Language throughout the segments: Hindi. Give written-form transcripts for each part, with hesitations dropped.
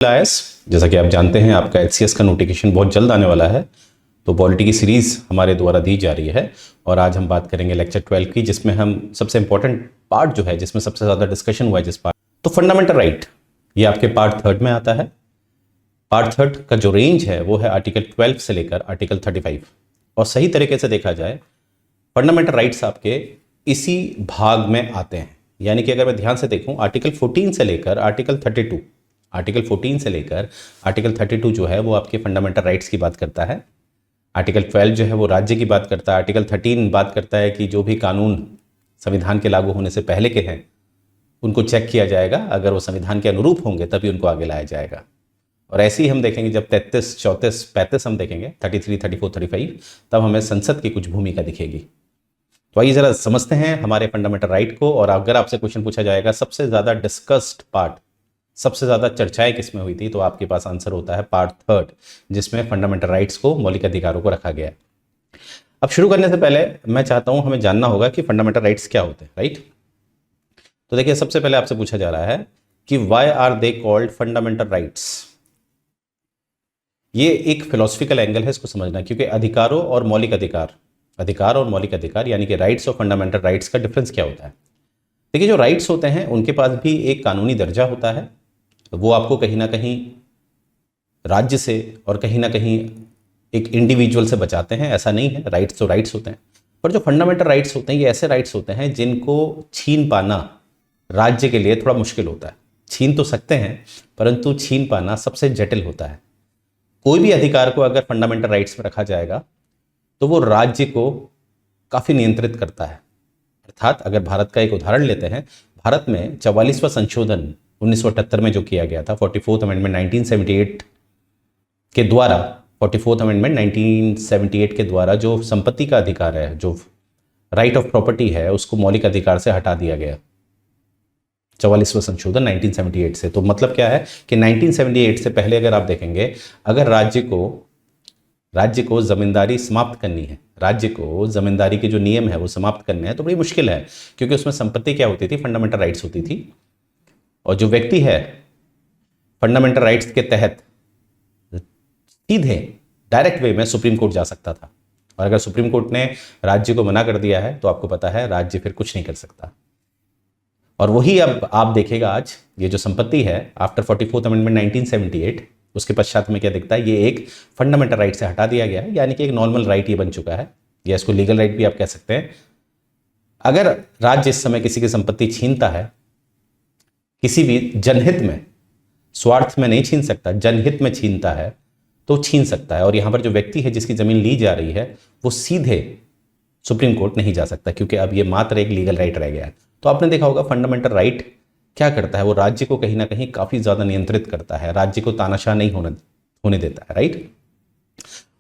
आईएएस जैसा कि आप जानते हैं आपका एचसीएस का नोटिफिकेशन बहुत जल्द आने वाला है। तो पॉलिटी की सीरीज़ हमारे द्वारा दी जा रही है और आज हम बात करेंगे लेक्चर 12 की, जिसमें हम सबसे इंपॉर्टेंट पार्ट जो है, जिसमें सबसे ज़्यादा डिस्कशन हुआ है जिस पार्ट, तो फंडामेंटल राइट, ये आपके पार्ट 3 में आता है। पार्ट 3 का जो रेंज है वो है आर्टिकल 12 से लेकर आर्टिकल 35। और सही तरीके से देखा जाए फंडामेंटल राइट्स आपके इसी भाग में आते हैं। यानी कि अगर मैं ध्यान से देखूं, आर्टिकल 14 से लेकर आर्टिकल 32, आर्टिकल 14 से लेकर आर्टिकल 32 जो है वो आपके फंडामेंटल राइट्स की बात करता है। आर्टिकल 12 जो है वो राज्य की बात करता है। आर्टिकल 13 बात करता है कि जो भी कानून संविधान के लागू होने से पहले के हैं उनको चेक किया जाएगा, अगर वो संविधान के अनुरूप होंगे तभी उनको आगे लाया जाएगा। और ऐसे ही हम देखेंगे जब 33, 34, 35 हम देखेंगे, 33, 34, 35, तब हमें संसद की कुछ भूमिका दिखेगी। तो आइए जरा समझते हैं हमारे फंडामेंटल राइट को। और अगर आपसे क्वेश्चन पूछा जाएगा सबसे ज़्यादा डिस्कस्ड पार्ट, सबसे ज़्यादा चर्चाएं किसमें हुई थी, तो आपके पास आंसर होता है पार्ट 3, जिसमें फंडामेंटल राइट्स को, मौलिक अधिकारों को रखा गया है। अब शुरू करने से पहले मैं चाहता हूं हमें जानना होगा कि फंडामेंटल राइट्स क्या होते हैं, राइट। तो देखिए, सबसे पहले आपसे पूछा जा रहा है कि why are they called fundamental rights. ये एक फिलोसफिकल एंगल है इसको समझना, क्योंकि अधिकारों और मौलिक अधिकार, अधिकार और मौलिक अधिकार यानी कि राइट्स और फंडामेंटल राइट्स का डिफरेंस क्या होता है। देखिए, जो राइट्स होते हैं उनके पास भी एक कानूनी दर्जा होता है, वो आपको कहीं ना कहीं राज्य से और कहीं ना कहीं एक इंडिविजुअल से बचाते हैं। ऐसा नहीं है, राइट्स तो राइट्स होते हैं, पर जो फंडामेंटल राइट्स होते हैं ये ऐसे राइट्स होते हैं जिनको छीन पाना राज्य के लिए थोड़ा मुश्किल होता है। छीन तो सकते हैं परंतु छीन पाना सबसे जटिल होता है। कोई भी अधिकार को अगर फंडामेंटल राइट्स में रखा जाएगा तो वो राज्य को काफ़ी नियंत्रित करता है। अर्थात अगर भारत का एक उदाहरण लेते हैं, भारत में 44वां संशोधन 1978 में जो किया गया था, 44th अमेंडमेंट 1978 के द्वारा, 44th अमेंडमेंट 1978 के द्वारा जो संपत्ति का अधिकार है, जो राइट ऑफ प्रॉपर्टी है, उसको मौलिक अधिकार से हटा दिया गया 44वां संशोधन 1978 से। तो मतलब क्या है कि 1978 से पहले अगर आप देखेंगे, अगर राज्य को जमींदारी समाप्त करनी है, राज्य को जमींदारी के जो नियम है वो समाप्त करने हैं, तो बड़ी मुश्किल है, क्योंकि उसमें संपत्ति क्या होती थी, फंडामेंटल राइट्स होती थी। और जो व्यक्ति है फंडामेंटल राइट्स के तहत सीधे डायरेक्ट वे में सुप्रीम कोर्ट जा सकता था। और अगर सुप्रीम कोर्ट ने राज्य को मना कर दिया है तो आपको पता है राज्य फिर कुछ नहीं कर सकता। और वही अब आप देखिएगा, आज ये जो संपत्ति है आफ्टर 44th अमेंडमेंट 1978, उसके पश्चात में क्या दिखता है, ये एक फंडामेंटल राइट से हटा दिया गया है, यानी कि एक नॉर्मल राइट ये बन चुका है, या इसको लीगल राइट भी आप कह सकते हैं। अगर राज्य इस समय किसी की संपत्ति छीनता है, किसी भी जनहित में, स्वार्थ में नहीं छीन सकता, जनहित में छीनता है तो छीन सकता है। और यहां पर जो व्यक्ति है जिसकी जमीन ली जा रही है वो सीधे सुप्रीम कोर्ट नहीं जा सकता, क्योंकि अब ये मात्र एक लीगल राइट रह गया है। तो आपने देखा होगा फंडामेंटल राइट क्या करता है, वो राज्य को कहीं ना कहीं काफी ज्यादा नियंत्रित करता है, राज्य को तानाशाह नहीं होने देता है, राइट।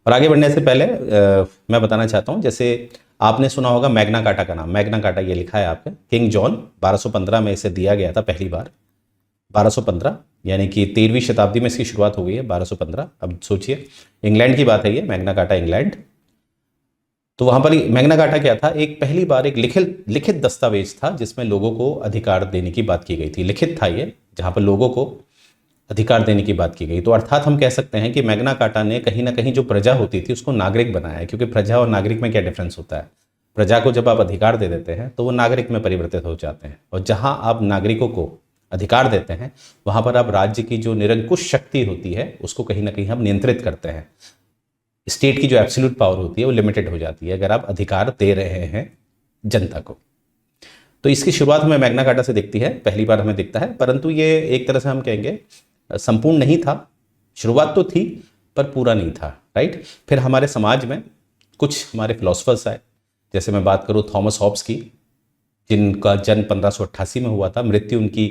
और आगे बढ़ने से पहले मैं बताना चाहता हूं, जैसे आपने सुना होगा मैग्ना कार्टा का नाम। मैग्ना कार्टा ये लिखा है आपके किंग जॉन 1215 में इसे दिया गया था पहली बार, 1215, यानी कि 13वीं शताब्दी में इसकी शुरुआत हो गई है 1215। अब सोचिए, इंग्लैंड की बात है ये, मैग्ना कार्टा इंग्लैंड। तो वहां पर मैग्ना कार्टा क्या था, एक पहली बार एक लिखित दस्तावेज था जिसमें लोगों को अधिकार देने की बात की गई थी। लिखित था ये, जहां पर लोगों को अधिकार देने की बात की गई। तो अर्थात हम कह सकते हैं कि मैग्ना कार्टा ने कहीं ना कहीं जो प्रजा होती थी उसको नागरिक बनाया है, क्योंकि प्रजा और नागरिक में क्या डिफरेंस होता है। प्रजा को जब आप अधिकार दे देते हैं तो वो नागरिक में परिवर्तित हो जाते हैं, और जहां आप नागरिकों को अधिकार देते हैं वहां पर आप राज्य की जो निरंकुश शक्ति होती है उसको कहीं ना कहीं हम नियंत्रित करते हैं। स्टेट की जो एब्सोल्यूट पावर होती है वो लिमिटेड हो जाती है अगर आप अधिकार दे रहे हैं जनता को। तो इसकी शुरुआत में मैग्ना कार्टा से दिखती है, पहली बार हमें दिखता है, परंतु ये एक तरह से हम कहेंगे संपूर्ण नहीं था। शुरुआत तो थी पर पूरा नहीं था, राइट। फिर हमारे समाज में कुछ हमारे फिलोसफर्स आए, जैसे मैं बात करूँ थॉमस हॉब्स की, जिनका जन्म 1588 में हुआ था, मृत्यु उनकी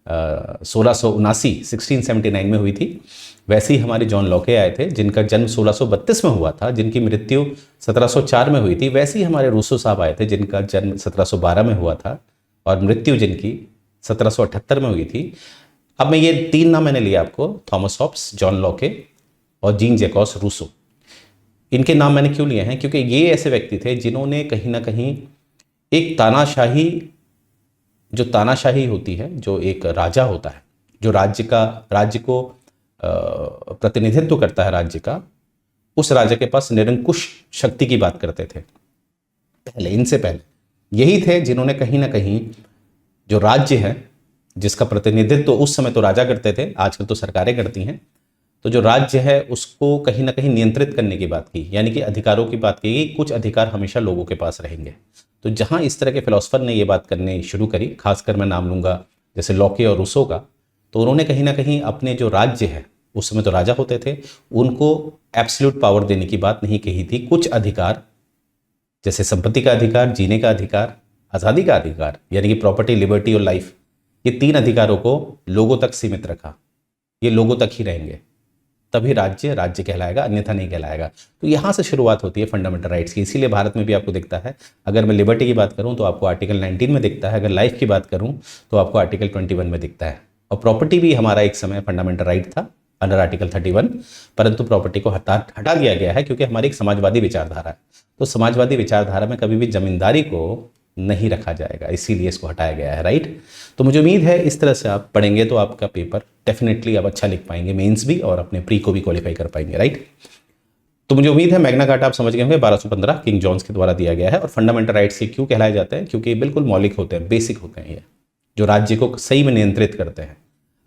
1679 में हुई थी। वैसे ही हमारे जॉन लॉके आए थे, जिनका जन्म 1632 में हुआ था, जिनकी मृत्यु 1704 में हुई थी। वैसे ही हमारे रूसो साहब आए थे, जिनका जन्म 1712 में हुआ था और मृत्यु जिनकी 1778 में हुई थी। अब मैं ये 3 नाम मैंने लिया आपको, थॉमस हॉब्स, जॉन लॉके और जीन जैकॉस रूसो। इनके नाम मैंने क्यों लिए हैं, क्योंकि ये ऐसे व्यक्ति थे जिन्होंने कहीं ना कहीं एक तानाशाही, जो तानाशाही होती है, जो एक राजा होता है, जो राज्य को प्रतिनिधित्व करता है राज्य का, उस राज्य के पास निरंकुश शक्ति की बात करते थे पहले, इनसे पहले यही थे जिन्होंने कहीं ना कहीं जो राज्य है जिसका प्रतिनिधित्व तो उस समय तो राजा करते थे, आजकल तो सरकारें करती हैं, तो जो राज्य है उसको कहीं ना कहीं नियंत्रित करने की बात की, यानी कि अधिकारों की बात की कि कुछ अधिकार हमेशा लोगों के पास रहेंगे। तो जहां इस तरह के फिलोसफर ने ये बात करने शुरू करी, खासकर मैं नाम लूंगा जैसे लॉके और रूसो का, तो उन्होंने कहीं ना कहीं अपने जो राज्य है, उस समय तो राजा होते थे, उनको एब्सोल्यूट पावर देने की बात नहीं कही थी। कुछ अधिकार जैसे संपत्ति का अधिकार, जीने का अधिकार, आज़ादी का अधिकार यानी कि प्रॉपर्टी, लिबर्टी और लाइफ, ये 3 अधिकारों को लोगों तक सीमित रखा, ये लोगों तक ही रहेंगे, तभी राज्य राज्य कहलाएगा, अन्यथा नहीं कहलाएगा। तो यहाँ से शुरुआत होती है फंडामेंटल राइट्स की। इसीलिए भारत में भी आपको दिखता है, अगर मैं लिबर्टी की बात करूँ तो आपको आर्टिकल 19 में दिखता है, अगर लाइफ की बात करूँ तो आपको आर्टिकल 21 में दिखता है। और प्रॉपर्टी भी हमारा एक समय फंडामेंटल राइट था अंडर आर्टिकल 31, परंतु प्रॉपर्टी को हटा दिया गया है क्योंकि हमारी एक समाजवादी विचारधारा है। तो समाजवादी विचारधारा में कभी भी जमींदारी को नहीं रखा जाएगा, इसीलिए इसको हटाया गया है, राइट। तो मुझे उम्मीद है इस तरह से आप पढ़ेंगे तो आपका पेपर डेफिनेटली आप अच्छा लिख पाएंगे, मेंस भी और अपने प्री को भी क्वालिफाई कर पाएंगे, राइट। तो मुझे उम्मीद है मैग्ना कार्टा आप समझ गए होंगे, 1215 किंग जॉन्स के द्वारा दिया गया है। और फंडामेंटल राइट्स ये क्यों कहलाए जाते हैं? क्योंकि ये बिल्कुल मौलिक होते हैं, बेसिक होते हैं, ये जो राज्य को सही में नियंत्रित करते हैं।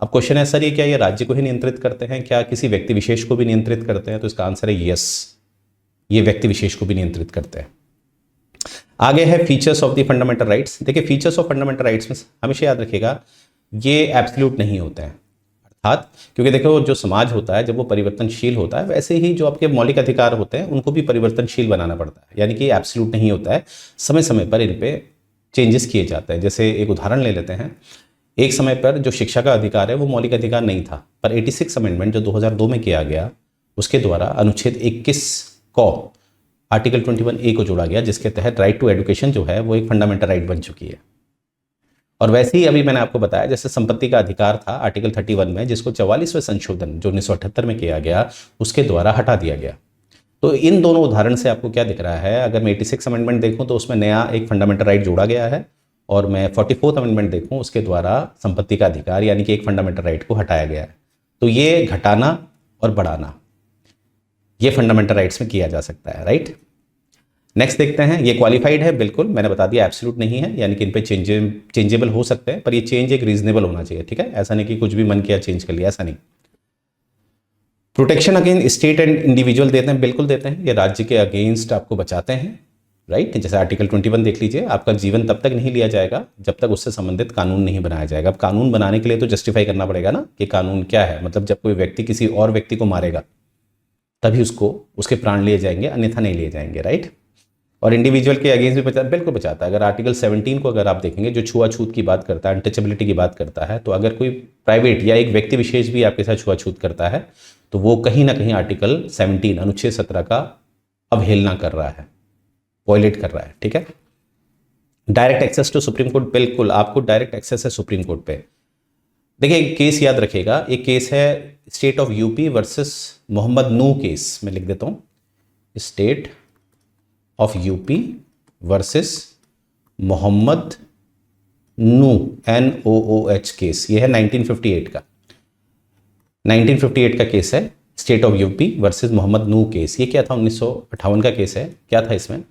अब क्वेश्चन है सर ये क्या ये राज्य को ही नियंत्रित करते हैं, क्या किसी व्यक्ति विशेष को भी नियंत्रित करते हैं? तो इसका आंसर है यस, ये व्यक्ति विशेष को भी नियंत्रित करते हैं। आगे है features of the fundamental rights. देखिए फीचर्स ऑफ फंडामेंटल राइट्स में हमेशा याद रखिएगा ये एब्सोल्यूट नहीं होते हैं, अर्थात क्योंकि देखो जो समाज होता है जब वो परिवर्तनशील होता है, वैसे ही जो आपके मौलिक अधिकार होते हैं उनको भी परिवर्तनशील बनाना पड़ता है, यानी कि एब्सोल्यूट नहीं होता है, समय समय पर इन पे चेंजेस किए जाते हैं। जैसे एक उदाहरण ले लेते हैं, एक समय पर जो शिक्षा का अधिकार है वो मौलिक अधिकार नहीं था, पर 86 अमेंडमेंट जो 2002 में किया गया उसके द्वारा अनुच्छेद 21 को आर्टिकल 21A को जोड़ा गया, जिसके तहत राइट टू एजुकेशन जो है वो एक फंडामेंटल राइट बन चुकी है। और वैसे ही अभी मैंने आपको बताया जैसे संपत्ति का अधिकार था आर्टिकल 31 में, जिसको 44वें संशोधन जो 1978 में किया गया उसके द्वारा हटा दिया गया। तो इन दोनों उदाहरण से आपको क्या दिख रहा है, अगर मैं 86 अमेंडमेंट देखूं तो उसमें नया एक फंडामेंटल राइट जोड़ा गया है, और मैं 44th अमेंडमेंट देखूं उसके द्वारा संपत्ति का अधिकार यानी कि एक फंडामेंटल राइट को हटाया गया है। तो ये घटाना और बढ़ाना ये फंडामेंटल राइट्स में किया जा सकता है, राइट। नेक्स्ट देखते हैं, ये क्वालिफाइड है, बिल्कुल मैंने बता दिया एब्सोल्यूट नहीं है, यानी कि इन पे चेंजेबल हो सकते हैं, पर ये चेंज एक रीजनेबल होना चाहिए, ठीक है, ऐसा नहीं कि कुछ भी मन किया चेंज कर लिया, ऐसा नहीं। Protection against state and individual देते हैं, बिल्कुल देते हैं, ये राज्य के अगेंस्ट आपको बचाते हैं, राइट। जैसे आर्टिकल 21 देख लीजिए, आपका जीवन तब तक नहीं लिया जाएगा जब तक उससे संबंधित कानून नहीं बनाया जाएगा। अब कानून बनाने के लिए तो जस्टिफाई करना पड़ेगा ना कि कानून क्या है, मतलब जब कोई व्यक्ति किसी और व्यक्ति को मारेगा तभी उसके प्राण लिए जाएंगे, अन्यथा नहीं लिए जाएंगे, राइट। और इंडिविजुअल के अगेंस्ट भी बिल्कुल बचाता है। अगर आर्टिकल 17 को अगर आप देखेंगे जो छुआछूत की बात करता है, अनटचेबिलिटी की बात करता है, तो अगर कोई प्राइवेट या एक व्यक्ति विशेष भी आपके साथ छुआछूत करता है तो वो कहीं ना कहीं आर्टिकल 17 अनुच्छेद 17 का अवहेलना कर रहा है, वॉयलेट कर रहा है, ठीक है। Direct access to supreme Court, बिल्कुल आपको डायरेक्ट एक्सेस है सुप्रीम कोर्ट पे। देखिए एक केस याद रखिएगा, एक केस है state of UP versus Mohammad Nooh case, मैं लिख देता हूँ, state of UP versus Mohammad Nooh NOOH case, ये है 1958 का, 1958 का केस है, state of UP versus Mohammad Nooh case. ये क्या था, 1958 का केस है। क्या था इसमें,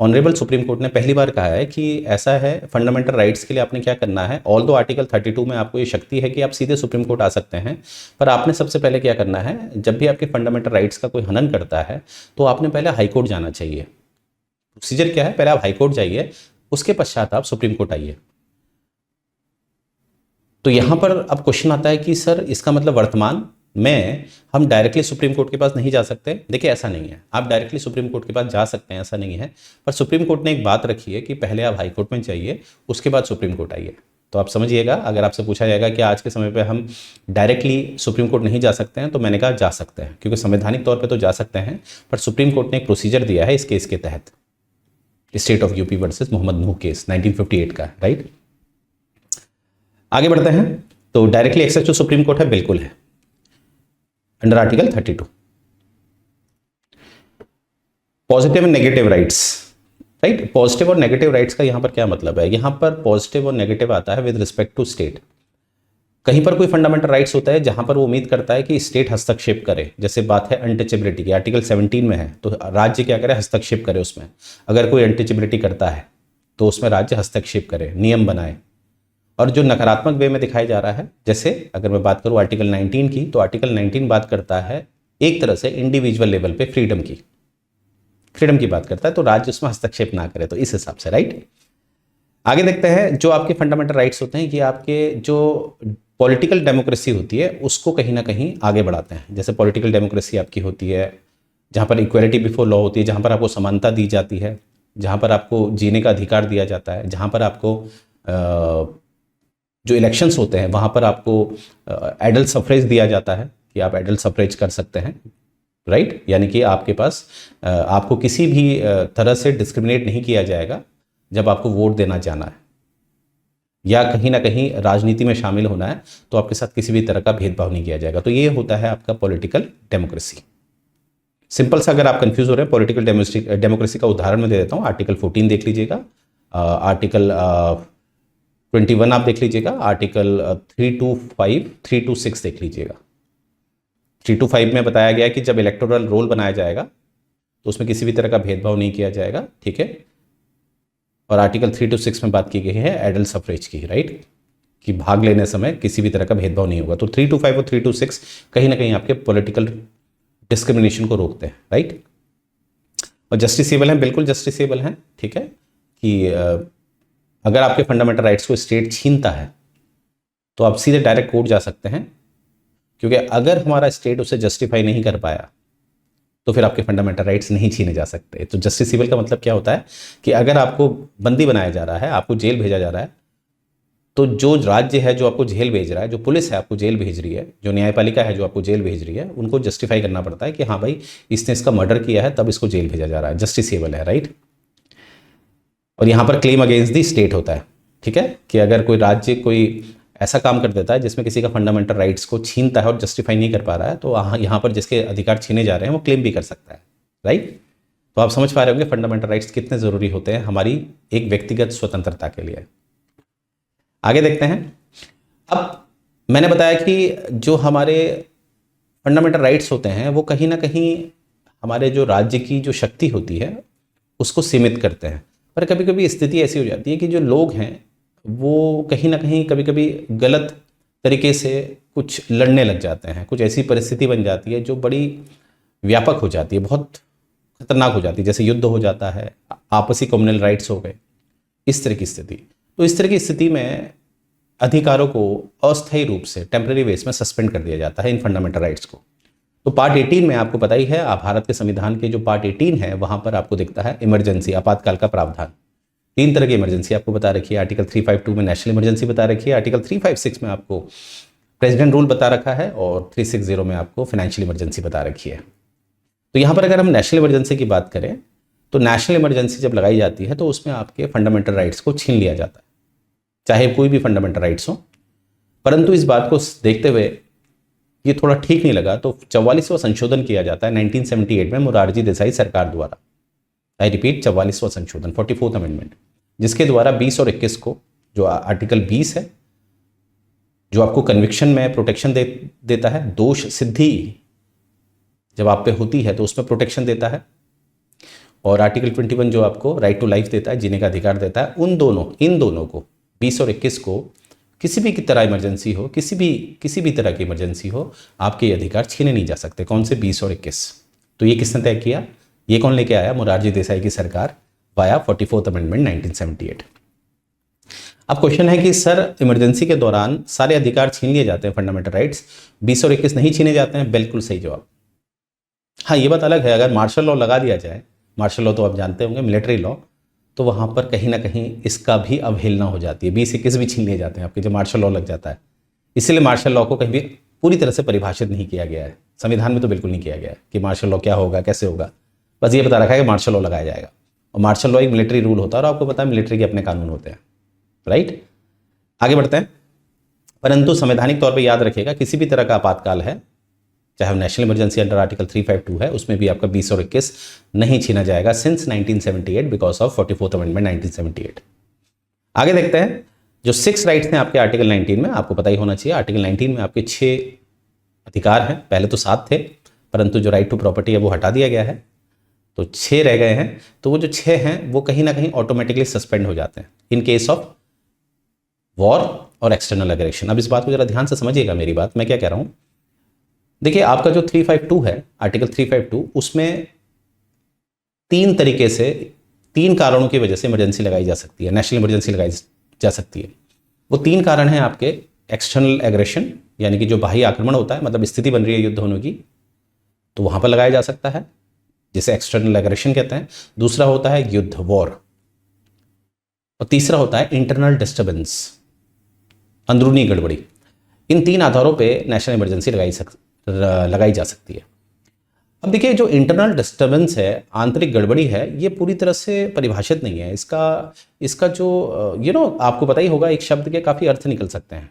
ऑनरेबल सुप्रीम कोर्ट ने पहली बार कहा है कि ऐसा है फंडामेंटल राइट्स के लिए आपने क्या करना है, ऑल दो आर्टिकल 32 में आपको ये शक्ति है कि आप सीधे सुप्रीम कोर्ट आ सकते हैं, पर आपने सबसे पहले क्या करना है, जब भी आपके फंडामेंटल राइट्स का कोई हनन करता है तो आपने पहले हाई कोर्ट जाना चाहिए। प्रोसीजर क्या है, पहले आप हाई कोर्ट जाइए, उसके पश्चात आप सुप्रीम कोर्ट आइए। तो यहां पर अब क्वेश्चन आता है कि सर इसका मतलब वर्तमान में हम डायरेक्टली सुप्रीम कोर्ट के पास नहीं जा सकते। देखिए ऐसा नहीं है, आप डायरेक्टली सुप्रीम कोर्ट के पास जा सकते हैं, ऐसा नहीं है, पर सुप्रीम कोर्ट ने एक बात रखी है कि पहले आप हाई कोर्ट में जाइए, उसके बाद सुप्रीम कोर्ट आइए। तो आप समझिएगा, अगर आपसे पूछा जाएगा कि आज के समय पे हम डायरेक्टली सुप्रीम कोर्ट नहीं जा सकते हैं, तो मैंने कहा जा सकते हैं, क्योंकि संवैधानिक तौर पे तो जा सकते हैं, पर सुप्रीम कोर्ट ने एक प्रोसीजर दिया है इस केस के तहत, state of UP versus Mohammad Nooh case 1958 का, राइट। आगे बढ़ते हैं, तो directly access to supreme court है, बिल्कुल है, under article 32। Positive and negative rights, right. Positive और नेगेटिव राइट्स का यहां पर क्या मतलब है, यहां पर पॉजिटिव और नेगेटिव आता है विद रिस्पेक्ट टू स्टेट। कहीं पर कोई फंडामेंटल राइट्स होता है जहां पर वो उम्मीद करता है कि स्टेट हस्तक्षेप करे, जैसे बात है अनटचेबिलिटी की, आर्टिकल 17 में है, तो राज्य क्या करे, हस्तक्षेप करे उसमें। अगर कोई अनटचेबिलिटी करता है तो उसमें राज्य हस्तक्षेप करे, नियम बनाए। और जो नकारात्मक वे में दिखाया जा रहा है, जैसे अगर मैं बात करूं आर्टिकल 19 की, तो आर्टिकल 19 बात करता है एक तरह से इंडिविजुअल लेवल पे फ्रीडम की बात करता है, तो राज्य उसमें हस्तक्षेप ना करे, तो इस हिसाब से, राइट। आगे देखते हैं, जो आपके फंडामेंटल राइट्स होते हैं, कि आपके जो पॉलिटिकल डेमोक्रेसी होती है उसको कहीं ना कहीं आगे बढ़ाते हैं। जैसे पॉलिटिकल डेमोक्रेसी आपकी होती है जहाँ पर इक्वलिटी बिफोर लॉ होती है, जहाँ पर आपको समानता दी जाती है, जहाँ पर आपको जीने का अधिकार दिया जाता है, जहाँ पर आपको जो इलेक्शंस होते हैं वहाँ पर आपको एडल्ट सफरेज दिया जाता है कि आप एडल्ट सफरेज कर सकते हैं, राइट। यानी कि आपके पास आपको किसी भी तरह से डिस्क्रिमिनेट नहीं किया जाएगा जब आपको वोट देना जाना है या कहीं ना कहीं राजनीति में शामिल होना है, तो आपके साथ किसी भी तरह का भेदभाव नहीं किया जाएगा। तो ये होता है आपका पॉलिटिकल डेमोक्रेसी। सिंपल सा, अगर आप कंफ्यूज हो रहे हैं, पॉलिटिकल डेमोक्रेसी का उदाहरण मैं दे देता हूँ। आर्टिकल 14 देख लीजिएगा, आर्टिकल 21 आप देख लीजिएगा, आर्टिकल 3 to 5, 3 to 6 देख लीजिएगा। 3 to 5 में बताया गया है कि जब इलेक्टोरल रोल बनाया जाएगा तो उसमें किसी भी तरह का भेदभाव नहीं किया जाएगा, ठीक है। और आर्टिकल 3 to 6 में बात की गई है एडल्ट सफरेज की, राइट, कि भाग लेने समय किसी भी तरह का भेदभाव नहीं होगा। तो 3 to 5 और 3 to 6 कहीं ना कहीं आपके पॉलिटिकल डिस्क्रिमिनेशन को रोकते हैं, राइट। और जस्टिसेबल हैं, बिल्कुल जस्टिसेबल हैं, ठीक है, कि अगर आपके फंडामेंटल राइट्स को स्टेट छीनता है तो आप सीधे डायरेक्ट कोर्ट जा सकते हैं, क्योंकि अगर हमारा स्टेट उसे जस्टिफाई नहीं कर पाया तो फिर आपके फंडामेंटल राइट्स नहीं छीने जा सकते। तो जस्टिसेबल का मतलब क्या होता है कि अगर आपको बंदी बनाया जा रहा है, आपको जेल भेजा जा रहा है, तो जो राज्य है जो आपको जेल भेज रहा है, जो पुलिस है आपको जेल भेज रही है, जो न्यायपालिका है जो आपको जेल भेज रही है, उनको जस्टिफाई करना पड़ता है कि हाँ भाई इसने इसका मर्डर किया है तब इसको जेल भेजा जा रहा है, जस्टिसेबल है, राइट। और यहाँ पर क्लेम अगेंस्ट दी स्टेट होता है, ठीक है, कि अगर कोई राज्य कोई ऐसा काम कर देता है जिसमें किसी का फंडामेंटल राइट्स को छीनता है और जस्टिफाई नहीं कर पा रहा है, तो यहाँ पर जिसके अधिकार छीने जा रहे हैं वो क्लेम भी कर सकता है, राइट। तो आप समझ पा रहे होंगे फंडामेंटल राइट्स कितने ज़रूरी होते हैं हमारी एक व्यक्तिगत स्वतंत्रता के लिए। आगे देखते हैं। अब मैंने बताया कि जो हमारे फंडामेंटल राइट्स होते हैं वो कहीं ना कहीं हमारे जो राज्य की जो शक्ति होती है उसको सीमित करते हैं। पर कभी कभी स्थिति ऐसी हो जाती है कि जो लोग हैं वो कहीं ना कहीं कभी कभी गलत तरीके से कुछ लड़ने लग जाते हैं, कुछ ऐसी परिस्थिति बन जाती है जो बड़ी व्यापक हो जाती है, बहुत खतरनाक हो जाती है, जैसे युद्ध हो जाता है, आपसी कम्युनल राइट्स हो गए, इस तरह की स्थिति। तो इस तरह की स्थिति में अधिकारों को अस्थायी रूप से टेम्पररी बेस में सस्पेंड कर दिया जाता है इन फंडामेंटल राइट्स को। तो पार्ट 18 में आपको पता ही है, भारत के संविधान के जो पार्ट 18 है वहां पर आपको दिखता है इमरजेंसी, आपातकाल का प्रावधान। 3 तरह की इमरजेंसी आपको बता रखी है। आर्टिकल 352 में नेशनल इमरजेंसी बता रखी है, आर्टिकल 356 में आपको प्रेसिडेंट रूल बता रखा है, और 360 में आपको फाइनेंशियल इमरजेंसी बता रखी है। तो यहाँ पर अगर हम नेशनल इमरजेंसी की बात करें तो नेशनल इमरजेंसी जब लगाई जाती है तो उसमें आपके फंडामेंटल राइट्स को छीन लिया जाता है, चाहे कोई भी फंडामेंटल राइट्स हो। परंतु इस बात को देखते हुए ये थोड़ा ठीक नहीं लगा, तो 44वां संशोधन किया जाता है 1978 में मोरारजी देसाई सरकार द्वारा। आई रिपीट, 44वां संशोधन, 44th अमेंडमेंट, जिसके द्वारा 20 और 21 को, जो आर्टिकल 20 है जो आपको कन्विक्शन में प्रोटेक्शन देता है, दोष सिद्धि जब आप पे होती है तो उसमें प्रोटेक्शन देता है, और आर्टिकल 21 जो आपको राइट टू लाइफ देता है, जीने का अधिकार देता है, इन दोनों को 20 और 21 को किसी भी तरह इमरजेंसी हो, किसी भी तरह की इमरजेंसी हो, आपके अधिकार छीने नहीं जा सकते। कौन से 20 और 21? तो ये किसने तय किया? ये कौन लेके आया? मोरारजी देसाई की सरकार वाया 44th अमेंडमेंट 1978। अब क्वेश्चन है कि सर इमरजेंसी के दौरान सारे अधिकार छीन लिए जाते हैं फंडामेंटल राइट्स, 20 और 21 नहीं छीने जाते हैं? बिल्कुल सही जवाब। हाँ, ये बात अलग है, अगर मार्शल लॉ लगा दिया जाए, मार्शल लॉ तो आप जानते होंगे, मिलिट्री लॉ, तो वहाँ पर कहीं ना कहीं इसका भी अवहेलना हो जाती है, 20-21 भी छीन लिए जाते हैं आपके जब मार्शल लॉ लग जाता है। इसीलिए मार्शल लॉ को कहीं भी पूरी तरह से परिभाषित नहीं किया गया है, संविधान में तो बिल्कुल नहीं किया गया है कि मार्शल लॉ क्या होगा, कैसे होगा। बस ये बता रखा है कि मार्शल लॉ लगाया जाएगा, और मार्शल लॉ एक मिलिट्री रूल होता है, और आपको पता है मिलिट्री के अपने कानून होते हैं, राइट। आगे बढ़ते हैं। परंतु संवैधानिक तौर पर याद रखिएगा, किसी भी तरह का आपातकाल है, चाहे वो नेशनल इमरजेंसी अंडर आर्टिकल 352 है, उसमें भी आपका 20 और 21 नहीं छीना जाएगा since 1978 because of 44th amendment 1978। आगे देखते हैं, जो 6 राइट्स हैं आपके आर्टिकल 19 में, आपको पता ही होना चाहिए आर्टिकल 19 में आपके 6 अधिकार हैं, पहले तो 7 थे, परंतु जो राइट टू प्रॉपर्टी है वो हटा दिया गया है, तो 6 रह गए हैं। तो वो जो 6 हैं वो कहीं ना कहीं ऑटोमेटिकली सस्पेंड हो जाते हैं इन केस ऑफ वॉर और एक्सटर्नल एग्रेशन। अब इस बात को जरा ध्यान से समझिएगा, मेरी बात मैं क्या कह रहा हूं। देखिए आपका जो 352 है, आर्टिकल 352, उसमें 3 तरीके से, 3 कारणों की वजह से इमरजेंसी लगाई जा सकती है, नेशनल इमरजेंसी लगाई जा सकती है। वो 3 कारण हैं आपके, एक्सटर्नल एग्रेशन यानी कि जो बाह्य आक्रमण होता है, मतलब स्थिति बन रही है युद्ध होने की, तो वहां पर लगाया जा सकता है, जिसे एक्सटर्नल एग्रेशन कहते हैं। दूसरा होता है युद्ध, वॉर, और तीसरा होता है इंटरनल डिस्टर्बेंस, अंदरूनी गड़बड़ी। इन 3 आधारों पे नेशनल इमरजेंसी लगाई जा सकती है। अब देखिए जो इंटरनल डिस्टर्बेंस है, आंतरिक गड़बड़ी है, ये पूरी तरह से परिभाषित नहीं है। इसका जो आपको पता ही होगा, एक शब्द के काफ़ी अर्थ निकल सकते हैं,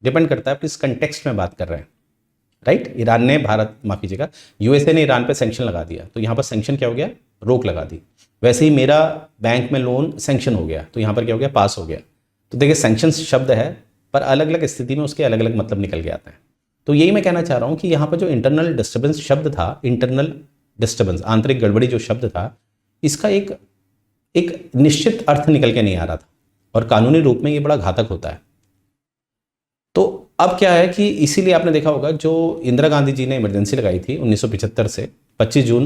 डिपेंड करता है आप किस कंटेक्स्ट में बात कर रहे हैं, राइट। ईरान ने माफ़ कीजिएगा, यूएसए ने ईरान पे सैंक्शन लगा दिया, तो यहाँ पर सैंक्शन क्या हो गया, रोक लगा दी। वैसे ही मेरा बैंक में लोन सैंक्शन हो गया, तो यहाँ पर क्या हो गया, पास हो गया। तो देखिए सैंक्शन शब्द है, पर अलग अलग स्थिति में उसके अलग अलग मतलब निकल के आते हैं। तो यही मैं कहना चाह रहा हूँ कि यहाँ पर जो इंटरनल डिस्टर्बेंस शब्द था, इंटरनल डिस्टर्बेंस, आंतरिक गड़बड़ी जो शब्द था, इसका एक निश्चित अर्थ निकल के नहीं आ रहा था, और कानूनी रूप में ये बड़ा घातक होता है। तो अब क्या है कि इसीलिए आपने देखा होगा, जो इंदिरा गांधी जी ने इमरजेंसी लगाई थी 1975 से 25 जून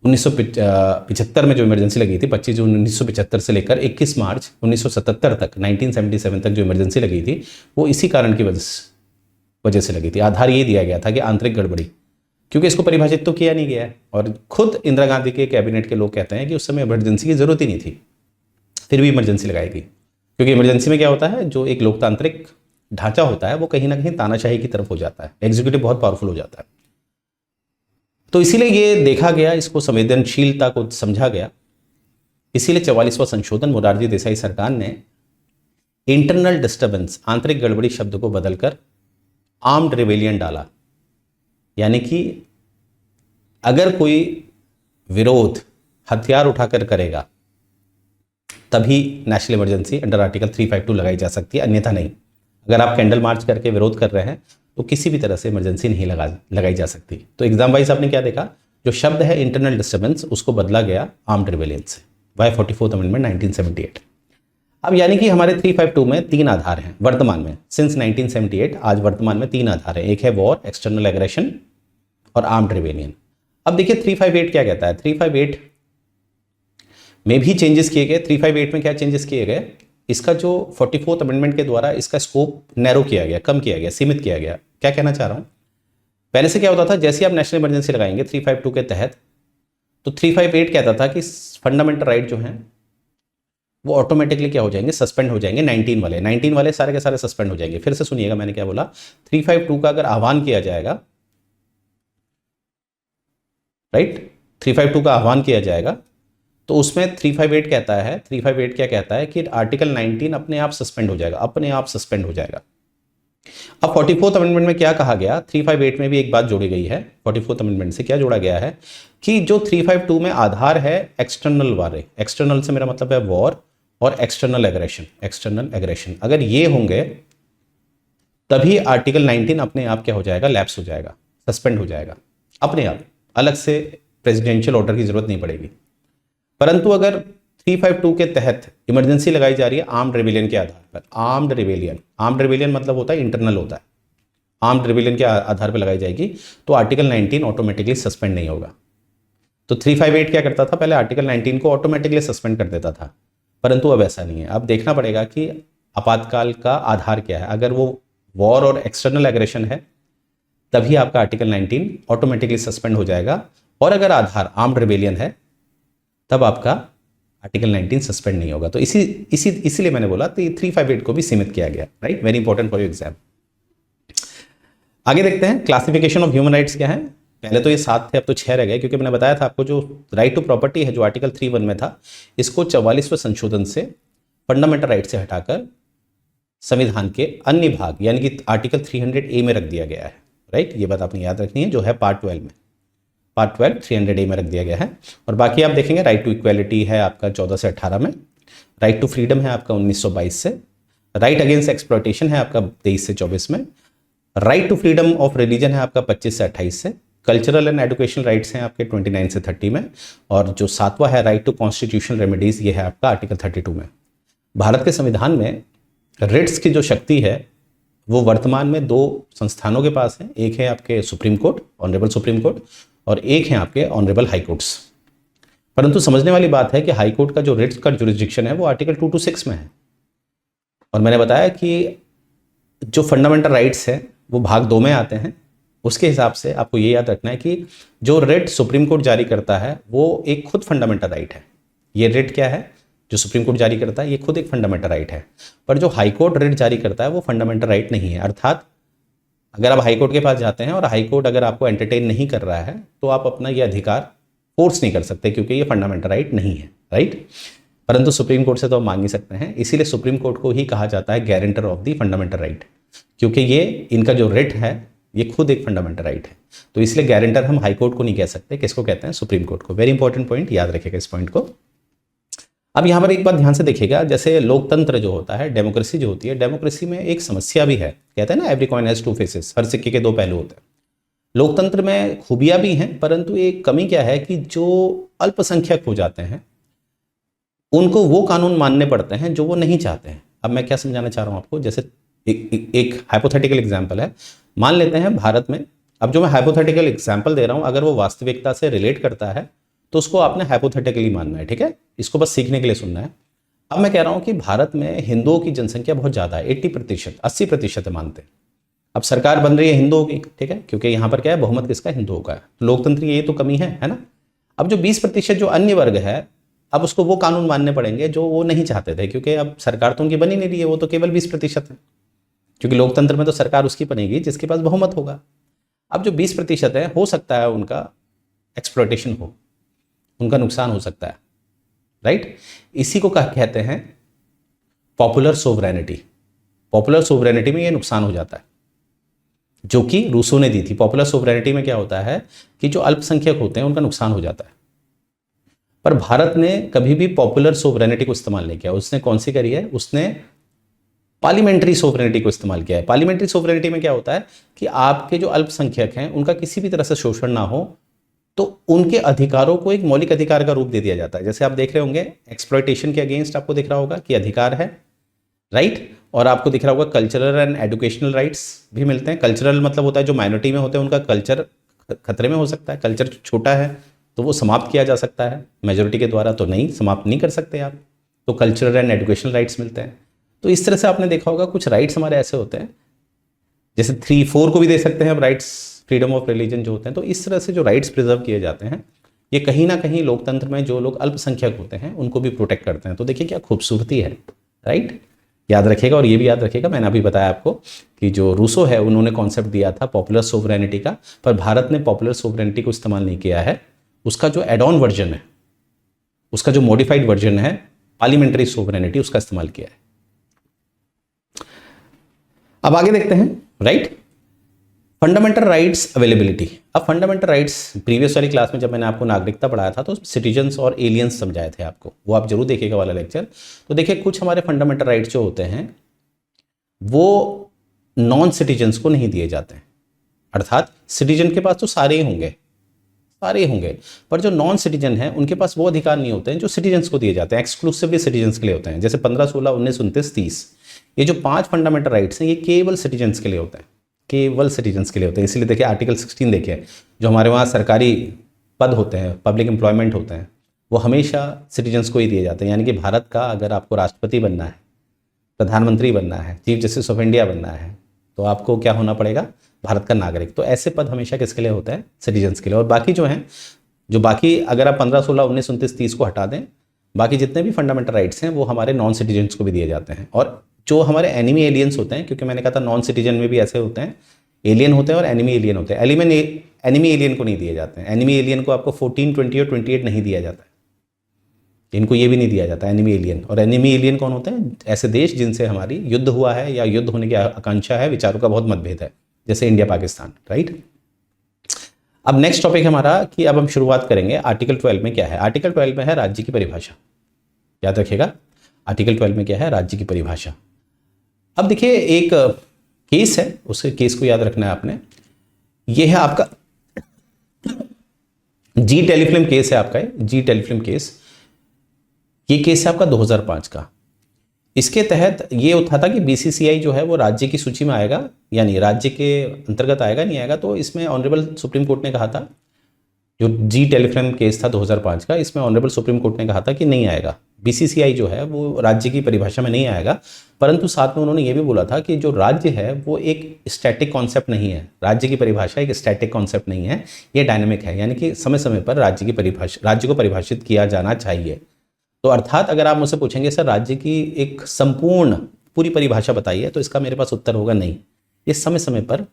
1975 में जो इमरजेंसी लगी थी, 25 जून 1975 से लेकर 21 मार्च 1977 तक, 1977 तक जो इमरजेंसी लगी थी, वो इसी कारण की वजह से लगी थी। आधार ये दिया गया था कि आंतरिक गड़बड़ी, क्योंकि इसको परिभाषित तो किया नहीं गया है, और खुद इंदिरा गांधी के कैबिनेट के लोग कहते हैं कि उस समय इमरजेंसी की जरूरत ही नहीं थी, फिर भी इमरजेंसी लगाई गई। क्योंकि इमरजेंसी में क्या होता है, जो एक लोकतांत्रिक ढांचा होता है वो कहीं ना कहीं तानाशाही की तरफ हो जाता है, एग्जीक्यूटिव बहुत पावरफुल हो जाता है। तो इसीलिए ये देखा गया, इसको संवेदनशीलता को समझा गया। इसीलिए 44वां संशोधन मोरारजी देसाई सरकार ने इंटरनल डिस्टर्बेंस, आंतरिक गड़बड़ी शब्द को बदलकर आर्म्ड रिबेलियन डाला। यानी कि अगर कोई विरोध हथियार उठाकर करेगा तभी नेशनल इमरजेंसी अंडर आर्टिकल 352 लगाई जा सकती है, अन्यथा नहीं। अगर आप कैंडल मार्च करके विरोध कर रहे हैं तो किसी भी तरह से इमरजेंसी नहीं लगाई जा सकती। तो एग्जाम वाइज आपने क्या देखा, जो शब्द है इंटरनल डिस्टर्बेंस, उसको बदला गया आर्म्ड रिबेलियन से, बाय 44th अमेंडमेंट 1978। अब यानी कि हमारे 352 में 3 आधार हैं वर्तमान में, सिंस 1978 आज वर्तमान में 3 आधार हैं। एक है वॉर, एक्सटर्नल एग्रेशन और आर्म्ड रिबेलियन। अब देखिए 358 क्या कहता है, 358 में भी चेंजेस किए गए। 358 में क्या चेंजेस किए गए, इसका जो 44th अमेंडमेंट के द्वारा इसका स्कोप नैरो किया गया, कम किया गया, सीमित किया गया। क्या कहना चाह रहा हूं, पहले से क्या होता था, जैसे आप नेशनल इमरजेंसी लगाएंगे 352 के तहत, तो 358 कहता था कि फंडामेंटल राइट जो हैं वो ऑटोमेटिकली क्या हो जाएंगे, सस्पेंड हो जाएंगे। 19 वाले सारे के सारे सस्पेंड हो जाएंगे। फिर से सुनिएगा मैंने क्या बोला, 352 का अगर आह्वान किया जाएगा, राइट, 352 का आह्वान किया जाएगा, तो उसमें 358 कहता है, 358 क्या कहता है कि आर्टिकल 19 अपने आप सस्पेंड हो जाएगा, अपने आप सस्पेंड हो जाएगा। अब 44th अमेंडमेंट में क्या कहा गया, 358 में भी एक बात जोड़ी गई है। 44th अमेंडमेंट से क्या जोड़ा गया है कि जो 352 में आधार है एक्सटर्नल वाले, एक्सटर्नल से मेरा मतलब है वॉर और एक्सटर्नल एग्रेशन, अगर ये होंगे तभी आर्टिकल 19 अपने आप क्या हो जाएगा, लैप्स हो जाएगा, सस्पेंड हो जाएगा अपने आप, अलग से प्रेसिडेंशियल ऑर्डर की जरूरत नहीं पड़ेगी। परंतु अगर 352 के तहत इमरजेंसी लगाई जा रही है आर्म्ड रिबेलियन के आधार पर, आर्म्ड रिबेलियन मतलब होता है इंटरनल होता है, आर्म्ड रिबेलियन के आधार पर लगाई जाएगी, तो आर्टिकल 19 ऑटोमेटिकली सस्पेंड नहीं होगा। तो 358 क्या करता था, पहले आर्टिकल 19 को ऑटोमेटिकली सस्पेंड कर देता था, परंतु अब ऐसा नहीं है। अब देखना पड़ेगा कि आपातकाल का आधार क्या है। अगर वो वॉर और एक्सटर्नल एग्रेशन है तभी आपका आर्टिकल 19 ऑटोमेटिकली सस्पेंड हो जाएगा, और अगर आधार आर्म्ड रिबेलियन है तब आपका आर्टिकल 19 सस्पेंड नहीं होगा। तो इसीलिए मैंने बोला तो 358 को भी सीमित किया गया, right, very important for your exam. आगे देखते हैं क्लासिफिकेशन ऑफ ह्यूमन राइट्स क्या है। पहले तो ये 7 थे, अब तो 6 रह गए, क्योंकि मैंने बताया था आपको जो राइट टू प्रॉपर्टी है जो आर्टिकल 3(1) में था, इसको 44वें संशोधन से फंडामेंटल राइट से हटाकर संविधान के अन्य भाग यानी कि आर्टिकल 300A में रख दिया गया है, राइट। ये बात आपने याद रखनी है, जो है पार्ट 12 में, पार्ट 12 300A में रख दिया गया है। और बाकी आप देखेंगे राइट टू इक्वालिटी है आपका 14 से 18 में, राइट टू फ्रीडम है आपका 1922 से, राइट अगेंस्ट एक्सप्लॉयटेशन है आपका 23 से 24 में, right to freedom of religion है आपका 25 से 28 से, कल्चरल एंड एजुकेशनल राइट्स हैं आपके 29 से 30 में, और जो 7वां है राइट टू कॉन्स्टिट्यूशनल रेमेडीज, ये है आपका आर्टिकल 32 में। भारत के संविधान में रिट्स की जो शक्ति है वो वर्तमान में 2 संस्थानों के पास है, एक है आपके supreme court, honourable supreme court, और एक है आपके ऑनरेबल हाई कोर्ट्स। परंतु समझने वाली बात है कि हाई कोर्ट का जो रिट्स का जुरिस्डिक्शन है वो आर्टिकल 226 में है, और मैंने बताया कि जो फंडामेंटल राइट्स हैं वो भाग 2 में आते हैं। उसके हिसाब से आपको ये याद रखना है कि जो रिट सुप्रीम कोर्ट जारी करता है वो एक खुद फंडामेंटल राइट है। ये रिट क्या है जो सुप्रीम कोर्ट जारी करता है, ये खुद एक फंडामेंटल राइट है, पर जो हाई कोर्ट रिट जारी करता है वो फंडामेंटल राइट नहीं है। अर्थात अगर आप हाई कोर्ट के पास जाते हैं और हाई कोर्ट अगर आपको एंटरटेन नहीं कर रहा है तो आप अपना ये अधिकार फोर्स नहीं कर सकते, क्योंकि ये फंडामेंटल राइट नहीं है, राइट। परंतु सुप्रीम कोर्ट से तो आप मांग ही सकते हैं, इसीलिए सुप्रीम कोर्ट को ही कहा जाता है guarantor of the fundamental right, क्योंकि ये इनका जो रिट है ये खुद एक फंडामेंटल राइट है। तो इसलिए गारंटर हम हाई कोर्ट को नहीं कह सकते, किसको कहते हैं, सुप्रीम कोर्ट को। वेरी इंपॉर्टेंट पॉइंट, याद रखिएगा इस पॉइंट को। अब यहाँ पर एक बात ध्यान से देखिएगा, जैसे लोकतंत्र जो होता है, डेमोक्रेसी जो होती है, डेमोक्रेसी में एक समस्या भी है। कहते हैं ना एवरी कॉइन हैज 2 फेसेस, हर सिक्के के 2 पहलू होते हैं। लोकतंत्र में खूबियां भी हैं, परंतु एक कमी क्या है कि जो अल्पसंख्यक हो जाते हैं उनको वो कानून मानने पड़ते हैं जो वो नहीं चाहते हैं। अब मैं क्या समझाना चाह रहा हूँ आपको, जैसे एक हाइपोथेटिकल एग्जाम्पल है। मान लेते हैं भारत में, अब जो मैं हाइपोथेटिकल एग्जाम्पल दे रहा हूँ अगर वो वास्तविकता से रिलेट करता है तो उसको आपने हाइपोथेटिकली मानना है, ठीक है, इसको बस सीखने के लिए सुनना है। अब मैं कह रहा हूँ कि भारत में हिंदुओं की जनसंख्या बहुत ज़्यादा है, 80%, 80% मानते हैं। अब सरकार बन रही है हिंदुओं की, ठीक है, क्योंकि यहाँ पर क्या है, बहुमत किसका, हिंदुओं का है। लोकतंत्र की ये तो कमी है ना। अब जो 20% जो अन्य वर्ग है, अब उसको वो कानून मानने पड़ेंगे जो वो नहीं चाहते थे, क्योंकि अब सरकार तो उनकी बनी नहीं रही है, वो तो केवल 20% है, क्योंकि लोकतंत्र में तो सरकार उसकी बनेगी जिसके पास बहुमत होगा। अब जो 20% है, हो सकता है उनका एक्सप्लॉयटेशन हो, उनका नुकसान हो सकता है, राइट। इसी को कहते हैं पॉपुलर सोवरेनिटी। पॉपुलर सोवरेनिटी में ये नुकसान हो जाता है, जो कि रूसो ने दी थी। पॉपुलर सोवरेनिटी में क्या होता है कि जो अल्पसंख्यक होते हैं उनका नुकसान हो जाता है, पर भारत ने कभी भी पॉपुलर सोवरेनिटी को इस्तेमाल नहीं किया। उसने कौन सी करी है, उसने पार्लियामेंट्री सोवरेनिटी को इस्तेमाल किया है। पार्लियामेंट्री सोवरेनिटी में क्या होता है कि आपके जो अल्पसंख्यक हैं उनका किसी भी तरह से शोषण ना हो, तो उनके अधिकारों को एक मौलिक अधिकार का रूप दे दिया जाता है। जैसे आप देख रहे होंगे एक्सप्लॉयटेशन के अगेंस्ट आपको दिख रहा होगा कि अधिकार है, राइट, और आपको दिख रहा होगा कल्चरल एंड एजुकेशनल राइट्स भी मिलते हैं। कल्चरल मतलब होता है जो माइनॉरिटी में होते हैं उनका कल्चर खतरे में हो सकता है, कल्चर छोटा है तो वो समाप्त किया जा सकता है, मेजोरिटी के द्वारा तो नहीं, समाप्त नहीं कर सकते आप, तो कल्चरल एंड एजुकेशनल राइट्स मिलते हैं। तो इस तरह से आपने देखा होगा कुछ राइट्स हमारे ऐसे होते हैं, जैसे 3-4 को भी दे सकते हैं अब राइट्स, फ्रीडम ऑफ रिलीजन जो होते हैं। तो इस तरह से जो राइट्स प्रिजर्व किए जाते हैं ये कहीं ना कहीं लोकतंत्र में जो लोग अल्पसंख्यक होते हैं उनको भी प्रोटेक्ट करते हैं। तो देखिए क्या खूबसूरती है, राइट, याद रखिएगा। और ये भी याद रखिएगा, मैंने अभी बताया आपको कि जो रूसो है उन्होंने कॉन्सेप्ट दिया था पॉपुलर सोवरेनिटी का, पर भारत ने पॉपुलर सोवरेनिटी को इस्तेमाल नहीं किया है। उसका जो एड ऑन वर्जन है, उसका जो मॉडिफाइड वर्जन है पार्लियामेंट्री सोवरेनिटी, उसका इस्तेमाल किया है। अब आगे देखते हैं, राइट, फंडामेंटल राइट्स अवेलेबिलिटी। अब फंडामेंटल राइट्स प्रीवियस वाली क्लास में जब मैंने आपको नागरिकता पढ़ाया था तो सिटीजन्स और एलियंस समझाए थे आपको, वो आप जरूर देखिएगा वाला लेक्चर। तो देखिए कुछ हमारे फंडामेंटल राइट्स जो होते हैं वो नॉन सिटीजन्स को नहीं दिए जाते हैं। अर्थात सिटीजन के पास तो सारे ही होंगे, पर जो नॉन सिटीजन है उनके पास वो अधिकार नहीं होते हैं जो सिटीजन्स को दिए जाते हैं, एक्सक्लूसिवली सिटीजन्स के लिए होते हैं। जैसे 15, 16, 19, 29, 30, ये जो 5 फंडामेंटल राइट्स हैं ये केवल सिटीजन्स के लिए होते हैं, केवल सिटीजन्स के लिए होते हैं। इसलिए देखिए आर्टिकल 16 देखिए, जो हमारे वहाँ सरकारी पद होते हैं, पब्लिक एम्प्लॉयमेंट होते हैं, वो हमेशा सिटीजन्स को ही दिए जाते हैं। यानी कि भारत का अगर आपको राष्ट्रपति बनना है, प्रधानमंत्री बनना है, चीफ जस्टिस ऑफ इंडिया बनना है, तो आपको क्या होना पड़ेगा, भारत का नागरिक। तो ऐसे पद हमेशा किसके लिए होते हैं, सिटीजन्स के लिए। और बाकी जो हैं, जो बाकी अगर आप 15, 16, 19, 29, 30 को हटा दें, बाकी जितने भी फंडामेंटल राइट्स हैं वो हमारे नॉन सिटीजन्स को भी दिए जाते हैं। और जो हमारे एनिमी एलियंस होते हैं, क्योंकि मैंने कहा था नॉन सिटीजन में भी ऐसे होते हैं, एलियन होते हैं और एनिमी एलियन होते हैं। एनिमी एलियन को नहीं दिए जाते हैं। एनिमी एलियन को आपको 14, 20 और 28 नहीं दिया जाता है, इनको ये भी नहीं दिया जाता एनिमी एलियन। और एनिमी एलियन कौन होते हैं, ऐसे देश जिनसे हमारी युद्ध हुआ है या युद्ध होने की आकांक्षा है, विचारों का बहुत मतभेद है, जैसे इंडिया पाकिस्तान, राइट। अब नेक्स्ट टॉपिक हमारा कि अब हम शुरुआत करेंगे आर्टिकल 12 में क्या है। आर्टिकल 12 में है राज्य की परिभाषा, याद रखिएगा। आर्टिकल 12 में क्या है, राज्य की परिभाषा। अब देखिए एक केस है, उसके केस को याद रखना है आपने। ये है आपका जी टेलीफिल्म केस है आपका, जी टेलीफिल्म केस। ये केस है आपका 2005 का। इसके तहत ये उठा था कि बीसीसीआई जो है वो राज्य की सूची में आएगा या नहीं, राज्य के अंतर्गत आएगा नहीं आएगा। तो इसमें ऑनरेबल सुप्रीम कोर्ट ने कहा था, जो जी टेलीफिल्म केस था 2005 का, इसमें ऑनरेबल सुप्रीम कोर्ट ने कहा था कि नहीं आएगा, बीसीसीआई जो है वो राज्य की परिभाषा में नहीं आएगा। परंतु साथ में उन्होंने ये भी बोला था कि जो राज्य है वो एक स्टैटिक कॉन्सेप्ट नहीं है, राज्य की परिभाषा एक स्टैटिक कॉन्सेप्ट नहीं है, ये डायनेमिक है, यानी कि समय समय पर राज्य को परिभाषित किया जाना चाहिए। तो अर्थात अगर आप मुझसे पूछेंगे सर राज्य की एक संपूर्ण पूरी परिभाषा बताइए, तो इसका मेरे पास उत्तर होगा नहीं, ये समय समय पर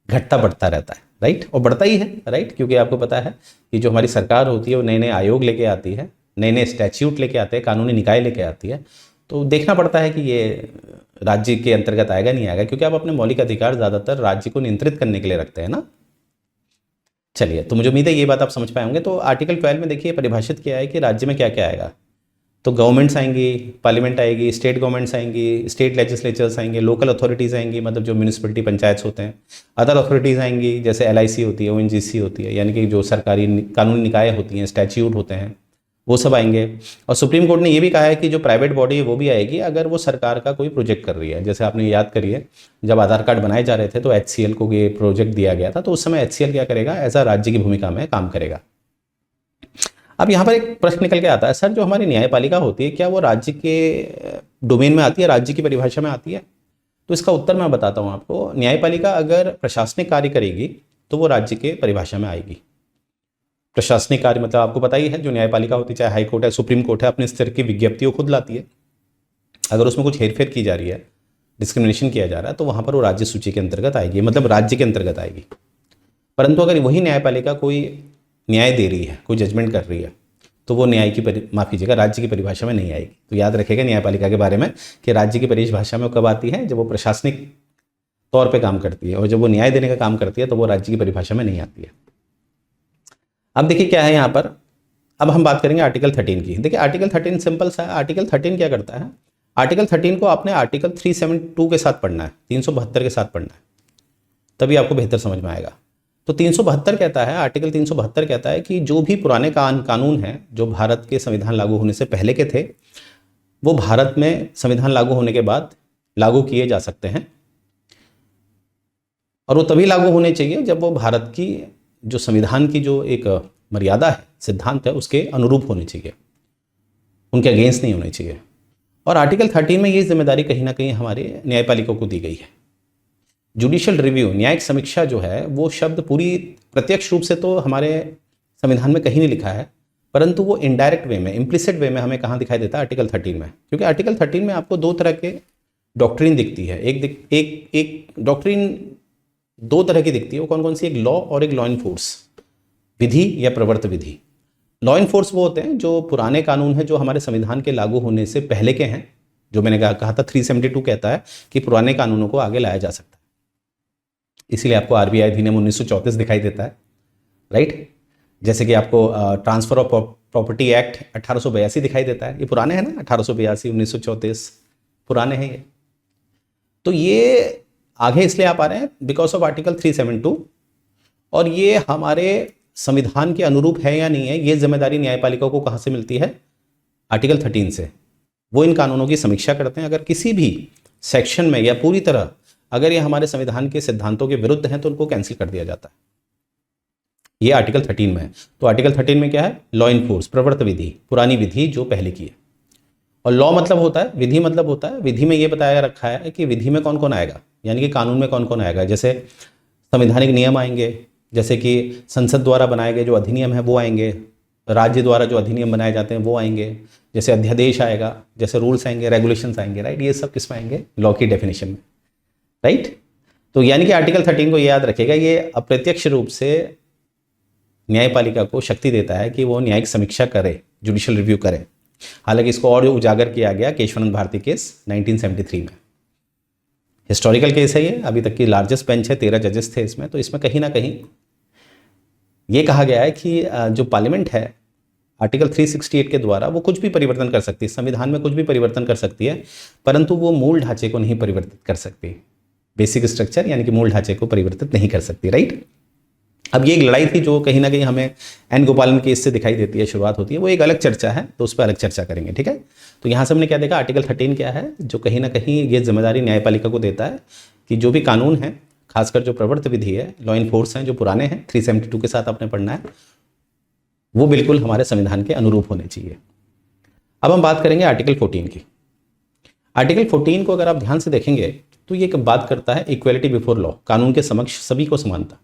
घटता बढ़ता रहता है, राइट, और बढ़ता ही है, राइट, क्योंकि आपको पता है कि जो हमारी सरकार होती है वो नए नए आयोग लेके आती है, नए नए स्टैच्यूट लेके आते हैं, कानूनी निकाय लेके आती है। तो देखना पड़ता है कि ये राज्य के अंतर्गत आएगा नहीं आएगा, क्योंकि आप अपने मौलिक अधिकार ज़्यादातर राज्य को नियंत्रित करने के लिए रखते हैं ना। चलिए, तो मुझे उम्मीद है ये बात आप समझ पाए होंगे। तो आर्टिकल 12 में देखिए परिभाषित किया है कि राज्य में क्या क्या आएगा। तो गवर्नमेंट्स आएंगी, पार्लियामेंट आएगी, स्टेट गवर्नमेंट्स आएंगी, स्टेट लेजिस्लेचर्स आएंगे, लोकल अथॉरिटीज़ आएंगी, मतलब जो म्यूनिसिपलिटी पंचायत होते हैं, अदर अथॉरिटीज़ आएंगी जैसे एलआईसी होती है, ओएनजीसी होती है, यानी कि जो सरकारी कानूनी निकाय होती हैं, स्टैच्यूट होते हैं, वो सब आएंगे। और सुप्रीम कोर्ट ने ये भी कहा है कि जो प्राइवेट बॉडी है वो भी आएगी अगर वो सरकार का कोई प्रोजेक्ट कर रही है। जैसे आपने याद करिए, जब आधार कार्ड बनाए जा रहे थे तो एचसीएल को ये प्रोजेक्ट दिया गया था, तो उस समय एचसीएल क्या करेगा, एज अ राज्य की भूमिका में काम करेगा। अब यहाँ पर एक प्रश्न निकल के आता है, सर जो हमारी न्यायपालिका होती है क्या वो राज्य के डोमेन में आती है, राज्य की परिभाषा में आती है? तो इसका उत्तर मैं बताता हूँ आपको। न्यायपालिका अगर प्रशासनिक कार्य करेगी तो वो राज्य के परिभाषा में आएगी। प्रशासनिक कार्य मतलब आपको पता ही है, जो न्यायपालिका होती है, चाहे हाई कोर्ट है, सुप्रीम कोर्ट है, अपने स्तर की विज्ञप्तियों खुद लाती है। अगर उसमें कुछ हेरफेर की जा रही है, डिस्क्रिमिनेशन किया जा रहा है, तो वहाँ पर वो राज्य सूची के अंतर्गत आएगी, मतलब राज्य के अंतर्गत आएगी। परंतु अगर वही न्यायपालिका कोई न्याय दे रही है, कोई जजमेंट कर रही है, तो वो न्याय की माफ़ कीजिएगा, राज्य की परिभाषा में नहीं आएगी। तो याद रखेगा न्यायपालिका के बारे में कि राज्य की परिभाषा में कब आती है, जब वो प्रशासनिक तौर पे काम करती है, और जब वो न्याय देने का काम करती है तो वो राज्य की परिभाषा में नहीं आती है। अब देखिए क्या है यहाँ पर, अब हम बात करेंगे आर्टिकल 13 की। देखिए आर्टिकल 13 सिंपल सा है। आर्टिकल 13 क्या करता है, आर्टिकल 13 को आपने आर्टिकल 372 के साथ पढ़ना है, 372 के साथ पढ़ना है, तभी आपको बेहतर समझ में आएगा। तो 372 कहता है, आर्टिकल 372 कहता है कि जो भी पुराने कानून हैं जो भारत के संविधान लागू होने से पहले के थे, वो भारत में संविधान लागू होने के बाद लागू किए जा सकते हैं, और वो तभी लागू होने चाहिए जब वो भारत की जो संविधान की जो एक मर्यादा है, सिद्धांत है, उसके अनुरूप होने चाहिए, उनके अगेंस्ट नहीं होने चाहिए। और आर्टिकल 13 में ये जिम्मेदारी कहीं ना कहीं हमारे न्यायपालिका को दी गई है। जुडिशियल रिव्यू, न्यायिक समीक्षा जो है, वो शब्द पूरी प्रत्यक्ष रूप से तो हमारे संविधान में कहीं नहीं लिखा है, परंतु वो इनडायरेक्ट वे में, इम्प्लिसिट वे में हमें कहाँ दिखाई देता है, आर्टिकल 13 में। क्योंकि आर्टिकल 13 में आपको दो तरह के डॉक्ट्रिन दिखती है। एक डॉक्ट्रिन दो तरह की दिखती है। वो कौन कौन सी, एक लॉ और एक लॉ इनफोर्स, विधि या प्रवर्त विधि। लॉ इनफोर्स वो होते हैं जो पुराने कानून हैं जो हमारे संविधान के लागू होने से पहले के हैं, जो मैंने कहा था 372 कहता है कि पुराने कानूनों को आगे लाया जा सकता है, इसीलिए आपको आरबीआई अधिनियम 1934 दिखाई देता है, राइट। जैसे कि आपको ट्रांसफर ऑफ प्रॉपर्टी एक्ट 1882 दिखाई देता है, ये पुराने हैं ना, 1882, 1934 पुराने हैं ये। तो ये आगे इसलिए आ पा रहे हैं बिकॉज ऑफ आर्टिकल 372, और ये हमारे संविधान के अनुरूप है या नहीं है, ये जिम्मेदारी न्यायपालिका को कहाँ से मिलती है, आर्टिकल 13 से। वो इन कानूनों की समीक्षा करते हैं, अगर किसी भी सेक्शन में या पूरी तरह अगर ये हमारे संविधान के सिद्धांतों के विरुद्ध हैं तो उनको कैंसिल कर दिया जाता है। ये आर्टिकल 13 में है। तो आर्टिकल 13 में क्या है, लॉ इनफोर्स, प्रवर्त विधि, पुरानी विधि जो पहले की है। और लॉ मतलब होता है, विधि मतलब होता है, विधि में ये बताया रखा है कि विधि में कौन कौन आएगा, यानी कि कानून में कौन कौन आएगा। जैसे संवैधानिक नियम आएंगे, जैसे कि संसद द्वारा बनाए गए जो अधिनियम है वो आएंगे, राज्य द्वारा जो अधिनियम बनाए जाते हैं वो आएंगे, जैसे अध्यादेश आएगा, जैसे रूल्स आएंगे, रेगुलेशंस आएंगे, राइट। ये सब किस में आएंगे, लॉ की डेफिनेशन में, राइट। तो यानी कि आर्टिकल 13 को याद रखेगा, ये अप्रत्यक्ष रूप से न्यायपालिका को शक्ति देता है कि वो न्यायिक समीक्षा करे, जुडिशियल रिव्यू करे। हालांकि इसको और उजागर किया गया केशवानंद भारती केस 1973 में। हिस्टोरिकल केस है ये, अभी तक की लार्जेस्ट बेंच है, 13 जजेस थे इसमें। तो इसमें कहीं ना कहीं ये कहा गया है कि जो पार्लियामेंट है, आर्टिकल 368 के द्वारा वो कुछ भी परिवर्तन कर सकती है, संविधान में कुछ भी परिवर्तन कर सकती है, परंतु वो मूल ढांचे को नहीं परिवर्तित कर सकती। बेसिक स्ट्रक्चर यानी कि मूल ढांचे को परिवर्तित नहीं कर सकती, राइट। अब ये एक लड़ाई थी जो कहीं ना कहीं हमें एन गोपालन केस से दिखाई देती है, शुरुआत होती है, वो एक अलग चर्चा है, तो उस पर अलग चर्चा करेंगे, ठीक है। तो यहाँ से हमने क्या देखा, आर्टिकल 13 क्या है, जो कहीं ना कहीं ये जिम्मेदारी न्यायपालिका को देता है कि जो भी कानून है, खासकर जो प्रवर्त विधि है, लॉ इन्फोर्स हैं जो पुराने हैं, 372 के साथ आपने पढ़ना है, वो बिल्कुल हमारे संविधान के अनुरूप होने चाहिए। अब हम बात करेंगे आर्टिकल 14 की। आर्टिकल 14 को अगर आप ध्यान से देखेंगे तो ये बात करता है इक्वलिटी बिफोर लॉ, कानून के समक्ष सभी को समानता।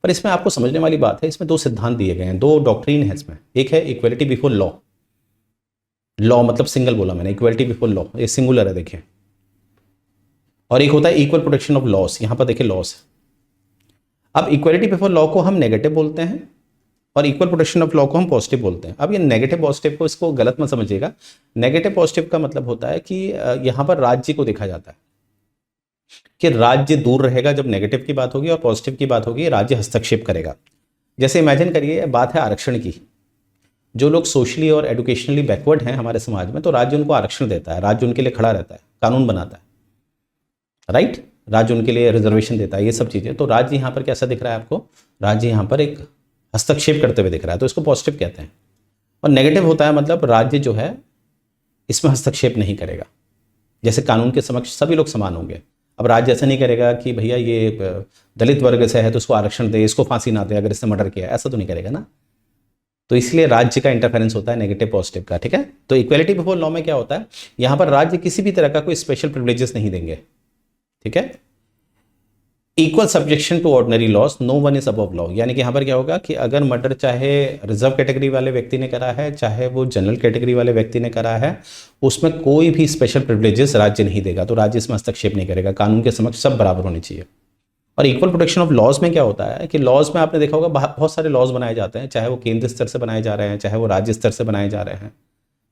पर इसमें आपको समझने वाली बात है, इसमें दो सिद्धांत दिए गए हैं, दो डॉक्ट्रीन है इसमें। एक है इक्वलिटी बिफोर लॉ, लॉ मतलब सिंगल बोला मैंने, इक्वलिटी बिफोर लॉ ये सिंगुलर है देखिए, और एक होता है इक्वल प्रोटेक्शन ऑफ लॉस, यहां पर देखिए लॉस। अब इक्वलिटी बिफोर लॉ को हम नेगेटिव बोलते हैं और इक्वल प्रोटेक्शन ऑफ लॉ को हम पॉजिटिव बोलते हैं। अब ये नेगेटिव पॉजिटिव को, इसको गलत मत समझिएगा। नेगेटिव पॉजिटिव का मतलब होता है कि यहां पर राज्य को देखा जाता है कि राज्य दूर रहेगा जब नेगेटिव की बात होगी, और पॉजिटिव की बात होगी राज्य हस्तक्षेप करेगा। जैसे इमेजिन करिए, बात है आरक्षण की, जो लोग सोशली और एजुकेशनली बैकवर्ड हैं हमारे समाज में, तो राज्य उनको आरक्षण देता है, राज्य उनके लिए खड़ा रहता है, कानून बनाता है, राइट, राज्य उनके लिए रिजर्वेशन देता है, ये सब चीज़ें। तो राज्य यहाँ पर कैसा दिख रहा है आपको, राज्य यहाँ पर एक हस्तक्षेप करते हुए दिख रहा है, तो इसको पॉजिटिव कहते हैं। और नेगेटिव होता है मतलब राज्य जो है इसमें हस्तक्षेप नहीं करेगा, जैसे कानून के समक्ष सभी लोग समान होंगे। अब राज्य ऐसा नहीं करेगा कि भैया ये दलित वर्ग से है तो इसको आरक्षण दे, इसको फांसी ना दे अगर इसने मर्डर किया, ऐसा तो नहीं करेगा ना। तो इसलिए राज्य का इंटरफेरेंस होता है नेगेटिव पॉजिटिव का, ठीक है। तो इक्वलिटी बिफोर लॉ में क्या होता है, यहां पर राज्य किसी भी तरह का कोई स्पेशल प्रिविलेजेस नहीं देंगे, ठीक है। Equal subjection to ordinary laws, no one is above law, यानी कि यहाँ पर क्या होगा कि अगर मर्डर चाहे रिजर्व कैटेगरी वाले व्यक्ति ने करा है, चाहे वो जनरल कैटेगरी वाले व्यक्ति ने करा है, उसमें कोई भी स्पेशल प्रिविलेजेस राज्य नहीं देगा, तो राज्य इसमें हस्तक्षेप नहीं करेगा, कानून के समक्ष सब बराबर होने चाहिए। और इक्वल प्रोटेक्शन ऑफ लॉज में क्या होता है कि लॉज में आपने देखा होगा बहुत सारे लॉज बनाए जाते हैं, चाहे वो केंद्र स्तर से बनाए जा रहे हैं, चाहे वो राज्य स्तर से बनाए जा रहे हैं,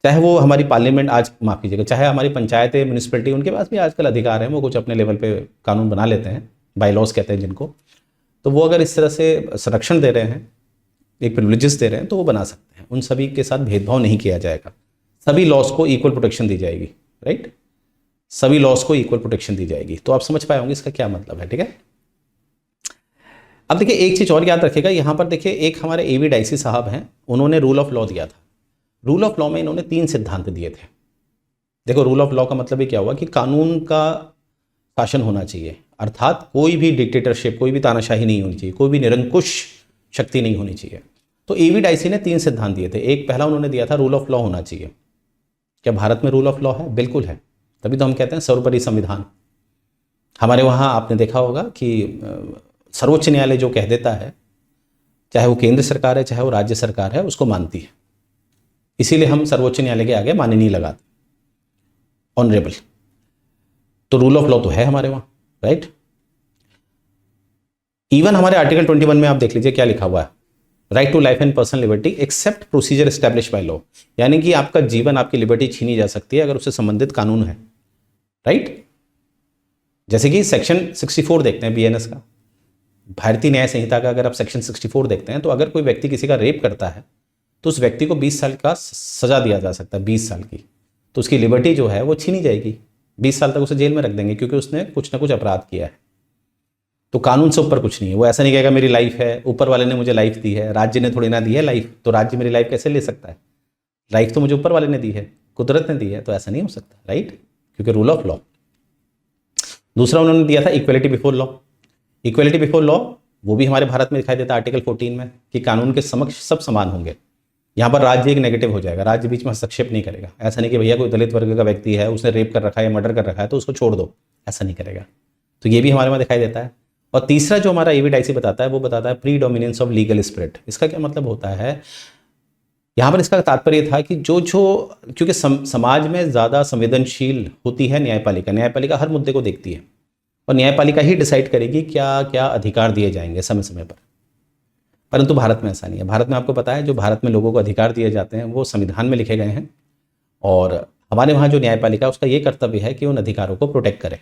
चाहे वो हमारी पार्लियामेंट, आज माफ कीजिएगा, चाहे हमारी पंचायतें, म्यूनिसिपलिटी, उनके पास भी आजकल अधिकार है, वो कुछ अपने लेवल पे कानून बना लेते हैं, बाई लॉज कहते हैं जिनको। तो वो अगर इस तरह से संरक्षण दे रहे हैं, एक प्रिविलेजेस दे रहे हैं, तो वो बना सकते हैं, उन सभी के साथ भेदभाव नहीं किया जाएगा, सभी लॉज को इक्वल प्रोटेक्शन दी जाएगी, राइट, सभी लॉज को इक्वल प्रोटेक्शन दी जाएगी। तो आप समझ पाए होंगे इसका क्या मतलब है, ठीक है। अब देखिए एक चीज और याद रखिएगा, यहां पर देखिए एक हमारे एवी डाइसी साहब हैं, उन्होंने रूल ऑफ लॉ दिया था। रूल ऑफ लॉ में इन्होंने 3 सिद्धांत दिए थे। देखो रूल ऑफ लॉ का मतलब ये क्या हुआ कि कानून का शासन होना चाहिए, अर्थात कोई भी डिक्टेटरशिप, कोई भी तानाशाही नहीं होनी चाहिए, कोई भी निरंकुश शक्ति नहीं होनी चाहिए। तो एवी डाइसी ने 3 सिद्धांत दिए थे। एक पहला उन्होंने दिया था रूल ऑफ लॉ होना चाहिए। क्या भारत में रूल ऑफ लॉ है? बिल्कुल है, तभी तो हम कहते हैं सर्वोपरि संविधान। हमारे वहाँ आपने देखा होगा कि सर्वोच्च न्यायालय जो कह देता है, चाहे वो केंद्र सरकार है चाहे वो राज्य सरकार है, उसको मानती है, इसीलिए हम सर्वोच्च न्यायालय के आगे माननीय लगाते, ऑनरेबल। तो रूल ऑफ लॉ तो है हमारे वहां, राइट। इवन हमारे आर्टिकल 21 में आप देख लीजिए क्या लिखा हुआ है, right to life and personal liberty except procedure establish by law, यानी कि आपका जीवन, आपकी लिबर्टी छीनी जा सकती है अगर उससे संबंधित कानून है, राइट। जैसे कि सेक्शन 64 देखते हैं बीएनएस का, भारतीय न्याय संहिता का अगर आप सेक्शन 64 देखते हैं, तो अगर कोई व्यक्ति किसी का रेप करता है तो उस व्यक्ति को 20 साल का सजा दिया जा सकता है, 20 साल की, तो उसकी लिबर्टी जो है वो छीनी जाएगी, 20 साल तक उसे जेल में रख देंगे, क्योंकि उसने कुछ ना कुछ अपराध किया है। तो कानून से ऊपर कुछ नहीं है, वो ऐसा नहीं कहेगा मेरी लाइफ है, ऊपर वाले ने मुझे लाइफ दी है, राज्य ने थोड़ी ना दी है लाइफ, तो राज्य मेरी लाइफ कैसे ले सकता है? लाइफ तो मुझे ऊपर वाले ने दी है, कुदरत ने दी है, तो ऐसा नहीं हो सकता, राइट, क्योंकि रूल ऑफ लॉ। दूसरा उन्होंने दिया था equality before law. Equality before law वो भी हमारे भारत में दिखाई देता है आर्टिकल 14 में, कि कानून के समक्ष सब समान होंगे। यहाँ पर राज्य एक नेगेटिव हो जाएगा, राज्य बीच में हस्तक्षेप नहीं करेगा। ऐसा नहीं कि भैया कोई दलित वर्ग का व्यक्ति है, उसने रेप कर रखा है या मर्डर कर रखा है तो उसको छोड़ दो, ऐसा नहीं करेगा। तो ये भी हमारे में दिखाई देता है। और तीसरा जो हमारा एवी डाइसी बताता है, वो बताता है प्रीडोमिनेंस ऑफ लीगल स्पिरिट। इसका क्या मतलब होता है, यहाँ पर इसका तात्पर्य था कि जो क्योंकि समाज में ज़्यादा संवेदनशील होती है न्यायपालिका, न्यायपालिका हर मुद्दे को देखती है और न्यायपालिका ही डिसाइड करेगी क्या क्या अधिकार दिए जाएंगे समय समय पर। परंतु भारत में ऐसा नहीं है। भारत में आपको पता है जो भारत में लोगों को अधिकार दिए जाते हैं वो संविधान में लिखे गए हैं, और हमारे वहाँ जो न्यायपालिका उसका ये कर्तव्य है कि उन अधिकारों को प्रोटेक्ट करे।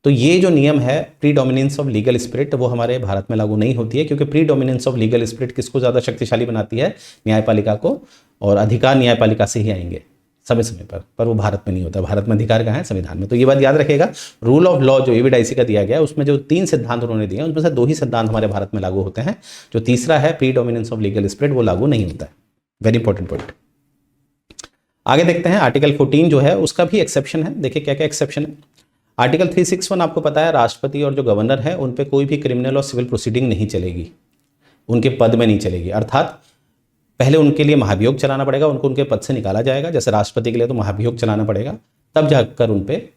तो ये जो नियम है प्रीडोमिनेंस ऑफ लीगल स्पिरिट, वो हमारे भारत में लागू नहीं होती है, क्योंकि प्रीडोमिनेंस ऑफ लीगल स्पिरिट किसको ज़्यादा शक्तिशाली बनाती है? न्यायपालिका को, और अधिकार न्यायपालिका से ही आएंगे समय समय पर वो भारत में नहीं होता। भारत में अधिकार कहाँ है? संविधान में। तो ये बात याद रखेगा। रूल ऑफ लॉ जो एविडाइसी का दिया गया है, उसमें जो 3 सिद्धांत उन्होंने दिए हैं, उसमें से 2 ही सिद्धांत हमारे भारत में लागू होते हैं। जो तीसरा है प्रीडोमिनेंस ऑफ लीगल स्पिरिट, वो लागू नहीं होता है। Very important point. आगे देखते हैं आर्टिकल 14 जो है उसका भी एक्सेप्शन है। देखिए क्या क्या एक्सेप्शन है। आर्टिकल 361 आपको पता है, राष्ट्रपति और जो गवर्नर है उन पे कोई भी क्रिमिनल और सिविल प्रोसीडिंग नहीं चलेगी, उनके पद में नहीं चलेगी। अर्थात पहले उनके लिए महाभियोग चलाना पड़ेगा, उनको उनके पद से निकाला जाएगा। जैसे राष्ट्रपति के लिए तो महाभियोग चलाना पड़ेगा, तब जाकर उन पे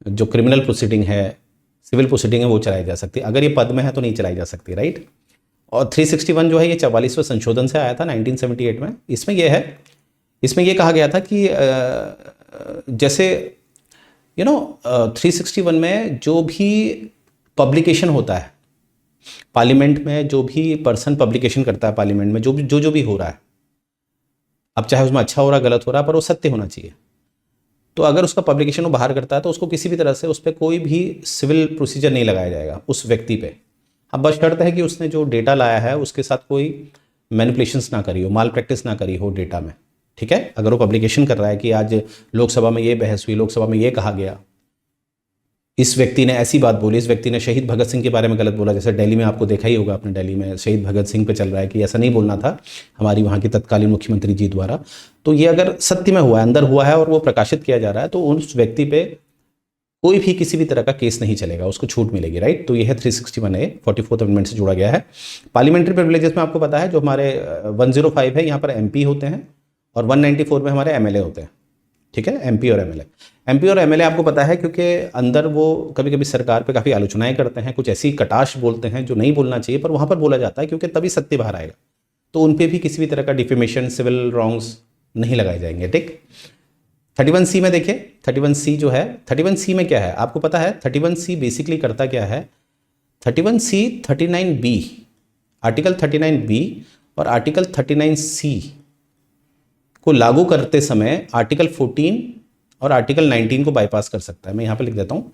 जो क्रिमिनल प्रोसीडिंग है, सिविल प्रोसीडिंग है, वो चलाई जा सकती है। अगर ये पद में है तो नहीं चलाई जा सकती, राइट। और 361 जो है ये 44वें संशोधन से आया था 1978 में। इसमें ये कहा गया था कि जैसे 361 में जो भी पब्लिकेशन होता है पार्लियामेंट में, जो भी पर्सन पब्लिकेशन करता है पार्लियामेंट में, जो भी हो रहा है, अब चाहे उसमें अच्छा हो रहा गलत हो रहा, पर वो सत्य होना चाहिए। तो अगर उसका पब्लिकेशन वो बाहर करता है तो उसको किसी भी तरह से उस पर कोई भी सिविल प्रोसीजर नहीं लगाया जाएगा उस व्यक्ति पे। अब बस शर्त है कि उसने जो डेटा लाया है उसके साथ कोई मैनिपुलेशंस ना करी हो, माल प्रैक्टिस ना करी हो डेटा में, ठीक है। अगर वो पब्लिकेशन कर रहा है कि आज लोकसभा में ये बहस हुई, लोकसभा में ये कहा गया, इस व्यक्ति ने ऐसी बात बोली, इस व्यक्ति ने शहीद भगत सिंह के बारे में गलत बोला, जैसे दिल्ली में आपको देखा ही होगा आपने, दिल्ली में शहीद भगत सिंह पे चल रहा है कि ऐसा नहीं बोलना था हमारी वहाँ की तत्कालीन मुख्यमंत्री जी द्वारा। तो ये अगर सत्य में हुआ है, अंदर हुआ है और वो प्रकाशित किया जा रहा है, तो उस व्यक्ति पे कोई भी किसी भी तरह का केस नहीं चलेगा, उसको छूट मिलेगी, राइट। तो ये है 361A 44th अमेंडमेंट से जुड़ा गया है। पार्लियामेंट्री प्रिविलेजेस में आपको पता है जो हमारे 105 है, यहाँ पर MP होते हैं, और 194 में हमारे MLA होते हैं, ठीक है। MP और MLA आपको पता है क्योंकि अंदर वो कभी कभी सरकार पे काफ़ी आलोचनाएं करते हैं, कुछ ऐसी कटाश बोलते हैं जो नहीं बोलना चाहिए, पर वहाँ पर बोला जाता है क्योंकि तभी सत्य बाहर आएगा। तो उन पे भी किसी भी तरह का डिफेमेशन, सिविल रॉन्ग्स नहीं लगाए जाएंगे, ठीक। 31C में देखिए, 31C जो है, 31C में क्या है आपको पता है? 31C बेसिकली करता क्या है? 31C 39B, आर्टिकल 39B और आर्टिकल 39C को लागू करते समय आर्टिकल 14 और आर्टिकल 19 को बाईपास कर सकता है। मैं यहाँ पे लिख देता हूँ।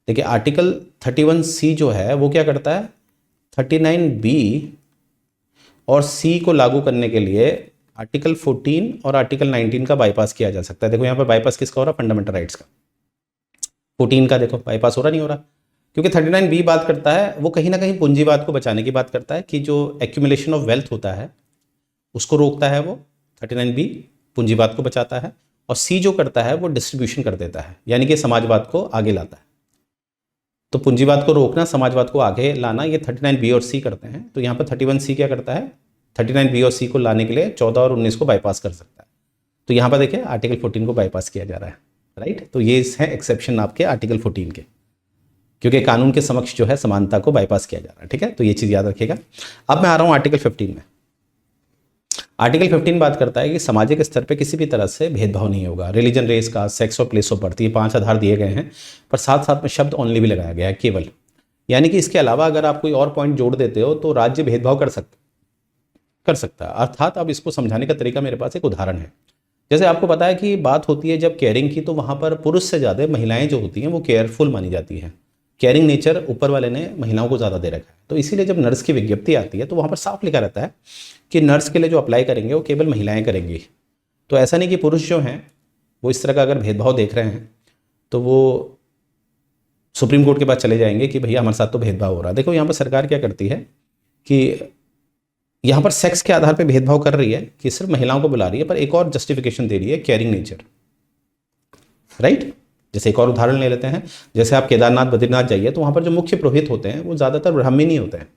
देखिए आर्टिकल 31C जो है वो क्या करता है? 39B और C को लागू करने के लिए आर्टिकल 14 और आर्टिकल 19 का बाईपास किया जा सकता है। देखो यहाँ पर बाईपास किसका हो रहा है? फंडामेंटल राइट्स का। 14 का देखो बाईपास हो रहा नहीं हो रहा, क्योंकि 39B बात करता है, वो कहीं ना कहीं पूंजीवाद को बचाने की बात करता है कि जो एक्यूमुलेशन ऑफ वेल्थ होता है उसको रोकता है वो। 39B पूंजीवाद को बचाता है, और C जो करता है वो डिस्ट्रीब्यूशन कर देता है, यानी कि समाजवाद को आगे लाता है। तो पूंजीवाद को रोकना, समाजवाद को आगे लाना, ये 39B और C करते हैं। तो यहाँ पर 31C क्या करता है? 39B और C को लाने के लिए 14 और 19 को बाईपास कर सकता है। तो यहाँ पर देखिए आर्टिकल 14 को बाईपास किया जा रहा है, राइट। तो ये है एक्सेप्शन आपके आर्टिकल 14 के, क्योंकि कानून के समक्ष जो है समानता को बाईपास किया जा रहा है, ठीक है। तो ये चीज़ याद रखिएगा। अब मैं आ रहा हूँ आर्टिकल 15 में। आर्टिकल 15 बात करता है कि सामाजिक स्तर पे किसी भी तरह से भेदभाव नहीं होगा। रिलीजन, रेस, कास्ट, सेक्स और प्लेस ऑफ बर्थ, ये 5 आधार दिए गए हैं, पर साथ साथ में शब्द ओनली भी लगाया गया है, केवल। यानी कि इसके अलावा अगर आप कोई और पॉइंट जोड़ देते हो तो राज्य भेदभाव कर सकता है। अर्थात अब इसको समझाने का तरीका मेरे पास एक उदाहरण है। जैसे आपको पता है कि बात होती है जब केयरिंग की, तो वहाँ पर पुरुष से ज़्यादा महिलाएं जो होती हैं वो केयरफुल मानी जाती हैं। केयरिंग नेचर ऊपर वाले ने महिलाओं को ज़्यादा दे रखा है। तो इसीलिए जब नर्स की विज्ञप्ति आती है तो वहाँ पर साफ लिखा रहता है कि नर्स के लिए जो अप्लाई करेंगे वो केवल महिलाएं करेंगी। तो ऐसा नहीं कि पुरुष जो हैं वो इस तरह का अगर भेदभाव देख रहे हैं तो वो सुप्रीम कोर्ट के पास चले जाएंगे कि भैया हमारे साथ तो भेदभाव हो रहा है। देखो यहाँ पर सरकार क्या करती है कि यहाँ पर सेक्स के आधार पर भेदभाव कर रही है कि सिर्फ महिलाओं को बुला रही है, पर एक और जस्टिफिकेशन दे रही है, केयरिंग नेचर, राइट। जैसे एक और उदाहरण ले लेते हैं, जैसे आप केदारनाथ, बद्रीनाथ जाइए तो वहाँ पर जो मुख्य पुरोहित होते हैं वो ज़्यादातर ब्राह्मण ही होते हैं।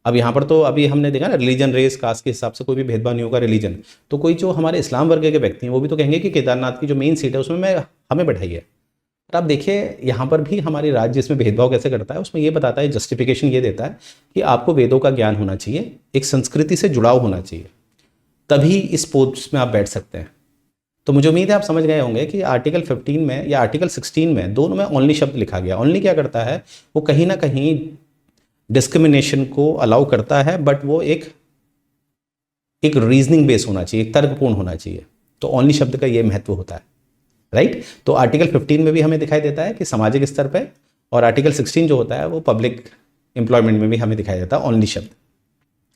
अब यहाँ पर तो अभी हमने देखा ना, रिलीजन, रेस, कास्ट के हिसाब से कोई भी भेदभाव नहीं होगा। रिलीजन तो कोई जो हमारे इस्लाम वर्ग के व्यक्ति हैं वो भी तो कहेंगे कि केदारनाथ की जो मेन सीट है उसमें हमें बैठाइए। पर आप देखिए यहाँ पर भी हमारी राज्य इसमें भेदभाव कैसे करता है, उसमें ये बताता है, जस्टिफिकेशन ये देता है कि आपको वेदों का ज्ञान होना चाहिए, एक संस्कृति से जुड़ाव होना चाहिए, तभी इस पोस्ट में आप बैठ सकते हैं। तो मुझे उम्मीद है आप समझ गए होंगे कि आर्टिकल 15 में या आर्टिकल 16 में दोनों में ओनली शब्द लिखा गया। ओनली क्या करता है? वो कहीं ना कहीं डिस्क्रिमिनेशन को अलाउ करता है, बट वो एक रीजनिंग बेस होना चाहिए, तर्कपूर्ण होना चाहिए। तो ओनली शब्द का ये महत्व होता है, राइट। तो आर्टिकल 15 में भी हमें दिखाई देता है कि सामाजिक स्तर पे और आर्टिकल 16 जो होता है वो पब्लिक एम्प्लॉयमेंट में भी हमें दिखाया जाता है ओनली शब्द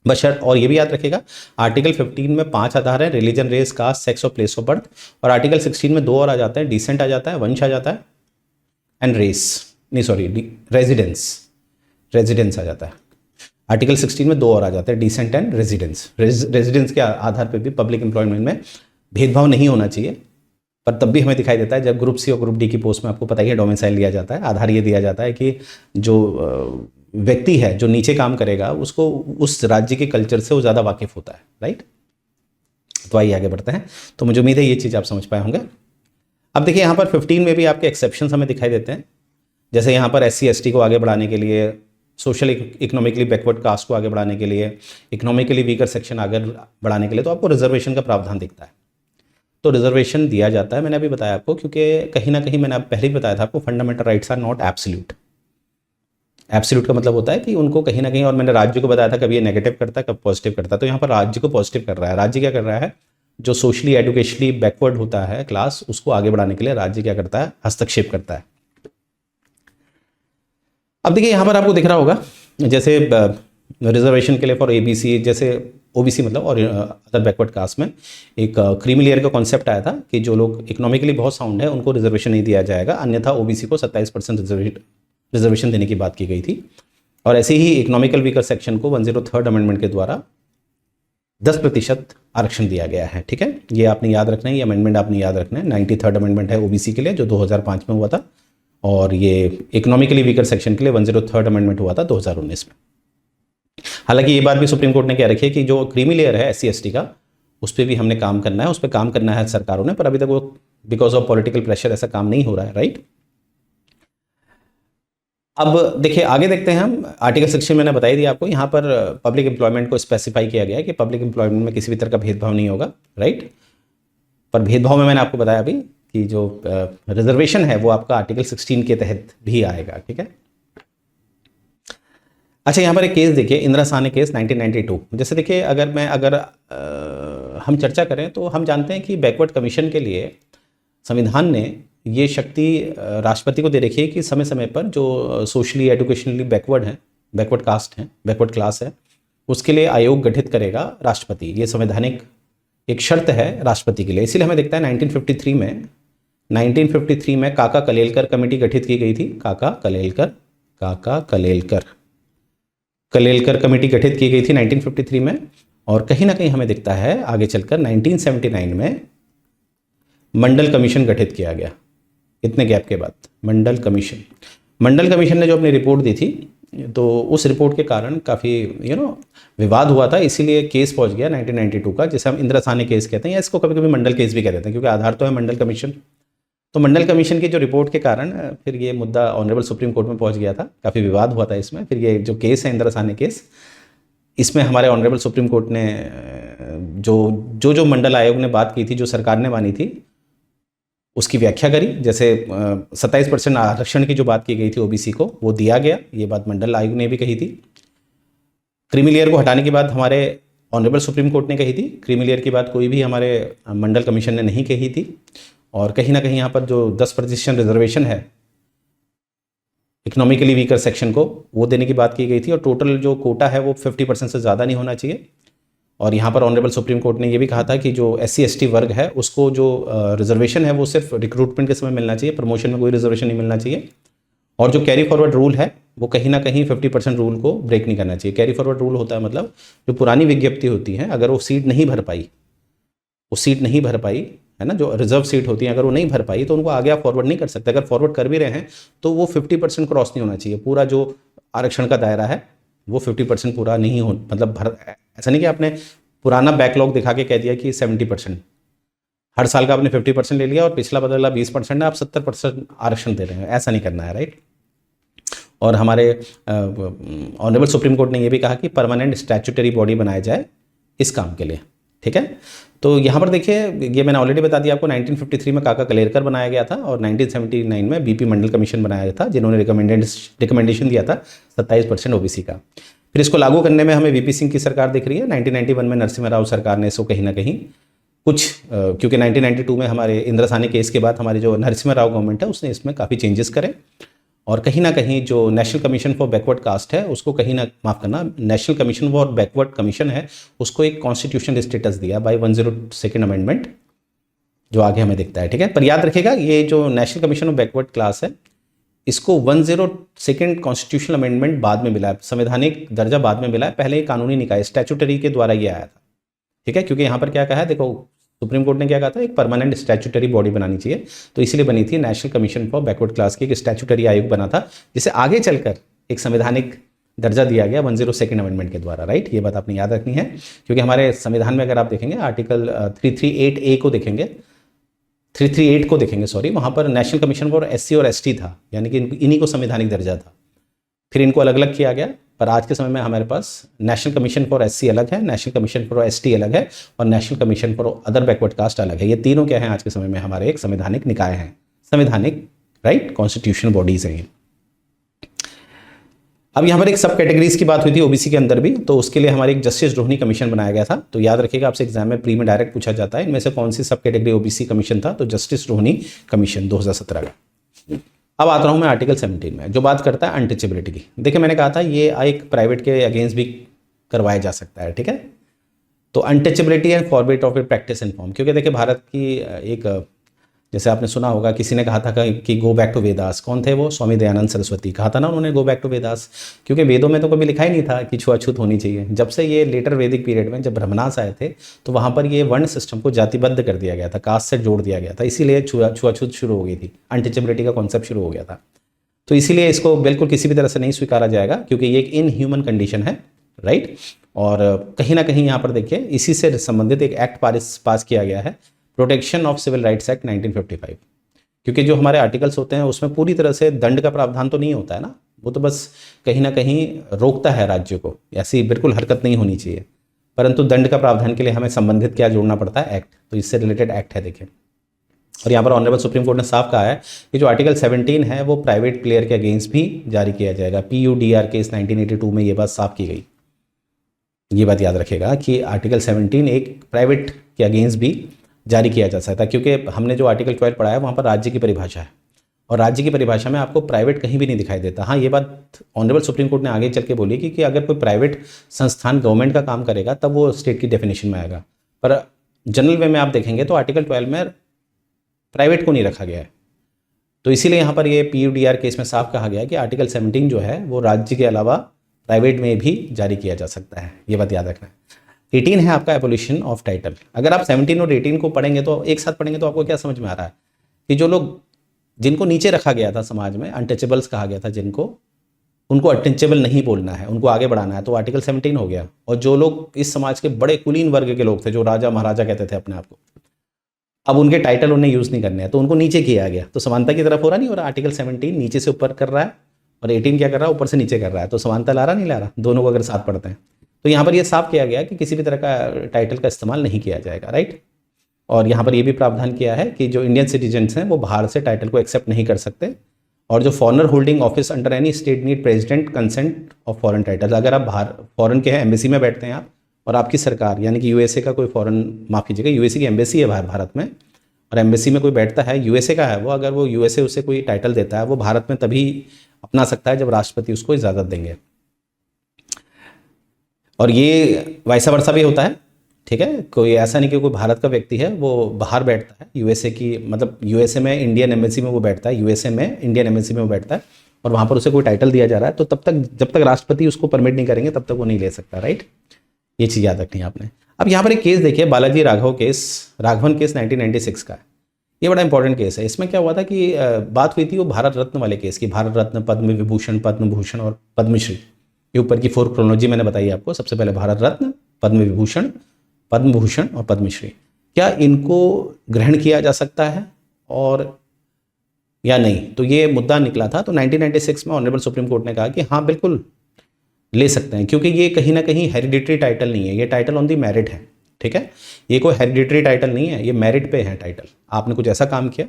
बशर्त। और ये भी याद रखिएगा आर्टिकल 15 में 5 आधार है, रिलीजन, रेस, कास्ट, सेक्स और प्लेस ऑफ बर्थ। और आर्टिकल 16 में 2 और आ जाते हैं, डिसेंट आ जाता है, वंश आ जाता है, एंड रेस, नहीं सॉरी, रेजिडेंस आ जाता है। आर्टिकल 16 में 2 और आ जाते हैं, डिसेंट एंड रेजिडेंस। रेजिडेंस के आधार पर भी पब्लिक एम्प्लॉयमेंट में भेदभाव नहीं होना चाहिए, पर तब भी हमें दिखाई देता है जब ग्रुप सी और ग्रुप डी की पोस्ट में आपको पता ही है डोमिसाइल लिया जाता है। आधार ये दिया जाता है कि जो व्यक्ति है जो नीचे काम करेगा उसको उस राज्य के कल्चर से वो ज़्यादा वाकिफ होता है, राइट। तो आइए आगे बढ़ते हैं। तो मुझे उम्मीद है ये चीज़ आप समझ पाए होंगे। अब देखिए यहाँ पर 15 में भी आपके एक्सेप्शंस हमें दिखाई देते हैं, जैसे यहाँ पर SC ST को आगे बढ़ाने के लिए, सोशल इकोनॉमिकली बैकवर्ड कास्ट को आगे बढ़ाने के लिए, इकोनॉमिकली वीकर सेक्शन आगे बढ़ाने के लिए, तो आपको रिजर्वेशन का प्रावधान दिखता है। तो रिजर्वेशन दिया जाता है, मैंने अभी बताया आपको, क्योंकि कहीं ना कहीं मैंने पहले ही बताया था आपको, fundamental rights are not absolute. Absolute का मतलब होता है कि उनको कहीं ना कहीं, और मैंने राज्य को बताया था कभी ये नेगेटिव करता है कब पॉजिटिव करता है, तो यहाँ पर राज्य को पॉजिटिव कर रहा है। राज्य क्या कर रहा है, जो सोशली एजुकेशनली बैकवर्ड होता है क्लास, उसको आगे बढ़ाने के लिए राज्य क्या करता है, हस्तक्षेप करता है। अब देखिए यहाँ पर आपको दिख रहा होगा, जैसे रिजर्वेशन के लिए फॉर ABC, जैसे OBC मतलब और अदर बैकवर्ड कास्ट में एक क्रीमी लेयर का कॉन्सेप्ट आया था कि जो लोग इकोनॉमिकली बहुत साउंड है उनको रिजर्वेशन नहीं दिया जाएगा, अन्यथा OBC को 27% रिजर्वेशन देने की बात की गई थी। और ऐसे ही इकोनॉमिकल वीकर सेक्शन को 103rd अमेंडमेंट के द्वारा 10% आरक्षण दिया गया है। ठीक है, ये आपने याद रखना है, ये अमेंडमेंट आपने याद रखना है। 93rd अमेंडमेंट है OBC के लिए जो 2005 में हुआ था, और ये इकोनॉमिकली वीकर सेक्शन के लिए 103rd अमेंडमेंट हुआ था 2019 में। हालांकि ये बात भी सुप्रीम कोर्ट ने कह रखी है कि जो क्रीमी लेयर है SC ST का, उस पर भी हमने काम करना है, उस पर काम करना है सरकारों ने, पर अभी तक वो बिकॉज ऑफ पॉलिटिकल प्रेशर ऐसा काम नहीं हो रहा है, राइट। अब देखिए आगे देखते हैं हम। आर्टिकल 16 मैंने बताई दिया आपको, यहाँ पर पब्लिक एम्प्लॉयमेंट को स्पेसिफाई किया गया है कि पब्लिक एम्प्लॉयमेंट में किसी भी तरह का भेदभाव नहीं होगा, राइट। पर भेदभाव में मैंने आपको बताया अभी कि जो रिजर्वेशन है वो आपका आर्टिकल 16 के तहत भी आएगा, ठीक है। अच्छा, यहाँ पर एक केस देखिए, इंदिरा साहनी केस 1992। जैसे देखिए अगर हम चर्चा करें तो हम जानते हैं कि बैकवर्ड कमीशन के लिए संविधान ने ये शक्ति राष्ट्रपति को दे रखी है कि समय समय पर जो सोशली एजुकेशनली बैकवर्ड हैं, बैकवर्ड कास्ट हैं, बैकवर्ड क्लास है, उसके लिए आयोग गठित करेगा राष्ट्रपति। ये संवैधानिक एक शर्त है राष्ट्रपति के लिए। इसीलिए हमें दिखता है 1953 में काका कलेलकर कमेटी गठित की गई थी। काका कलेलकर कमेटी गठित की गई थी 1953 में। और कहीं ना कहीं हमें दिखता है आगे चलकर 1979 में मंडल कमीशन गठित किया गया, इतने गैप के बाद। मंडल कमीशन ने जो अपनी रिपोर्ट दी थी, तो उस रिपोर्ट के कारण काफ़ी विवाद हुआ था, इसीलिए केस पहुंच गया 1992 का, जिसे हम इंदिरा साहनी केस कहते हैं, या इसको कभी कभी मंडल केस भी कह देते हैं, क्योंकि आधार तो है मंडल कमीशन। तो मंडल कमीशन की जो रिपोर्ट के कारण फिर ये मुद्दा ऑनरेबल सुप्रीम कोर्ट में पहुंच गया था, काफ़ी विवाद हुआ था इसमें। फिर ये जो केस है इंदिरा साहनी केस, इसमें हमारे ऑनरेबल सुप्रीम कोर्ट ने जो मंडल आयोग ने बात की थी, जो सरकार ने मानी थी, उसकी व्याख्या करी। जैसे 27% आरक्षण की जो बात की गई थी OBC को, वो दिया गया, ये बात मंडल आयोग ने भी कही थी। क्रीमी लेयर को हटाने की बात हमारे ऑनरेबल सुप्रीम कोर्ट ने कही थी। क्रीमी लेयर की बात कोई भी हमारे मंडल कमीशन ने नहीं कही थी। और कहीं ना कहीं यहाँ पर जो 10% रिजर्वेशन है इकोनॉमिकली वीकर सेक्शन को, वो देने की बात की गई थी। और टोटल जो कोटा है वो 50% से ज़्यादा नहीं होना चाहिए। और यहाँ पर ऑनरेबल सुप्रीम कोर्ट ने ये भी कहा था कि जो SC ST वर्ग है उसको जो रिजर्वेशन है वो सिर्फ रिक्रूटमेंट के समय मिलना चाहिए, प्रमोशन में कोई रिजर्वेशन नहीं मिलना चाहिए। और जो कैरी फॉरवर्ड रूल है वो कहीं ना कहीं 50% रूल को ब्रेक नहीं करना चाहिए। कैरी फॉरवर्ड रूल होता है मतलब जो पुरानी विज्ञप्ति होती है, अगर वो सीट नहीं भर पाई है ना, जो रिजर्व सीट होती है, अगर वो नहीं भर पाई तो उनको आगे आप फॉरवर्ड नहीं कर सकते। अगर फॉरवर्ड कर भी रहे हैं तो वो 50% क्रॉस नहीं होना चाहिए। पूरा जो आरक्षण का दायरा है वो 50% पूरा नहीं हो, मतलब ऐसा नहीं कि आपने पुराना बैकलॉग दिखा के कह दिया कि 70%, हर साल का आपने 50% ले लिया और पिछला बदला 20% है, आप 70% आरक्षण दे रहे हैं, ऐसा नहीं करना है, राइट। और हमारे ऑनरेबल सुप्रीम कोर्ट ने यह भी कहा कि परमानेंट स्टैट्यूटरी बॉडी बनाया जाए इस काम के लिए, ठीक है। तो यहाँ पर देखिए, ये मैंने ऑलरेडी बता दिया आपको, 1953 में काका कलेरकर बनाया गया था और 1979 में BP मंडल कमीशन बनाया था, जिन्होंने रिकमेंडेशन दिया था 27% OBC का। फिर इसको लागू करने में हमें VP सिंह की सरकार दिख रही है। 1991 में नरसिम्हा राव सरकार ने इसको कहीं ना कहीं कुछ क्योंकि 1992 में हमारे इंदिरा साहनी केस के बाद हमारी जो नरसिम्हा राव गवर्नमेंट है उसने इसमें काफ़ी चेंजेस करे और कहीं ना कहीं जो national commission for backward caste है उसको कहीं ना, माफ़ करना, national commission for backward commission है उसको एक कॉन्स्टिट्यूशनल स्टेटस दिया बाय 102nd अमेंडमेंट, जो आगे हमें दिखता है, ठीक है। पर याद रखिएगा ये जो national commission of backward class है इसको 102nd कॉन्स्टिट्यूशनल अमेंडमेंट बाद में मिला है, संवैधानिक दर्जा बाद में मिला है, पहले ये कानूनी निकाय स्टैट्यूटरी के द्वारा ये आया था, ठीक है। क्योंकि यहाँ पर क्या कहा है, देखो सुप्रीम कोर्ट ने क्या कहा था, एक परमानेंट स्टैट्यूटरी बॉडी बनानी चाहिए, तो इसलिए बनी थी national commission for backward class की एक स्टैट्यूटरी आयोग बना था, जिसे आगे चलकर एक संवैधानिक दर्जा दिया गया 102nd अमेंडमेंट के द्वारा, राइट। ये बात आपने याद रखनी है, क्योंकि हमारे संविधान में अगर आप देखेंगे आर्टिकल 338A को देखेंगे, 338 को देखेंगे सॉरी, वहाँ पर नेशनल कमीशन फॉर SC और ST था, यानी कि इन्हीं को संवैधानिक दर्जा था, फिर इनको अलग अलग किया गया। पर आज के समय में हमारे पास नेशनल कमीशन फॉर SC अलग है, नेशनल कमीशन फॉर ST अलग है, और national commission for other backward caste अलग है। ये तीनों क्या हैं आज के समय में हमारे एक संवैधानिक निकाय हैं, संवैधानिक, राइट, कॉन्स्टिट्यूशनल बॉडीज हैं। अब यहाँ पर एक सब कैटेगरीज की बात हुई थी OBC के अंदर भी, तो उसके लिए हमारे एक जस्टिस रोहिणी कमीशन बनाया गया था। तो याद रखिएगा आपसे एग्जाम में प्री में डायरेक्ट पूछा जाता है इनमें से कौन सी सब कैटेगरी OBC कमीशन था, तो जस्टिस रोहिणी कमीशन 2017 का। अब आता हूँ मैं आर्टिकल 17 में, जो बात करता है अनटचेबिलिटी की। देखिए मैंने कहा था ये एक प्राइवेट के अगेंस्ट भी करवाया जा सकता है, ठीक है। तो untouchability and forbid of practice in form, क्योंकि देखिए भारत की एक, जैसे आपने सुना होगा किसी ने कहा था कि गो बैक टू वेदास, कौन थे वो, स्वामी दयानंद सरस्वती, कहा था ना उन्होंने गो बैक टू वेदास, क्योंकि वेदों में तो कभी लिखा ही नहीं था कि छुआछूत होनी चाहिए। जब से ये लेटर वैदिक पीरियड में जब ब्रह्मनास आए थे तो वहाँ पर ये वर्ण सिस्टम को जातिबद्ध कर दिया गया था, कास्ट से जोड़ दिया गया था, इसीलिए छुआछूत शुरू हो गई थी, अनटचेबिलिटी का कॉन्सेप्ट शुरू हो गया था। तो इसीलिए इसको बिल्कुल किसी भी तरह से नहीं स्वीकारा जाएगा, क्योंकि ये एक इनह्यूमन कंडीशन है, राइट। और कहीं ना कहीं यहाँ पर देखिए इसी से संबंधित एक एक्ट पास किया गया है, protection of civil rights act 1955, क्योंकि जो हमारे आर्टिकल्स होते हैं उसमें पूरी तरह से दंड का प्रावधान तो नहीं होता है ना, वो तो बस कहीं ना कहीं रोकता है राज्य को, ऐसी बिल्कुल हरकत नहीं होनी चाहिए, परंतु दंड का प्रावधान के लिए हमें संबंधित क्या जोड़ना पड़ता है, एक्ट, तो इससे रिलेटेड एक्ट है देखिए। और यहाँ पर ऑनरेबल सुप्रीम कोर्ट ने साफ कहा है कि जो आर्टिकल 17 है वो प्राइवेट प्लेयर के अगेंस्ट भी जारी किया जाएगा। PUDR केस 1982 में ये बात साफ की गई, ये बात याद रखेगा कि आर्टिकल 17 एक प्राइवेट के अगेंस्ट भी जारी किया जा सकता है, क्योंकि हमने जो आर्टिकल 12 पढ़ा है वहाँ पर राज्य की परिभाषा है, और राज्य की परिभाषा में आपको प्राइवेट कहीं भी नहीं दिखाई देता। हाँ, ये बात ऑनरेबल सुप्रीम कोर्ट ने आगे चल के बोली कि अगर कोई प्राइवेट संस्थान गवर्नमेंट का काम करेगा तब वो स्टेट की डेफिनेशन में आएगा, पर जनरल वे में आप देखेंगे तो आर्टिकल 12 में प्राइवेट को नहीं रखा गया है। तो इसीलिए यहाँ पर ये PUDR केस में साफ कहा गया कि आर्टिकल 17 जो है वो राज्य के अलावा प्राइवेट में भी जारी किया जा सकता है, ये बात याद रखना है। 18 है आपका एबोलिशन ऑफ टाइटल। अगर आप 17 और 18 को पढ़ेंगे तो एक साथ पढ़ेंगे तो आपको क्या समझ में आ रहा है कि जो लोग जिनको नीचे रखा गया था समाज में, अनटचेबल्स कहा गया था जिनको, उनको अनटचेबल नहीं बोलना है, उनको आगे बढ़ाना है, तो आर्टिकल 17 हो गया। और जो लोग इस समाज के बड़े कुलीन वर्ग के लोग थे, जो राजा महाराजा कहते थे अपने आप को, अब उनके टाइटल उन्हें यूज़ नहीं करने हैं, तो उनको नीचे किया गया। तो समानता की तरफ हो रहा नहीं हो रहा, आर्टिकल 17 नीचे से ऊपर कर रहा है और 18 क्या कर रहा है, ऊपर से नीचे कर रहा है। तो समानता ला रहा नहीं ला रहा, दोनों को अगर साथ पढ़ते हैं। तो यहाँ पर ये साफ किया गया कि किसी भी तरह का टाइटल का इस्तेमाल नहीं किया जाएगा, राइट। और यहाँ पर ये भी प्रावधान किया है कि जो इंडियन सिटीजन्स हैं वो बाहर से टाइटल को एक्सेप्ट नहीं कर सकते, और जो foreigner holding office under any state need president consent of foreign title. अगर आप बाहर फॉरेन के हैं, एम्बेसी में बैठते हैं आप, और आपकी सरकार यानी कि USA का कोई फॉरेन, माफ़ कीजिएगा, USA की एम्बेसी है भारत में, और एम्बेसी में कोई बैठता है, USA का है वो, अगर वो USA उसे कोई टाइटल देता है, वो भारत में तभी अपना सकता है जब राष्ट्रपति उसको इजाज़त देंगे। और ये वैसा वर्षा भी होता है, ठीक है। कोई ऐसा नहीं कि कोई भारत का व्यक्ति है वो बाहर बैठता है USA की, मतलब USA में इंडियन एम्बेसी में वो बैठता है, USA में इंडियन एम्बेसी में वो बैठता है, और वहाँ पर उसे कोई टाइटल दिया जा रहा है, तो तब तक जब तक राष्ट्रपति उसको परमिट नहीं करेंगे तब तक वो नहीं ले सकता, राइट। ये चीज़ याद रखनी है आपने। अब यहाँ पर एक केस देखिए, बालाजी राघवन केस 1996 का है। ये बड़ा इंपॉर्टेंट केस है। इसमें क्या हुआ था कि बात हुई थी वो भारत रत्न वाले केस की, भारत रत्न, पद्म विभूषण, पद्म भूषण और पद्मश्री। ये ऊपर की 4 क्रोनोलॉजी मैंने बताई आपको। सबसे पहले भारत रत्न, पद्म विभूषण, पद्म भूषण और पद्मश्री, क्या इनको ग्रहण किया जा सकता है और या नहीं, तो ये मुद्दा निकला था। तो 1996 में ऑनरेबल सुप्रीम कोर्ट ने कहा कि हाँ बिल्कुल ले सकते हैं, क्योंकि ये कहीं ना कहीं हेरिडिटरी टाइटल नहीं है, ये टाइटल ऑन दी मेरिट है, ठीक है। ये कोई हेरिडिटरी टाइटल नहीं है, ये मेरिट पे है टाइटल। आपने कुछ ऐसा काम किया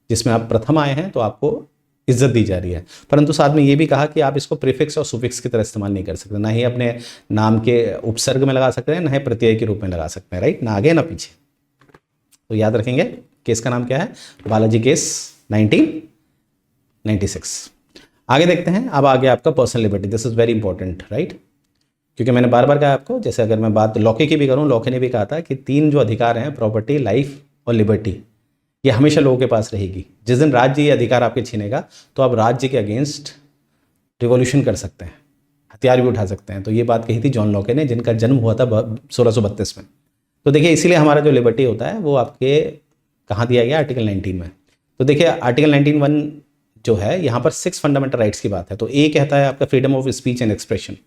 जिसमें आप प्रथम आए हैं तो आपको इज्जत दी जा रही है। परंतु साथ में ये भी कहा कि आप इसको प्रीफिक्स और सुफिक्स की तरह इस्तेमाल नहीं कर सकते, ना ही अपने नाम के उपसर्ग में लगा सकते हैं, ना ही प्रत्यय के रूप में लगा सकते हैं, राइट, ना आगे ना पीछे। तो याद रखेंगे केस का नाम क्या है, बालाजी केस 1996। आगे देखते हैं। अब आगे आपका personal liberty, this is very important, right. क्योंकि मैंने बार बार कहा आपको, जैसे अगर मैं बात लॉके की भी करूँ, लॉके ने भी कहा था कि 3 जो अधिकार हैं, प्रॉपर्टी, लाइफ और लिबर्टी, ये हमेशा लोगों के पास रहेगी। जिस दिन राज्य ये अधिकार आपके छीनेगा तो आप राज्य के अगेंस्ट रिवॉल्यूशन कर सकते हैं, हथियार भी उठा सकते हैं। तो ये बात कही थी जॉन लॉके ने, जिनका जन्म हुआ था 1632 में। तो देखिए इसीलिए हमारा जो लिबर्टी होता है वो आपके कहाँ दिया गया, आर्टिकल 19 में। तो देखिए आर्टिकल 19(1) जो है, यहाँ पर 6 फंडामेंटल राइट्स की बात है। तो ए कहता है आपका freedom of speech and expression,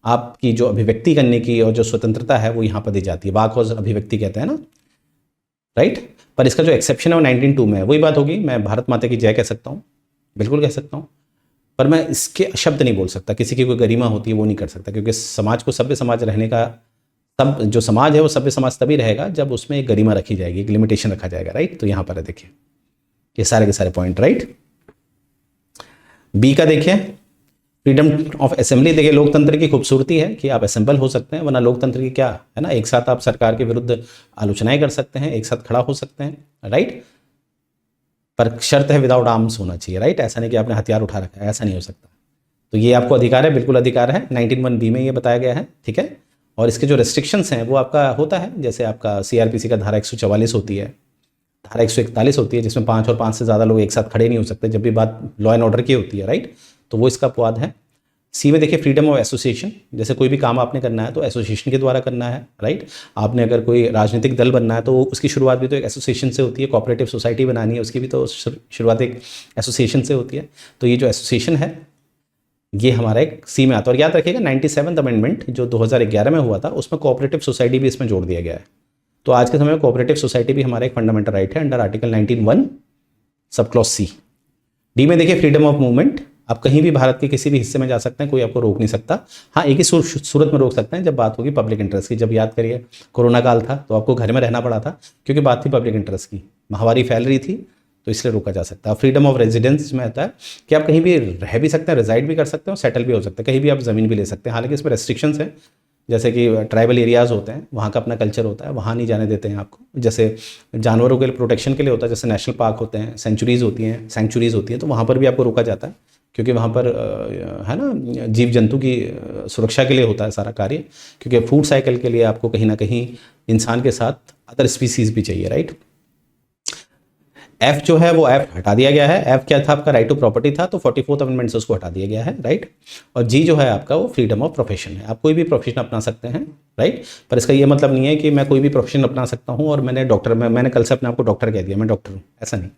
आपकी जो अभिव्यक्ति करने की और जो स्वतंत्रता है वो यहाँ पर दी जाती है। वाक और अभिव्यक्ति कहते हैं ना, राइट। पर इसका जो एक्सेप्शन है वो 19(2) में है। वही बात होगी, मैं भारत माता की जय कह सकता हूँ, बिल्कुल कह सकता हूँ, पर मैं इसके शब्द नहीं बोल सकता। किसी की कोई गरिमा होती है वो नहीं कर सकता, क्योंकि समाज को सभ्य समाज रहने का, सब जो समाज है वो सभ्य समाज तभी रहेगा जब उसमें एक गरिमा रखी जाएगी, एक लिमिटेशन रखा जाएगा, राइट। तो यहाँ पर है, देखिए ये सारे के सारे पॉइंट, राइट। बी का देखिए, फ्रीडम ऑफ असेंबली। देखिए लोकतंत्र की खूबसूरती है कि आप असेंबल हो सकते हैं, वरना लोकतंत्र की क्या है ना, एक साथ आप सरकार के विरुद्ध आलोचनाएं कर सकते हैं, एक साथ खड़ा हो सकते हैं, राइट। पर शर्त है विदाउट आर्म्स होना चाहिए, राइट। ऐसा नहीं कि आपने हथियार उठा रखा है, ऐसा नहीं हो सकता। तो ये आपको अधिकार है, बिल्कुल अधिकार है, 19(1) बी में ये बताया गया है, ठीक है। और इसके जो रेस्ट्रिक्शंस हैं वो आपका होता है, जैसे आपका सीआरपीसी का धारा 144 होती है, धारा 141 होती है, जिसमें 5 और 5 से ज़्यादा लोग एक साथ खड़े नहीं हो सकते जब भी बात लॉ एंड ऑर्डर की होती है, राइट। तो वो इसका अपवाद है। सी में देखिए फ्रीडम ऑफ एसोसिएशन, जैसे कोई भी काम आपने करना है तो एसोसिएशन के द्वारा करना है, राइट। आपने अगर कोई राजनीतिक दल बनना है तो उसकी शुरुआत भी तो एक एसोसिएशन से होती है, कोऑपरेटिव सोसाइटी बनानी है, उसकी भी तो शुरुआत एक एसोसिएशन से होती है। तो ये जो एसोसिएशन है ये हमारा एक सी में आता है। और याद रखिएगा 97th अमेंडमेंट जो 2011 में हुआ था, उसमें कोऑपरेटिव सोसाइटी भी इसमें जोड़ दिया गया है। तो आज के समय में कोऑपरेटिव सोसाइटी भी हमारा एक फंडामेंटल राइट है under article 19(1) sub clause C. D में देखिए फ्रीडम ऑफ मूवमेंट, आप कहीं भी भारत के किसी भी हिस्से में जा सकते हैं, कोई आपको रोक नहीं सकता। हाँ, एक ही सूरत में रोक सकते हैं, जब बात होगी पब्लिक इंटरेस्ट की। जब याद करिए कोरोना काल था तो आपको घर में रहना पड़ा था, क्योंकि बात थी पब्लिक इंटरेस्ट की, महामारी फैल रही थी, तो इसलिए रोका जा सकता है। फ्रीडम ऑफ रेजिडेंस में आता है कि आप कहीं भी रह भी सकते हैं, रिजाइड भी कर सकते हैं और सेटल भी हो सकते हैं, कहीं भी आप ज़मीन भी ले सकते हैं। हालांकि इसमें रेस्ट्रिक्शंस हैं, जैसे कि ट्राइबल एरियाज़ होते हैं, वहाँ का अपना कल्चर होता है, वहाँ नहीं जाने देते हैं आपको। जैसे जानवरों के लिए प्रोटेक्शन के लिए होता है, जैसे नेशनल पार्क होते हैं, सेंचुरीज़ होती हैं, तो वहाँ पर भी आपको रोका जाता है, क्योंकि वहाँ पर है ना जीव जंतु की सुरक्षा के लिए होता है सारा कार्य, क्योंकि फूड साइकिल के लिए आपको कहीं ना कहीं इंसान के साथ अदर स्पीसीज़ भी चाहिए, राइट। एफ जो है वो एफ हटा दिया गया है। एफ क्या था आपका, राइट टू प्रॉपर्टी था, तो 44th अमेंडमेंट से उसको हटा दिया गया है, राइट। और जी जो है आपका वो फ्रीडम ऑफ प्रोफेशन है, आप कोई भी प्रोफेशन अपना सकते हैं, राइट। पर इसका ये मतलब नहीं है कि मैं कोई भी प्रोफेशन अपना सकता हूँ और मैंने कल से अपने आपको डॉक्टर कह दिया, मैं डॉक्टर हूँ, ऐसा नहीं।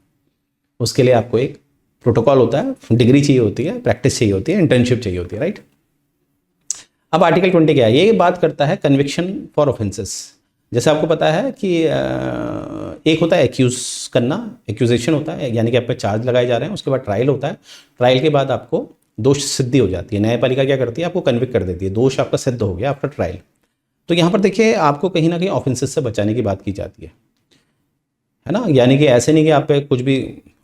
उसके लिए आपको एक प्रोटोकॉल होता है, डिग्री चाहिए होती है, प्रैक्टिस चाहिए होती है, इंटर्नशिप चाहिए होती है, राइट। अब आर्टिकल 20 क्या है, ये बात करता है कन्विक्शन फॉर ऑफेंसेस। जैसे आपको पता है कि एक होता है एक्यूज करना, एक्यूजेशन होता है, यानी कि आप पे चार्ज लगाए जा रहे हैं, उसके बाद ट्रायल होता है, ट्रायल के बाद आपको दोष सिद्धि हो जाती है। न्यायपालिका क्या करती है, आपको कन्विक्ट कर देती है, दोष आपका सिद्ध हो गया आफ्टर ट्रायल। तो यहाँ पर देखिए आपको कहीं ना कहीं ऑफेंसेस से बचाने की बात की जाती है ना, यानी कि ऐसे नहीं कि आप पे कुछ भी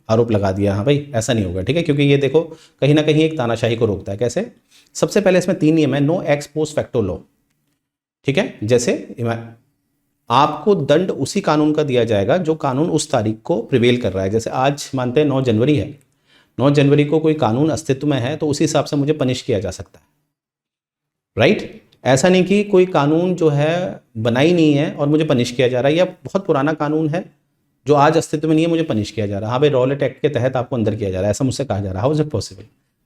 आरोप लगा दिया, हाँ भाई ऐसा नहीं होगा, ठीक है। क्योंकि ये देखो कहीं ना कहीं एक तानाशाही को रोकता है। कैसे, सबसे पहले इसमें 3 नियम है, no ex post facto law, ठीक है। जैसे आपको दंड उसी कानून का दिया जाएगा जो कानून उस तारीख को प्रिवेल कर रहा है। जैसे आज मानते हैं 9 जनवरी है, 9 जनवरी को कोई कानून अस्तित्व में है, तो उसी हिसाब से मुझे पनिश किया जा सकता है, राइट। ऐसा नहीं कि कोई कानून जो है बना ही नहीं है और मुझे पनिश किया जा रहा है, या बहुत पुराना कानून है जो आज अस्तित्व में नहीं है, मुझे पनिश किया जा रहा है। हाँ भाई, रॉलेट एक्ट के तहत आपको अंदर किया जा रहा है, ऐसा मुझसे कहा जा रहा है, हाउ इज इट पॉसिबल।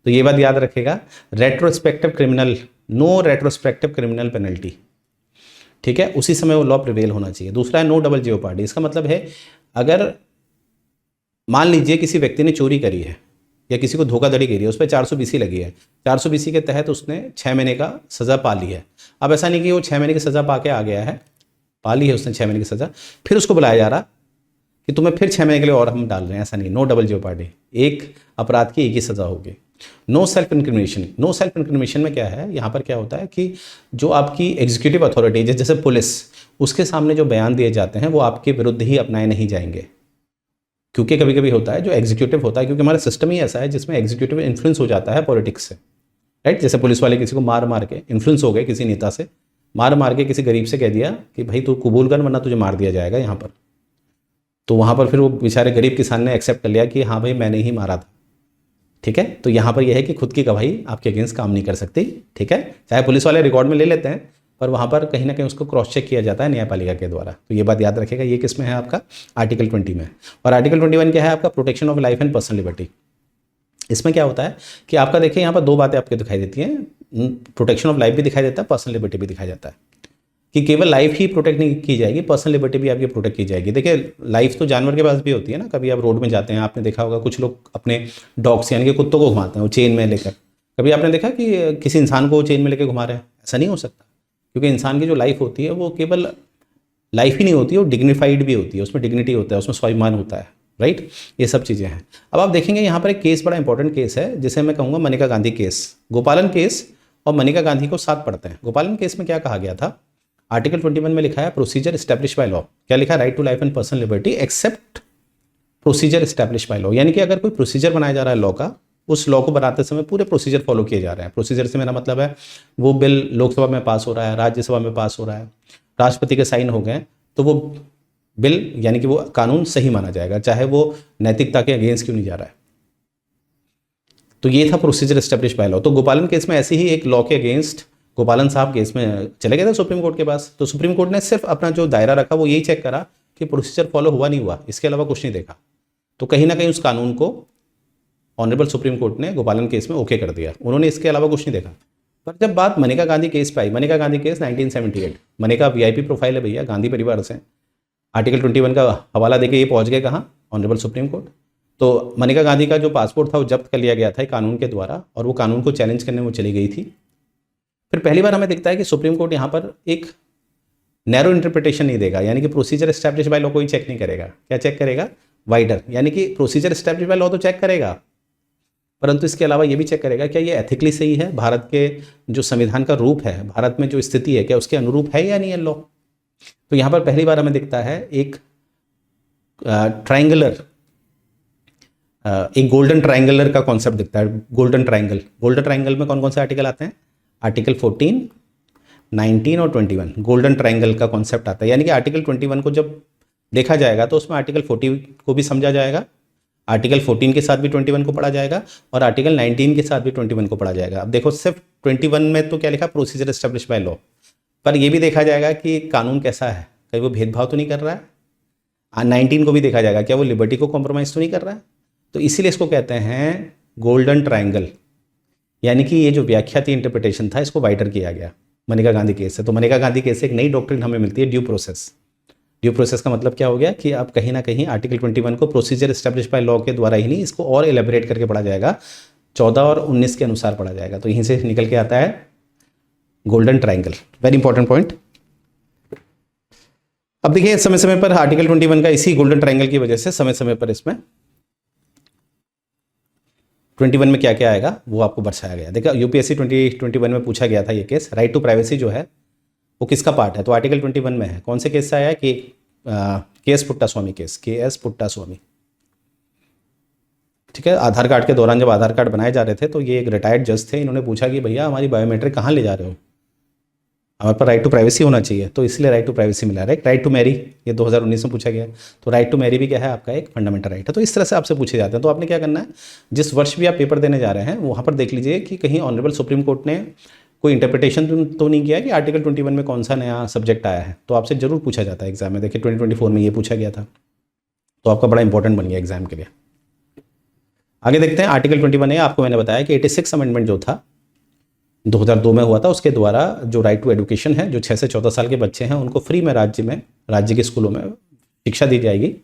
तो ये बात याद रखेगा, retrospective criminal, no retrospective criminal penalty, ठीक है, उसी समय वो लॉ प्रिवेल होना चाहिए। दूसरा है नो डबल जेओपार्डी। इसका मतलब है अगर मान लीजिए किसी व्यक्ति ने चोरी करी है या किसी को धोखाधड़ी करी है, उस पर 420 लगी है, 420 के तहत उसने 6 महीने का सज़ा पा ली है। अब ऐसा नहीं कि वो 6 महीने की सज़ा पा के आ गया है, पा ली है उसने 6 महीने की सज़ा, फिर उसको बुलाया जा रहा कि तुम्हें फिर 6 महीने के लिए और हम डाल रहे हैं, ऐसा नहीं। नो डबल जेओपार्डी, एक अपराध की एक ही सज़ा होगी। No self incrimination. No self incrimination में क्या है, यहाँ पर क्या होता है कि जो आपकी एग्जीक्यूटिव अथॉरिटी जैसे पुलिस, उसके सामने जो बयान दिए जाते हैं वो आपके विरुद्ध ही अपनाए नहीं जाएंगे। क्योंकि कभी कभी होता है जो एग्जीक्यूटिव होता है, क्योंकि हमारा सिस्टम ही ऐसा है जिसमें एग्जीक्यूटिव इन्फ्लुएंस हो जाता है पॉलिटिक्स से, राइट। जैसे पुलिस वाले किसी को मार मार के इन्फ्लुएंस हो गए, किसी नेता से मार मार के किसी गरीब से कह दिया कि भाई तू कबूल कर वरना तुझे मार दिया जाएगा यहाँ पर, तो वहाँ पर फिर वो बेचारे गरीब किसान ने एक्सेप्ट कर लिया कि हाँ भाई मैंने ही मारा था, ठीक है, तो यहाँ पर यह है कि खुद की गवाही आपके अगेंस्ट काम नहीं कर सकती। ठीक है, चाहे पुलिस वाले रिकॉर्ड में ले लेते हैं, पर वहाँ पर कहीं ना कहीं उसको क्रॉस चेक किया जाता है न्यायपालिका के द्वारा। तो ये बात याद रखेगा। ये किस में है आपका? आर्टिकल 20 में। और आर्टिकल 21 क्या है आपका? Protection of life and personal liberty. इसमें क्या होता है कि आपका देखिए यहाँ पर दो बातें आपको दिखाई देती हैं, प्रोटेक्शन ऑफ लाइफ भी दिखाई देता है, पर्सनल लिबर्टी भी दिखाई जाता है, कि केवल लाइफ ही प्रोटेक्ट नहीं की जाएगी, पर्सनल लिबर्टी भी आपकी प्रोटेक्ट की जाएगी। देखिए लाइफ तो जानवर के पास भी होती है ना, कभी आप रोड में जाते हैं, आपने देखा होगा कुछ लोग अपने डॉग्स यानी कि कुत्तों को घुमाते हैं वो चेन में लेकर। कभी आपने देखा कि किसी इंसान को चेन में लेकर घुमा रहे हैं? ऐसा नहीं हो सकता, क्योंकि इंसान की जो लाइफ होती है वो केवल लाइफ ही नहीं होती है, वो डिग्निफाइड भी होती है, उसमें डिग्निटी होता है, उसमें स्वाभिमान होता है, राइट। ये सब चीज़ें हैं। अब आप देखेंगे यहाँ पर एक केस बड़ा इंपॉर्टेंट केस है, जिसे मैं कहूँगा मनिका गांधी केस। गोपालन केस और मनिका गांधी को साथ पढ़ते हैं। गोपालन केस में क्या कहा गया था? आर्टिकल 21 में लिखा है प्रोसीजर एस्टैब्लिश बाय लॉ। क्या लिखा है? Right to life and personal liberty except procedure establish by law. यानी कि अगर कोई प्रोसीजर बनाया जा रहा है लॉ का, उस लॉ को बनाते समय पूरे प्रोसीजर फॉलो किए जा रहे हैं। प्रोसीजर से मेरा मतलब है वो बिल लोकसभा में पास हो रहा है, राज्यसभा में पास हो रहा है, राष्ट्रपति के साइन हो गए, तो वो बिल यानी कि वो कानून सही माना जाएगा, चाहे वो नैतिकता के अगेंस्ट क्यों नहीं जा रहा है। तो ये था प्रोसीजर एस्टैब्लिश बाय लॉ। तो गोपालन केस में ऐसे ही एक लॉ के अगेंस्ट गोपालन साहब केस में चले गए थे सुप्रीम कोर्ट के पास। तो सुप्रीम कोर्ट ने सिर्फ अपना जो दायरा रखा वो यही चेक करा कि प्रोसीजर फॉलो हुआ नहीं हुआ, इसके अलावा कुछ नहीं देखा। तो कहीं ना कहीं उस कानून को ऑनरेबल सुप्रीम कोर्ट ने गोपालन केस में ओके कर दिया, उन्होंने इसके अलावा कुछ नहीं देखा। पर जब बात मनिका गांधी केस पे आई, Maneka Gandhi case 1978, Maneka VIP profile है भैया, गांधी परिवार से, आर्टिकल 21 का हवाला देके ये पहुंच गए कहाँ? Honourable supreme court. तो मनिका गांधी का जो पासपोर्ट था वो जब्त कर लिया गया था कानून के द्वारा, और वो कानून को चैलेंज करने वो चली गई थी। फिर पहली बार हमें दिखता है कि सुप्रीम कोर्ट यहाँ पर एक नैरो इंटरप्रिटेशन नहीं देगा, यानी कि प्रोसीजर एस्टैब्लिश बाय लॉ को ही चेक नहीं करेगा। क्या चेक करेगा? वाइडर, यानी कि प्रोसीजर एस्टैब्लिश बाय लॉ तो चेक करेगा, परंतु इसके अलावा ये भी चेक करेगा क्या ये एथिकली सही है, भारत के जो संविधान का रूप है, भारत में जो स्थिति है, क्या उसके अनुरूप है या नहीं है लॉ। तो यहाँ पर पहली बार हमें दिखता है एक ट्रायंगुलर, एक गोल्डन ट्रायंगुलर का कॉन्सेप्ट दिखता है। गोल्डन ट्रायंगल, गोल्डन ट्रायंगल में कौन कौन से आर्टिकल आते हैं? आर्टिकल 14, 19 और 21 गोल्डन ट्रायंगल का कॉन्सेप्ट आता है। यानी कि आर्टिकल 21 को जब देखा जाएगा तो उसमें आर्टिकल 40 को भी समझा जाएगा, आर्टिकल 14 के साथ भी 21 को पढ़ा जाएगा, और आर्टिकल 19 के साथ भी 21 को पढ़ा जाएगा। अब देखो सिर्फ 21 में तो क्या लिखा? प्रोसीजर एस्टैब्लिश बाय लॉ, पर यह भी देखा जाएगा कि कानून कैसा है, कहीं वो भेदभाव तो नहीं कर रहा है। 19 को भी देखा जाएगा क्या वो लिबर्टी को कॉम्प्रोमाइज़ तो नहीं कर रहा है। तो इसीलिए इसको कहते हैं गोल्डन ट्रायंगल, यानी कि ये जो व्याख्या थी, इंटरप्रिटेशन था, इसको वाइडर किया गया मनिका गांधी केस से। तो मनिका गांधी केस से एक नई डॉक्ट्रिन हमें मिलती है, ड्यू प्रोसेस। ड्यू प्रोसेस का मतलब क्या हो गया कि अब कहीं ना कहीं आर्टिकल 21 को प्रोसीजर एस्टैब्लिश बाय लॉ के द्वारा ही नहीं, इसको और एलेबोरेट करके पढ़ा जाएगा, 14 और 19 के अनुसार पढ़ा जाएगा। तो यहीं से निकल के आता है golden triangle, very important point. अब देखिए समय समय पर आर्टिकल 21 का इसी गोल्डन ट्रायंगल की वजह से समय समय पर इसमें 21 में क्या क्या आएगा वो आपको दर्शाया गया। देखा यूपीएससी 2021 में पूछा गया था ये केस, राइट टू प्राइवेसी जो है वो किसका पार्ट है? तो आर्टिकल 21 में है। कौन से केस से आया है? कि KS Puttaswamy case, KS Puttaswamy. ठीक है, आधार कार्ड के दौरान जब आधार कार्ड बनाए जा रहे थे तो ये एक रिटायर्ड जज थे, इन्होंने पूछा कि भैया हमारी बायोमेट्रिक कहाँ ले जा रहे हो, हमारे पर राइट टू प्राइवेसी होना चाहिए, तो इसलिए राइट टू प्राइवेसी मिला। राइट टू मैरी, ये 2019 में पूछा गया। तो राइट टू मैरी भी क्या है? आपका एक फंडामेंटल राइट है। तो इस तरह से आपसे पूछे जाते हैं। तो आपने क्या करना है, जिस वर्ष भी आप पेपर देने जा रहे हैं वहाँ पर देख लीजिए कि कहीं ऑनरेबल सुप्रीम कोर्ट ने कोई इंटरप्रिटेशन तो नहीं किया कि आर्टिकल 21 में कौन सा नया सब्जेक्ट आया है। तो आपसे जरूर पूछा जाता है एग्जाम में। देखिए 2024 में ये पूछा गया था, तो आपका बड़ा इंपॉर्टेंट बन गया एग्जाम के लिए। आगे देखते हैं आर्टिकल 21 आपको मैंने बताया कि 86 अमेंडमेंट जो था 2002 में हुआ था, उसके द्वारा जो राइट टू एजुकेशन है, जो 6 से 14 साल के बच्चे हैं उनको फ्री में राज्य के स्कूलों में शिक्षा दी जाएगी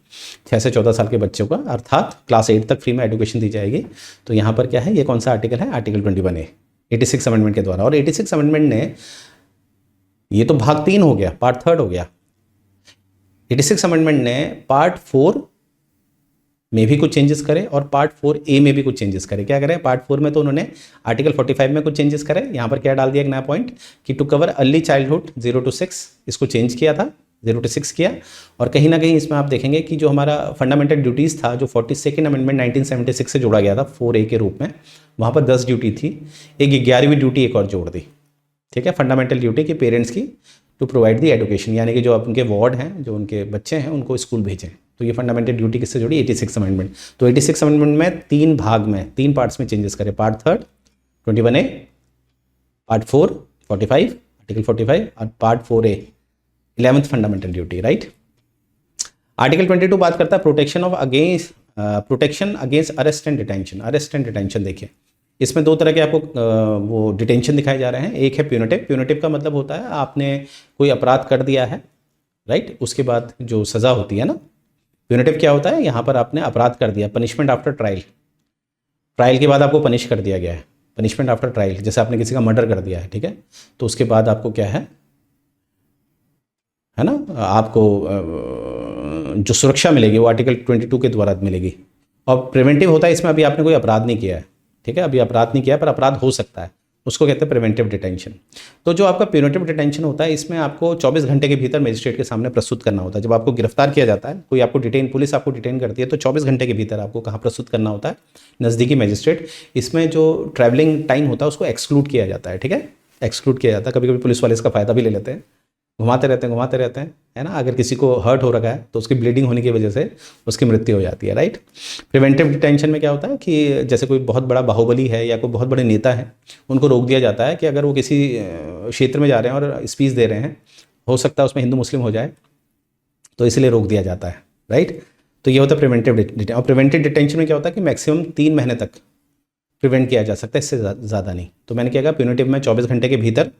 6 से 14 साल के बच्चों का, अर्थात क्लास 8 तक फ्री में एजुकेशन दी जाएगी। तो यहाँ पर क्या है, ये कौन सा आर्टिकल है? आर्टिकल 21A 86 अमेंडमेंट के द्वारा। और 86 अमेंडमेंट ने, ये तो भाग 3 हो गया, पार्ट 3 हो गया। 86 अमेंडमेंट ने पार्ट 4 में भी कुछ चेंजेस करे और पार्ट 4A में भी कुछ चेंजेस करे। क्या करें? पार्ट 4 में तो उन्होंने आर्टिकल 45 में कुछ चेंजेस करे। यहाँ पर क्या डाल दिया एक नया पॉइंट कि to cover early childhood 0 to 6, इसको चेंज किया था, 0 to 6 किया। और कहीं ना कहीं इसमें आप देखेंगे कि जो हमारा फंडामेंटल ड्यूटीज़ था, जो 42nd अमेंडमेंट 1976 से जोड़ा गया था 4A के रूप में, वहाँ पर 10 ड्यूटी थी, एक 11वीं ड्यूटी एक और जोड़ दी। ठीक है, फंडामेंटल ड्यूटी की पेरेंट्स की टू प्रोवाइड दी एजुकेशन, यानी कि जो उनके वार्ड हैं, जो उनके बच्चे हैं, उनको स्कूल भेजें। तो ये फंडामेंटल ड्यूटी किससे जुड़ी, 86 अमेंडमेंट। तो 86 अमेंडमेंट में 3 भाग में 3 पार्ट्स में चेंजेस करे, पार्ट 3 21A, पार्ट 4 45 आर्टिकल 45 और part 4A 11th fundamental duty, right. Article 22 बात करता है protection against arrest and detention. Arrest and detention देखिए, इसमें 2 तरह के आपको वो डिटेंशन दिखाए जा रहे हैं। एक है प्यूनिटिव। प्यूनिटिव का मतलब होता है आपने कोई अपराध कर दिया है, राइट, उसके बाद जो सज़ा होती है ना। प्यूनिटिव क्या होता है, यहाँ पर आपने अपराध कर दिया, पनिशमेंट आफ्टर ट्रायल, ट्रायल के बाद आपको पनिश कर दिया गया है, पनिशमेंट आफ्टर ट्रायल। जैसे आपने किसी का मर्डर कर दिया है, ठीक है, तो उसके बाद आपको क्या है ना, आपको जो सुरक्षा मिलेगी वो आर्टिकल 22 के द्वारा मिलेगी। और प्रिवेंटिव होता है, इसमें अभी आपने कोई अपराध नहीं किया है, ठीक है, अभी अपराध नहीं किया है पर अपराध हो सकता है, उसको कहते हैं प्रिवेंटिव डिटेंशन। तो जो आपका प्यूनिटिव डिटेंशन होता है, इसमें आपको 24 घंटे के भीतर मजिस्ट्रेट के सामने प्रस्तुत करना होता है। जब आपको गिरफ्तार किया जाता है, कोई आपको पुलिस आपको डिटेन करती है, तो 24 घंटे के भीतर आपको कहाँ प्रस्तुत करना होता है, नज़दीकी मजिस्ट्रेट। इसमें जो ट्रैवलिंग टाइम होता है उसको एक्सक्लूड किया जाता है, ठीक है, एक्सक्लूड किया जाता है। कभी कभी पुलिस वाले इसका फ़ायदा भी ले लेते हैं, घुमाते रहते हैं, है ना। अगर किसी को हर्ट हो रखा है तो उसकी ब्लीडिंग होने की वजह से उसकी मृत्यु हो जाती है, राइट। प्रिवेंटिव डिटेंशन में क्या होता है कि जैसे कोई बहुत बड़ा बाहुबली है या कोई बहुत बड़े नेता है, उनको रोक दिया जाता है कि अगर वो किसी क्षेत्र में जा रहे हैं और स्पीच दे रहे हैं, हो सकता है उसमें हिंदू मुस्लिम हो जाए, तो इसलिए रोक दिया जाता है, राइट। तो ये होता है प्रिवेंटिव डिटेंशन। और प्रिवेंटिव डिटेंशन में क्या होता है कि मैक्सिमम 3 महीने तक प्रिवेंट किया जा सकता है, इससे ज़्यादा नहीं। तो मैंने क्या कहा, प्यूनिटिव में 24 घंटे के भीतर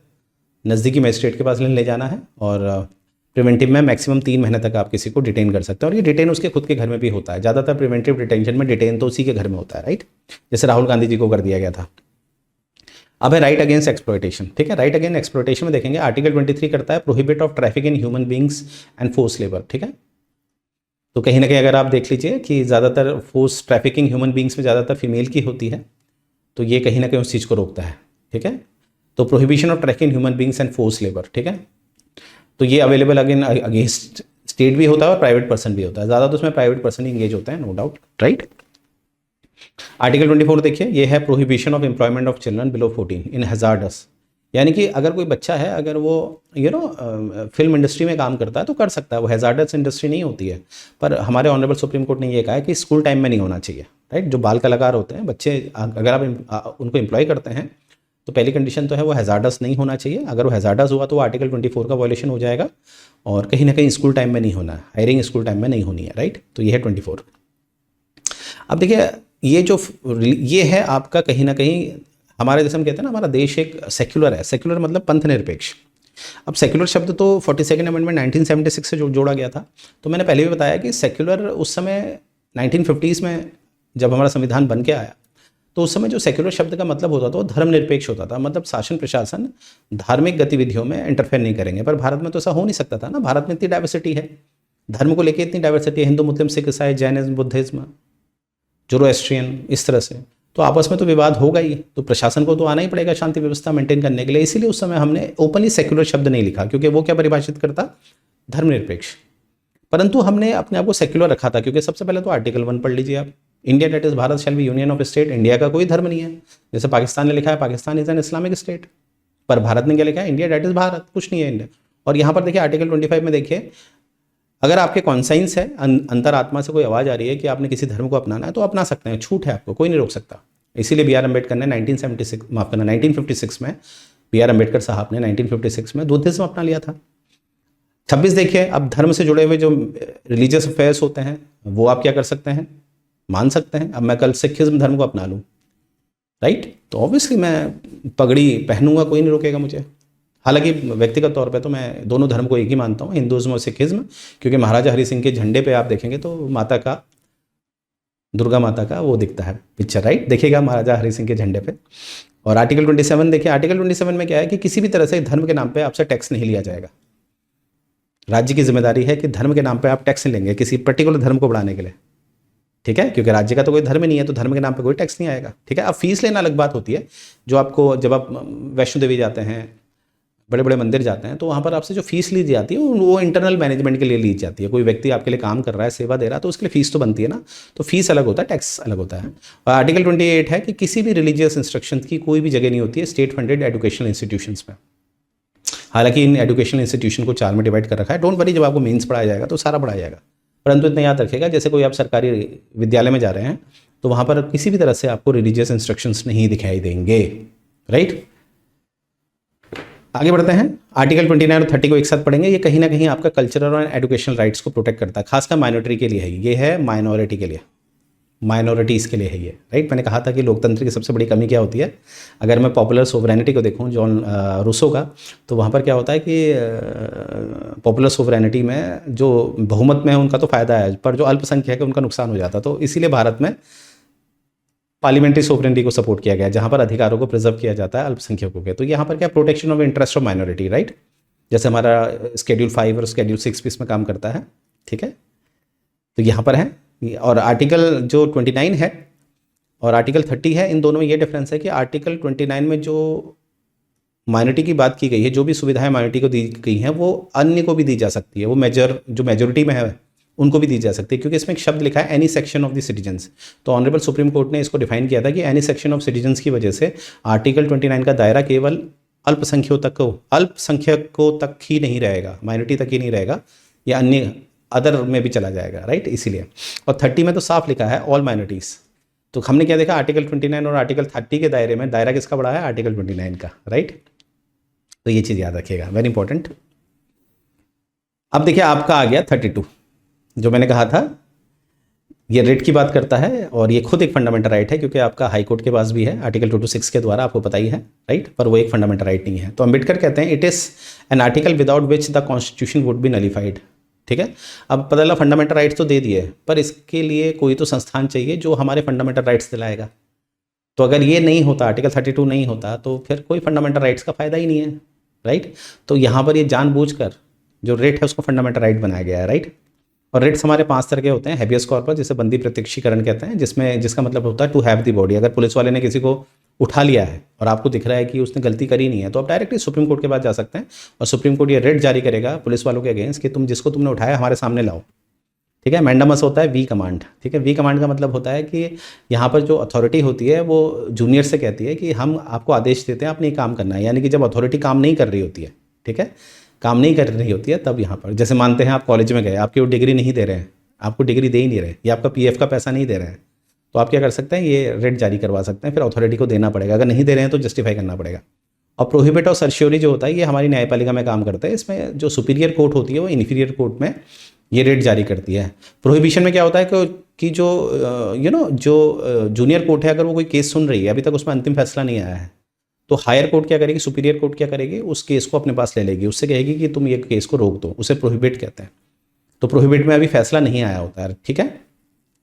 नज़दीकी मजिस्ट्रेट के पास ले जाना है, और प्रिवेंटिव में मैक्सिमम 3 महीने तक आप किसी को डिटेन कर सकते हैं। और ये डिटेन उसके खुद के घर में भी होता है। ज़्यादातर प्रिवेंटिव डिटेंशन में डिटेन तो उसी के घर में होता है, राइट, जैसे राहुल गांधी जी को कर दिया गया था। अब है राइट अगेंस्ट एक्सप्लॉयटेशन, ठीक है। राइट अगेंस्ट एक्सप्लॉयटेशन में देखेंगे आर्टिकल 23 करता है prohibit of traffic in human beings and force labour, ठीक है। तो कहीं ना कहीं अगर आप देख लीजिए कि ज़्यादातर फोर्स ट्रैफिकिंग ह्यूमन बींग्स में ज़्यादातर फीमेल की होती है, तो ये कहीं ना कहीं उस चीज़ को रोकता है, ठीक है। तो prohibition of trafficking human beings and force labour, ठीक है। तो ये अवेलेबल अगेंस्ट स्टेट भी होता है और प्राइवेट पर्सन भी होता है। ज़्यादा तो उसमें प्राइवेट पर्सन ही इंगेज होता है, नो डाउट, राइट। आर्टिकल 24 देखिए, ये है prohibition of employment of children below 14 in hazards. यानी कि अगर कोई बच्चा है, अगर वो फिल्म इंडस्ट्री में काम करता है तो कर सकता है, वो हैजार्डस इंडस्ट्री नहीं होती है। पर हमारे ऑनरेबल सुप्रीम कोर्ट ने ये कहा है कि स्कूल टाइम में नहीं होना चाहिए, राइट। जो बाल कलाकार होते हैं बच्चे, अगर आप उनको एम्प्लॉय करते हैं तो पहली कंडीशन तो है वो हैजार्डस नहीं होना चाहिए। अगर वो हैजार्डस हुआ तो वो आर्टिकल 24 का वायलेशन हो जाएगा, और कहीं ना कहीं स्कूल टाइम में नहीं होना है, हायरिंग स्कूल टाइम में नहीं होनी है, राइट। तो ये है 24। अब देखिए, ये है आपका कहीं ना कहीं हमारे जैसे हम कहते हैं ना, हमारा देश एक सेक्युलर है। सेक्युलर मतलब पंथ निरपेक्ष। अब सेक्युलर शब्द तो 42nd अमेंडमेंट 1976 से जोड़ा गया था। तो मैंने पहले भी बताया कि सेक्युलर उस समय 1950s में जब हमारा संविधान बन के आया, तो उस समय जो सेक्युलर शब्द का मतलब होता था वो धर्मनिरपेक्ष होता था। मतलब शासन प्रशासन धार्मिक गतिविधियों में इंटरफेयर नहीं करेंगे। पर भारत में तो ऐसा हो नहीं सकता था ना, भारत में इतनी डाइवर्सिटी है, धर्म को लेकर इतनी डाइवर्सिटी है, हिंदू मुस्लिम सिख ईसाई जैनिज्म बुद्धिज्म जोरोएस्ट्रियन, इस तरह से, तो आपस में तो विवाद होगा ही। तो प्रशासन को तो आना ही पड़ेगा शांति व्यवस्था मेंटेन करने के लिए। इसीलिए उस समय हमने ओपनली सेक्युलर शब्द नहीं लिखा, क्योंकि वो क्या परिभाषित करता, धर्मनिरपेक्ष। परंतु हमने अपने आप को सेक्युलर रखा था, क्योंकि सबसे पहले तो आर्टिकल 1 पढ़ लीजिए आप, India that is Bharat shall be union of state. India का कोई धर्म नहीं है। जैसे पाकिस्तान ने लिखा है Pakistan is an Islamic state, पर भारत ने क्या लिखा है, इंडिया डेट इज भारत, कुछ नहीं है इंडिया। और यहाँ पर देखिए आर्टिकल 25 में देखिए, अगर आपके कॉन्साइंस है, अंतरात्मा से कोई आवाज़ आ रही है कि आपने किसी धर्म को अपनाना है, तो अपना सकते हैं, छूट है आपको, कोई नहीं रोक सकता। इसीलिए बी आर अम्बेडकर ने 1956 में बी आर अम्बेडकर साहब ने 1956 में बुद्धिज्म अपना लिया था। 26 देखिए, अब धर्म से जुड़े हुए जो रिलीजियस अफेयर्स होते हैं वो आप क्या कर सकते हैं, मान सकते हैं। अब मैं कल सिखिज्म धर्म को अपना लूँ, राइट, तो ऑब्वियसली मैं पगड़ी पहनूंगा, कोई नहीं रोकेगा मुझे। हालांकि व्यक्तिगत तौर पे तो मैं दोनों धर्म को एक ही मानता हूँ, हिंदुज़्म और सिखिज्म, क्योंकि महाराजा हरि सिंह के झंडे पे आप देखेंगे तो माता का, दुर्गा माता का वो दिखता है पिक्चर, राइट, देखिएगा महाराजा हरि सिंह के झंडे पे। और आर्टिकल 27 देखिए, आर्टिकल 27 में क्या है कि किसी भी तरह से धर्म के नाम पे आपसे टैक्स नहीं लिया जाएगा। राज्य की जिम्मेदारी है कि धर्म के नाम पे आप टैक्स लेंगे किसी पर्टिकुलर धर्म को बढ़ाने के लिए, ठीक है, क्योंकि राज्य का तो कोई धर्म नहीं है, तो धर्म के नाम पे कोई टैक्स नहीं आएगा, ठीक है। अब फीस लेना अलग बात होती है, जो आपको जब आप वैष्णो देवी जाते हैं, बड़े बड़े मंदिर जाते हैं, तो वहाँ पर आपसे जो फीस ली जाती है वो इंटरनल मैनेजमेंट के लिए ली जाती है। कोई व्यक्ति आपके लिए काम कर रहा है, सेवा दे रहा है, तो उसके लिए फीस तो बनती है ना, तो फीस अलग होता है, टैक्स अलग होता है। और आर्टिकल 28 है कि किसी भी रिलीजियस इंस्ट्रक्शन की कोई भी जगह नहीं होती है स्टेट फंडेड एजुकेशनल इंस्टीट्यूशंस में। हालांकि इन एजुकेशनल इंस्टीट्यूशन को 4 में डिवाइड कर रखा है, डोंट वरी, जब आपको मेंस पढ़ाया जाएगा तो सारा पढ़ाया जाएगा, परंतु इतना याद रखिएगा, जैसे कोई आप सरकारी विद्यालय में जा रहे हैं तो वहाँ पर किसी भी तरह से आपको रिलीजियस इंस्ट्रक्शंस नहीं दिखाई देंगे, राइट। आगे बढ़ते हैं, आर्टिकल 29 और 30 को एक साथ पढ़ेंगे। ये कहीं ना कहीं आपका कल्चरल और एजुकेशनल राइट्स को प्रोटेक्ट करता है, खासकर माइनॉरिटी के लिए है, ये है माइनॉरिटी के लिए, माइनॉरिटीज़ के लिए है ये, राइट। मैंने कहा था कि लोकतंत्र की सबसे बड़ी कमी क्या होती है, अगर मैं पॉपुलर सोवरेनिटी को देखूं जॉन रूसो का, तो वहाँ पर क्या होता है कि पॉपुलर सोवरेनिटी में जो बहुमत में है उनका तो फ़ायदा है, पर जो अल्पसंख्यक है उनका नुकसान हो जाता है। तो इसीलिए भारत में पार्लियामेंट्री सोवरेनिटी को सपोर्ट किया गया, जहाँ पर अधिकारों को प्रिजर्व किया जाता है अल्पसंख्यकों के। तो यहाँ पर क्या, protection of interest of minority, right, जैसे हमारा शेड्यूल 5 और शेड्यूल 6 भी इसमें काम करता है, ठीक है। तो यहाँ पर है, और आर्टिकल जो 29 है और आर्टिकल 30 है, इन दोनों में ये डिफरेंस है कि आर्टिकल 29 में जो माइनॉरिटी की बात की गई है, जो भी सुविधाएं माइनॉरिटी को दी गई हैं वो अन्य को भी दी जा सकती है, वो जो मेजोरिटी में है उनको भी दी जा सकती है, क्योंकि इसमें एक शब्द लिखा है any section of the citizens. तो ऑनरेबल सुप्रीम कोर्ट ने इसको डिफाइन किया था कि एनी सेक्शन ऑफ सिटीजन्स की वजह से आर्टिकल 29 का दायरा केवल अल्पसंख्यकों तक ही नहीं रहेगा, माइनॉरिटी तक ही नहीं रहेगा, या अन्य अदर में भी चला जाएगा, राइट, इसीलिए। और 30 में तो साफ लिखा है ऑल माइनॉरिटीज़। तो हमने क्या देखा, आर्टिकल 29 और आर्टिकल 30 के दायरे में दायरा किसका बड़ा है, आर्टिकल 29 का, राइट। तो ये चीज़ याद रखिएगा, वेरी इंपॉर्टेंट। अब देखिए आपका आ गया 32, जो मैंने कहा था ये रेट की बात करता है, और ये खुद एक फंडामेंटल राइट है, क्योंकि आपका हाई कोर्ट के पास भी है आर्टिकल 226 के द्वारा, आपको पता ही है, राइट, पर वो एक फंडामेंटल राइट नहीं है। तो अम्बेडकर कहते हैं it is an article without which the constitution would be nullified, ठीक है। अब पता चला फंडामेंटल राइट्स तो दे दिए, पर इसके लिए कोई तो संस्थान चाहिए जो हमारे फंडामेंटल राइट्स दिलाएगा। तो अगर ये नहीं होता, आर्टिकल 32 नहीं होता, तो फिर कोई फंडामेंटल राइट्स का फ़ायदा ही नहीं है, राइट। तो यहाँ पर ये जानबूझकर जो रेट है उसको फंडामेंटल राइट बनाया गया है, राइट। और रेट्स हमारे 5 तरह के होते हैं, हैबियस कॉर्पस, जिसे बंदी प्रत्यक्षीकरण कहते हैं, जिसका मतलब होता है टू हैव द बॉडी। अगर पुलिस वाले ने किसी को उठा लिया है और आपको दिख रहा है कि उसने गलती करी नहीं है, तो आप डायरेक्टली सुप्रीम कोर्ट के पास जा सकते हैं, और सुप्रीम कोर्ट ये रेट जारी करेगा पुलिस वालों के अगेंस्ट कि जिसको तुमने उठाया हमारे सामने लाओ, ठीक है। मैंडामस होता है वी कमांड, ठीक है। वी कमांड का मतलब होता है कि यहाँ पर जो अथॉरिटी होती है वो जूनियर से कहती है कि हम आपको आदेश देते हैं, आपने काम करना है। यानी कि जब अथॉरिटी काम नहीं कर रही होती है, ठीक है, काम नहीं कर रही होती है, तब यहाँ पर जैसे मानते हैं आप कॉलेज में गए, आपकी वो डिग्री नहीं दे रहे हैं, आपको डिग्री दे ही नहीं रहे, या आपका पीएफ का पैसा नहीं दे रहे हैं, तो आप क्या कर सकते हैं, ये रेट जारी करवा सकते हैं, फिर अथॉरिटी को देना पड़ेगा। अगर नहीं दे रहे हैं तो जस्टिफाई करना पड़ेगा। और प्रोहिबिट और सर्श्योरी जो होता है, ये हमारी न्यायपालिका में काम करते हैं। इसमें जो सुपीरियर कोर्ट होती है वो इन्फीरियर कोर्ट में ये रेट जारी करती है। प्रोहिबिशन में क्या होता है कि जो जो जूनियर कोर्ट है, अगर वो कोई केस सुन रही है, अभी तक उसमें अंतिम फैसला नहीं आया है, तो हायर कोर्ट क्या करेगी, सुपीरियर कोर्ट क्या करेगी, उस केस को अपने पास ले लेगी, उससे कहेगी कि तुम ये केस को रोक दो, उसे प्रोहिबिट कहते हैं। तो प्रोहिबिट में अभी फैसला नहीं आया होता है, ठीक है।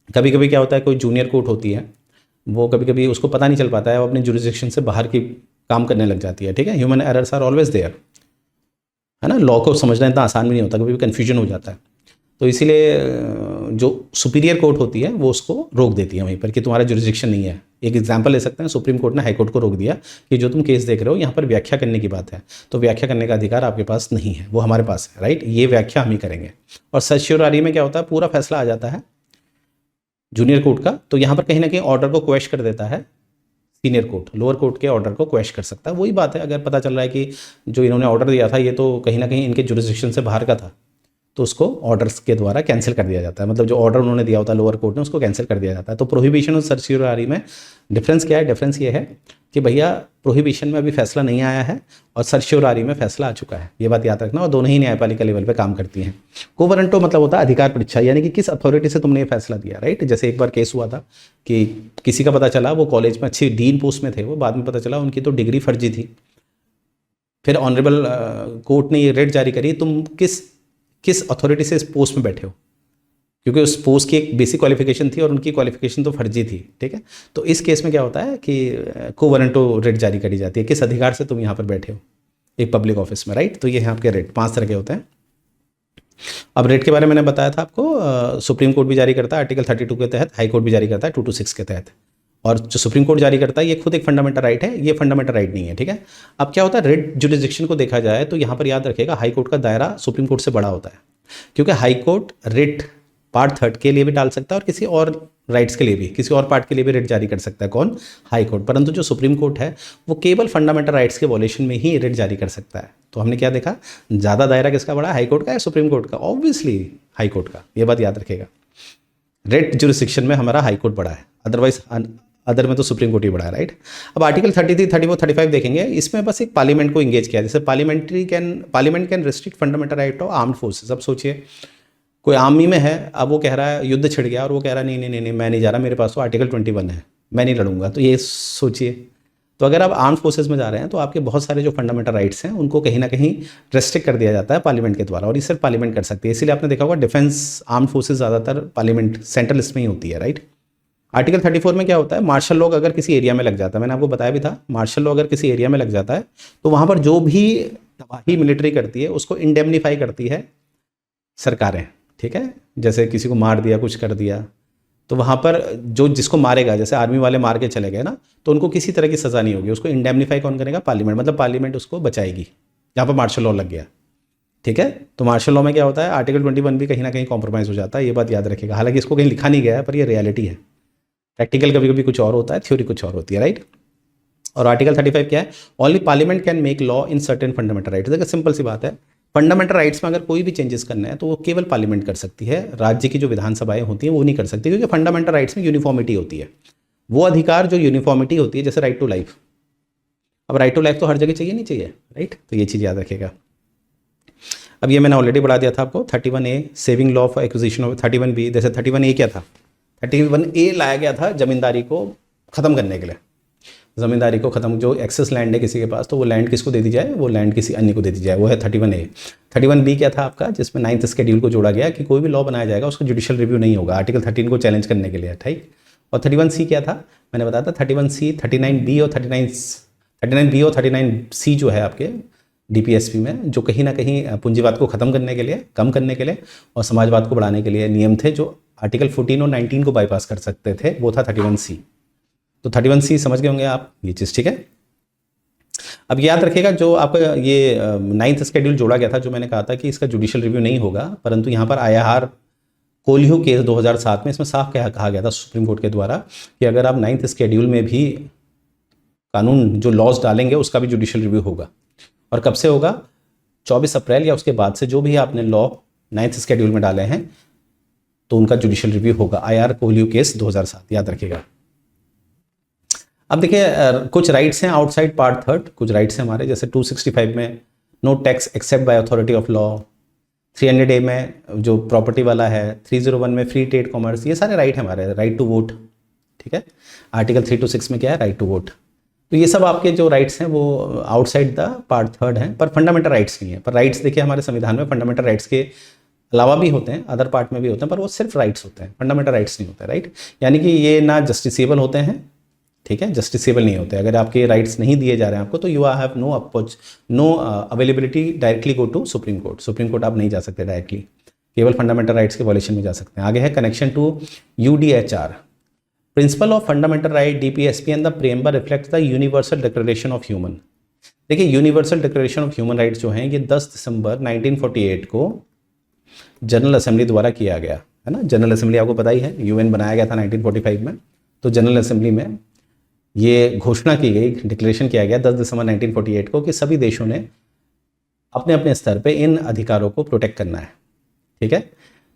कभी कभी क्या होता है, कोई जूनियर कोर्ट होती है, वो कभी कभी उसको पता नहीं चल पाता है, वो अपने जुरिसडिक्शन से बाहर की काम करने लग जाती है, ठीक है। Human errors are always there, है ना। लॉ को समझना इतना आसान भी नहीं होता, कभी भी कन्फ्यूजन हो जाता है। तो इसीलिए जो सुपीरियर कोर्ट होती है वो उसको रोक देती है वहीं पर कि तुम्हारा जुरिसडिक्शन नहीं है। एक एग्जांपल ले सकते हैं, सुप्रीम कोर्ट ने हाई कोर्ट को रोक दिया कि जो तुम केस देख रहे हो यहाँ पर व्याख्या करने की बात है, तो व्याख्या करने का अधिकार आपके पास नहीं है, वो हमारे पास है, राइट। ये व्याख्या हम ही करेंगे। और सर्श्योरी में क्या होता है, पूरा फैसला आ जाता है जूनियर कोर्ट का, तो यहाँ पर कहीं ना कहीं ऑर्डर को क्वेश्चन कर देता है सीनियर कोर्ट, लोअर कोर्ट के ऑर्डर को क्वेश्चन कर सकता है। वही बात है, अगर पता चल रहा है कि जो इन्होंने ऑर्डर दिया था ये तो कहीं ना कहीं इनके जुरिसडिक्शन से बाहर का था, तो उसको ऑर्डर्स के द्वारा कैंसिल कर दिया जाता है। मतलब जो ऑर्डर उन्होंने दिया होता है लोअर कोर्ट ने, उसको कैंसिल कर दिया जाता है। तो प्रोहिबिशन और सर्श्योरी में डिफरेंस क्या है, डिफरेंस ये है कि भैया प्रोहिबिशन में अभी फैसला नहीं आया है और सर्श्योरी में फैसला आ चुका है, ये बात याद रखना। और दोनों ही न्यायपालिका लेवल पे काम करती हैं। कोवरेंटो मतलब होता है अधिकार परीक्षा, यानी कि किस अथॉरिटी से तुमने ये फैसला दिया, राइट। जैसे एक बार केस हुआ था कि किसी का पता चला, वो कॉलेज में अच्छी डीन पोस्ट में थे, वो बाद में पता चला उनकी तो डिग्री फर्जी थी। फिर ऑनरेबल कोर्ट ने ये रेट जारी करी, तुम किस अथॉरिटी से इस पोस्ट में बैठे हो, क्योंकि उस पोस्ट की एक बेसिक क्वालिफिकेशन थी और उनकी क्वालिफिकेशन तो फर्जी थी, ठीक है। तो इस केस में क्या होता है कि कोवरेंटो रेट जारी करी जाती है, किस अधिकार से तुम यहाँ पर बैठे हो एक पब्लिक ऑफिस में, राइट। तो ये हैं आपके रेट, 5 तरह के होते हैं। अब रेट के बारे में मैंने बताया था आपको, सुप्रीम कोर्ट भी जारी करता है आर्टिकल 32 के तहत, हाई कोर्ट भी जारी करता है 226 के तहत, और जो सुप्रीम कोर्ट जारी करता है ये खुद एक फंडामेंटल राइट है, ये फंडामेंटल राइट नहीं है, ठीक है। अब क्या होता है, रेट जुरिसडिक्शन को देखा जाए तो यहाँ पर याद रखिएगा हाई कोर्ट का दायरा सुप्रीम कोर्ट से बड़ा होता है, क्योंकि हाई कोर्ट रेट पार्ट 3 के लिए भी डाल सकता है और किसी और राइट्स के लिए भी, किसी और पार्ट के लिए भी रेट जारी कर सकता है, कौन, हाई कोर्ट। परंतु जो सुप्रीम कोर्ट है वो केवल फंडामेंटल राइट्स के वॉल्यूशन में ही रेट जारी कर सकता है। तो हमने क्या देखा, ज़्यादा दायरा किसका बड़ा है, हाई कोर्ट का या सुप्रीम कोर्ट का। ऑब्वियसली हाई कोर्ट का, ये बात याद रखेगा। रेट जुरिस्डिक्शन में हमारा हाई कोर्ट बड़ा है, अदरवाइज अदर में तो सुप्रीम कोर्ट ही बड़ा है, राइट। अब आर्टिकल 33, 34, 35 देखेंगे, इसमें बस एक पार्लियामेंट को इंगेज किया, जैसे parliament can restrict fundamental right of armed forces. अब सोचिए कोई आर्मी में है, अब वो कह रहा है युद्ध छिड़ गया और वो कह रहा है नहीं नहीं नहीं नहीं मैं नहीं जा रहा, मेरे पास तो आर्टिकल 21 है, मैं नहीं लड़ूंगा। तो ये सोचिए, तो अगर आप आर्म्ड फोर्सेज में जा रहे हैं तो आपके बहुत सारे जो फंडामेंटल राइट्स हैं उनको कहीं ना कहीं रेस्ट्रिक्ट कर दिया जाता है पार्लियामेंट के द्वारा, और ये सिर्फ पार्लियामेंट कर सकती है। इसीलिए आपने देखा होगा डिफेंस आर्म्ड फोर्सेज ज़्यादातर पार्लियामेंट सेंट्रल लिस्ट में ही होती है, राइट। आर्टिकल 34 में क्या होता है, मार्शल लॉ अगर किसी एरिया में लग जाता है, मैंने आपको बताया भी था, मार्शल लॉ अगर किसी एरिया में लग जाता है तो वहाँ पर जो भी तबाही मिलिट्री करती है उसको इंडेमनीफाई करती है सरकारें, ठीक है। जैसे किसी को मार दिया, कुछ कर दिया, तो वहाँ पर जो जिसको मारेगा, जैसे आर्मी वाले मार के चले गए ना, तो उनको किसी तरह की सज़ा नहीं होगी, उसको इंडेमनीफाई कौन करेगा, पार्लियामेंट, मतलब पार्लियामेंट उसको बचाएगी जहाँ पर मार्शल लॉ लग गया, ठीक है। तो मार्शल लॉ में क्या होता है, आर्टिकल 21 भी कहीं ना कहीं कॉम्प्रोमाइज़ हो जाता है, ये बात याद रखेगा। हालांकि इसको कहीं लिखा नहीं गया है पर ये रियलिटी है, प्रैक्टिकल कभी कभी कुछ और होता है, थ्योरी कुछ और होती है, राइट। और आर्टिकल 35 क्या है, only parliament can make law in certain fundamental rights. देखिए सिंपल सी बात है, फंडामेंटल राइट्स में अगर कोई भी चेंजेस करना है तो वो केवल पार्लियामेंट कर सकती है, राज्य की जो विधानसभाएं होती हैं वो नहीं कर सकती, क्योंकि फंडामेंटल राइट्स में यूनिफॉर्मिटी होती है। वो अधिकार जो यूनिफॉर्मिटी होती है, जैसे राइट टू लाइफ, अब राइट टू लाइफ तो हर जगह चाहिए नहीं चाहिए, राइट। तो ये चीज़ याद रखेगा। अब ये मैंने ऑलरेडी बढ़ा दिया था आपको, 31A saving law for acquisition of 31B। जैसे 31A क्या था, 31A लाया गया था जमींदारी को ख़त्म करने के लिए, ज़मींदारी को ख़त्म, जो एक्सेस लैंड है किसी के पास तो वो लैंड किसको दे दी जाए, वो लैंड किसी अन्य को दे दी जाए, वो है 31A। 31B क्या था आपका, जिसमें 9th शेड्यूल को जोड़ा गया कि कोई भी लॉ बनाया जाएगा उसका जुडिशियल रिव्यू नहीं होगा, आर्टिकल 13 को चैलेंज करने के लिए, ठीक। और 31C क्या था, मैंने बताया था 31C, 39B और 39B और 39C जो है आपके DPSP में, जो कहीं ना कहीं पूंजीवाद को ख़त्म करने के लिए, कम करने के लिए और समाजवाद को बढ़ाने के लिए नियम थे, जो आर्टिकल 14 और 19 को बाईपास कर सकते थे, वो था 31C। तो 31C समझ गए होंगे आप ये चीज़, ठीक है। अब याद रखिएगा, जो आपका ये 9th शेड्यूल जोड़ा गया था, जो मैंने कहा था कि इसका जुडिशियल रिव्यू नहीं होगा, परंतु यहाँ पर IIR कोल्ह्यू केस 2007 में इसमें साफ कहा गया था सुप्रीम कोर्ट के द्वारा कि अगर आप 9th शेड्यूल में भी कानून जो लॉज डालेंगे उसका भी जुडिशियल रिव्यू होगा। और कब से होगा, 24 अप्रैल या उसके बाद से जो भी आपने लॉ 9th शेड्यूल में डाले हैं तो उनका जुडिशियल रिव्यू होगा। IIR कोल्ह्यू केस 2007 याद रखिएगा। अब देखिए कुछ राइट्स हैं आउटसाइड पार्ट 3, कुछ राइट्स हैं हमारे, जैसे 265 में no tax except by authority of law, 300A में जो प्रॉपर्टी वाला है, 301 में फ्री ट्रेड कॉमर्स, ये सारे राइट हैं हमारे, राइट टू वोट, ठीक है। आर्टिकल 326 में क्या है, राइट टू वोट। तो ये सब आपके जो राइट्स हैं वो आउटसाइड द पार्ट 3 हैं, पर फंडामेंटल राइट्स नहीं है। पर राइट्स देखिए हमारे संविधान में फंडामेंटल राइट्स के अलावा भी होते हैं, अदर पार्ट में भी होते हैं, पर वो सिर्फ राइट्स होते हैं, फंडामेंटल राइट्स नहीं होते, राइट। यानी कि ये ना जस्टिसेबल होते हैं, ठीक है, जस्टिसेबल नहीं होते। अगर आपके राइट्स नहीं दिए जा रहे हैं आपको तो you have no availability directly go to supreme court. Supreme court आप नहीं जा सकते डायरेक्टली, केवल फंडामेंटल राइट्स के वॉलेशन में जा सकते हैं। आगे है connection to UDHR, principle of fundamental right, DPSP and the preamble reflect the universal declaration of human. देखिए universal declaration of human rights जो हैं ये 10 दिसंबर 1948 को जनरल असेंबली द्वारा किया गया है ना। जनरल असेंबली आपको पता ही है, UN बनाया गया था 1945 में, तो जनरल असेंबली में ये घोषणा की गई, डिक्लेरेशन किया गया 10 दिसंबर 1948 को कि सभी देशों ने अपने अपने स्तर पे इन अधिकारों को प्रोटेक्ट करना है, ठीक है।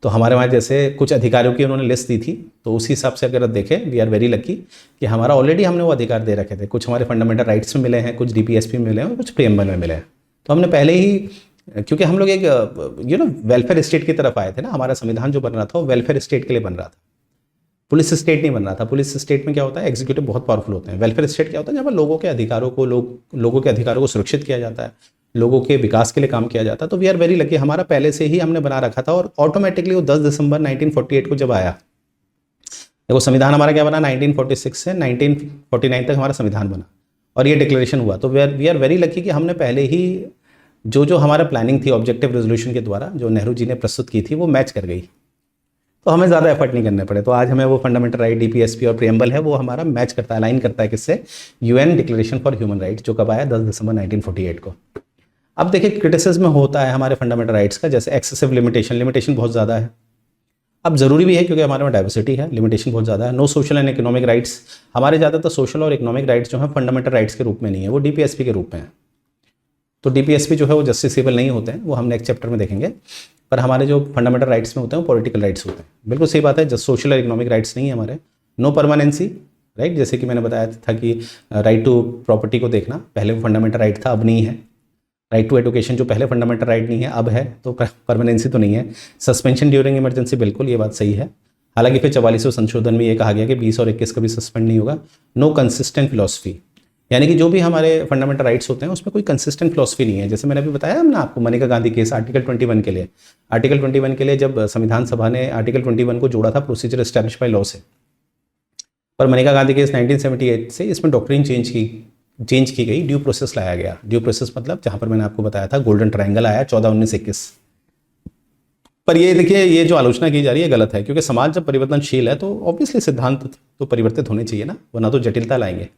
तो हमारे वहाँ जैसे कुछ अधिकारों की उन्होंने लिस्ट दी थी, तो उसी हिसाब से अगर देखें वी आर वेरी लकी कि हमारा ऑलरेडी हमने वो अधिकार दे रखे थे। कुछ हमारे फंडामेंटल राइट्स में मिले हैं, कुछ DPSP में मिले हैं और कुछ प्रेम्बल में मिले हैं। तो हमने पहले ही, क्योंकि हम लोग एक वेलफेयर स्टेट की तरफ आए थे ना, हमारा संविधान जो बन रहा था वो वेलफेयर स्टेट के लिए बन रहा था, पुलिस स्टेट नहीं बन रहा था। पुलिस स्टेट में क्या होता है, एग्जीक्यूटिव बहुत पावरफुल होते हैं। वेलफेयर स्टेट क्या होता है, जहाँ पर लोगों के अधिकारों को सुरक्षित किया जाता है, लोगों के विकास के लिए काम किया जाता है। तो वी आर वेरी लकी, हमारा पहले से ही हमने बना रखा था और ऑटोमेटिकली वो 10 दिसंबर 1948 को जब आया, देखो संविधान हमारा क्या बना, 1946 से 1949 तक हमारा संविधान बना और ये डिक्लेरेशन हुआ। तो वी आर वेरी लकी कि हमने पहले ही जो हमारा प्लानिंग थी ऑब्जेक्टिव रेजोल्यूशन के द्वारा, जो नेहरू जी ने प्रस्तुत की थी, वो मैच कर गई, तो हमें ज़्यादा एफर्ट नहीं करने पड़े। तो आज हमें वो फंडामेंटल राइट, DPSP और प्रेम्बल है, वो हमारा मैच करता है, अलाइन करता है किससे, UN declaration for human rights, जो कब आया 10 दिसंबर 1948 को। अब देखिए क्रिटिसिज्म होता है हमारे फंडामेंटल राइट्स का, जैसे एक्सेसिव लिमिटेशन बहुत ज़्यादा है। अब ज़रूरी भी है क्योंकि हमारे में डाइवर्सिटी है, लिमिटेशन बहुत ज़्यादा है। No social and economic rights, हमारे ज़्यादातर सोशल और इकोनॉमिक राइट्स जो हैं फंडामेंटल राइट्स के रूप में नहीं है, वो DPSP के रूप में है। तो DPSP जो है वो जस्टिसेबल नहीं होते हैं, वो हम नेक्स्ट चैप्टर में देखेंगे। पर हमारे जो फंडामेंटल राइट्स में होते हैं वो पॉलिटिकल राइट्स होते हैं। बिल्कुल सही बात है, जस्ट सोशल और इकोनॉमिक राइट्स नहीं है हमारे। नो परमानेंसी राइट, जैसे कि मैंने बताया था कि राइट टू प्रॉपर्टी को देखना, पहले वो फंडामेंटल राइट था, अब नहीं है। राइट टू एजुकेशन जो पहले फंडामेंटल राइट नहीं है अब है, तो परमानेंसी तो नहीं है। सस्पेंशन ड्यूरिंग इमरजेंसी, बिल्कुल ये बात सही है। हालांकि फिर 44वें संशोधन में ये कहा गया कि 20 और 21 कभी सस्पेंड नहीं होगा। नो कंसिस्टेंट फिलॉसफी, यानी कि जो भी हमारे फंडामेंटल राइट्स होते हैं उसमें कोई कंसिस्टेंट फिलॉसफी नहीं है। जैसे मैंने अभी बताया ना आपको, मनेका गांधी केस आर्टिकल 21 के लिए, आर्टिकल 21 के लिए जब संविधान सभा ने आर्टिकल 21 को जोड़ा था प्रोसीजर एस्टैब्लिश बाय लॉ से, पर मनेका गांधी केस 1978 से इसमें डॉक्ट्रिन चेंज की गई, ड्यू प्रोसेस लाया गया। ड्यू प्रोसेस मतलब जहां पर मैंने आपको बताया था गोल्डन ट्रायंगल आया 14, 19, 21। पर ये देखिए, ये जो आलोचना की जा रही है गलत है, क्योंकि समाज जब परिवर्तनशील है तो ऑब्वियसली सिद्धांत तो परिवर्तित होने चाहिए ना, वरना तो जटिलता लाएंगे।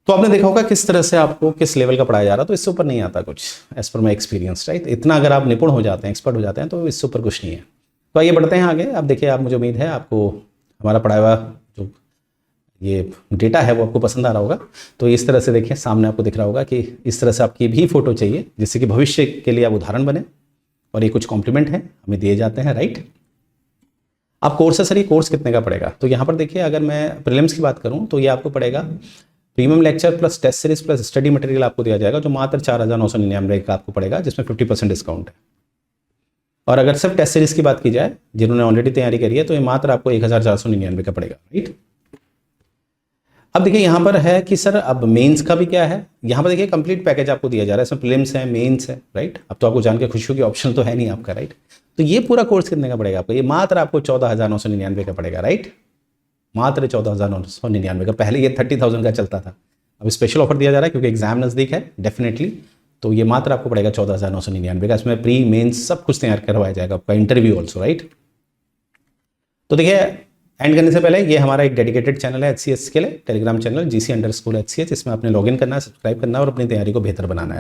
तो आपने देखा होगा किस तरह से आपको किस लेवल का पढ़ाया जा रहा है, तो इससे ऊपर नहीं आता कुछ, as per my experience right. इतना अगर आप निपुण हो जाते हैं, एक्सपर्ट हो जाते हैं, तो इससे ऊपर कुछ नहीं है। तो आइए बढ़ते हैं आगे। अब देखिए, आप, मुझे उम्मीद है आपको हमारा पढ़ाया हुआ जो ये डेटा है वो आपको पसंद आ रहा होगा। तो इस तरह से देखिए, सामने आपको दिख रहा होगा कि इस तरह से आपकी भी फोटो चाहिए, जिससे कि भविष्य के लिए आप उदाहरण बने। और ये कुछ कॉम्प्लीमेंट हैं हमें दिए जाते हैं राइट। आप कोर्स है सर, ये कोर्स कितने का पड़ेगा? तो यहाँ पर देखिए, अगर मैं प्रीलिम्स की बात करूँ तो ये आपको पड़ेगा premium lecture plus test series plus study material आपको दिया जाएगा, जो मात्र 4,999 का आपको पड़ेगा, जिसमें 50% डिस्काउंट है। और अगर सिर्फ टेस्ट सीरीज की बात की जाए, जिन्होंने ऑलरेडी तैयारी करी है, तो ये मात्र आपको 1,499 का पड़ेगा राइट। अब देखिए यहाँ पर है कि सर अब मेंस का भी क्या है। यहाँ पर देखिए कंप्लीट पैकेज आपको दिया जा रहा है, इसमें प्रीलिम्स है, मेंस है राइट। अब तो आपको जान के खुशी होगी, ऑप्शन तो है नहीं आपका राइट। तो ये पूरा कोर्स कितने का पड़ेगा आपको? ये मात्र आपको 14,999 का पड़ेगा राइट, मात्र 14,999 का। पहले ये 30,000 का चलता था, अब स्पेशल ऑफर दिया जा रहा है क्योंकि एग्जाम नज़दीक है डेफिनेटली। तो ये मात्र आपको पड़ेगा 14,999 का। इसमें प्री मेंस सब कुछ तैयार करवाया जाएगा, आपका इंटरव्यू ऑल्सो राइट। तो देखिए, एंड करने से पहले, ये हमारा एक डेडिकेटेड चैनल है HCS के लिए, टेलीग्राम चैनल GC_HCS। इसमें आपने लॉगिन करना है, सब्सक्राइब करना है और अपनी तैयारी को बेहतर बनाना है।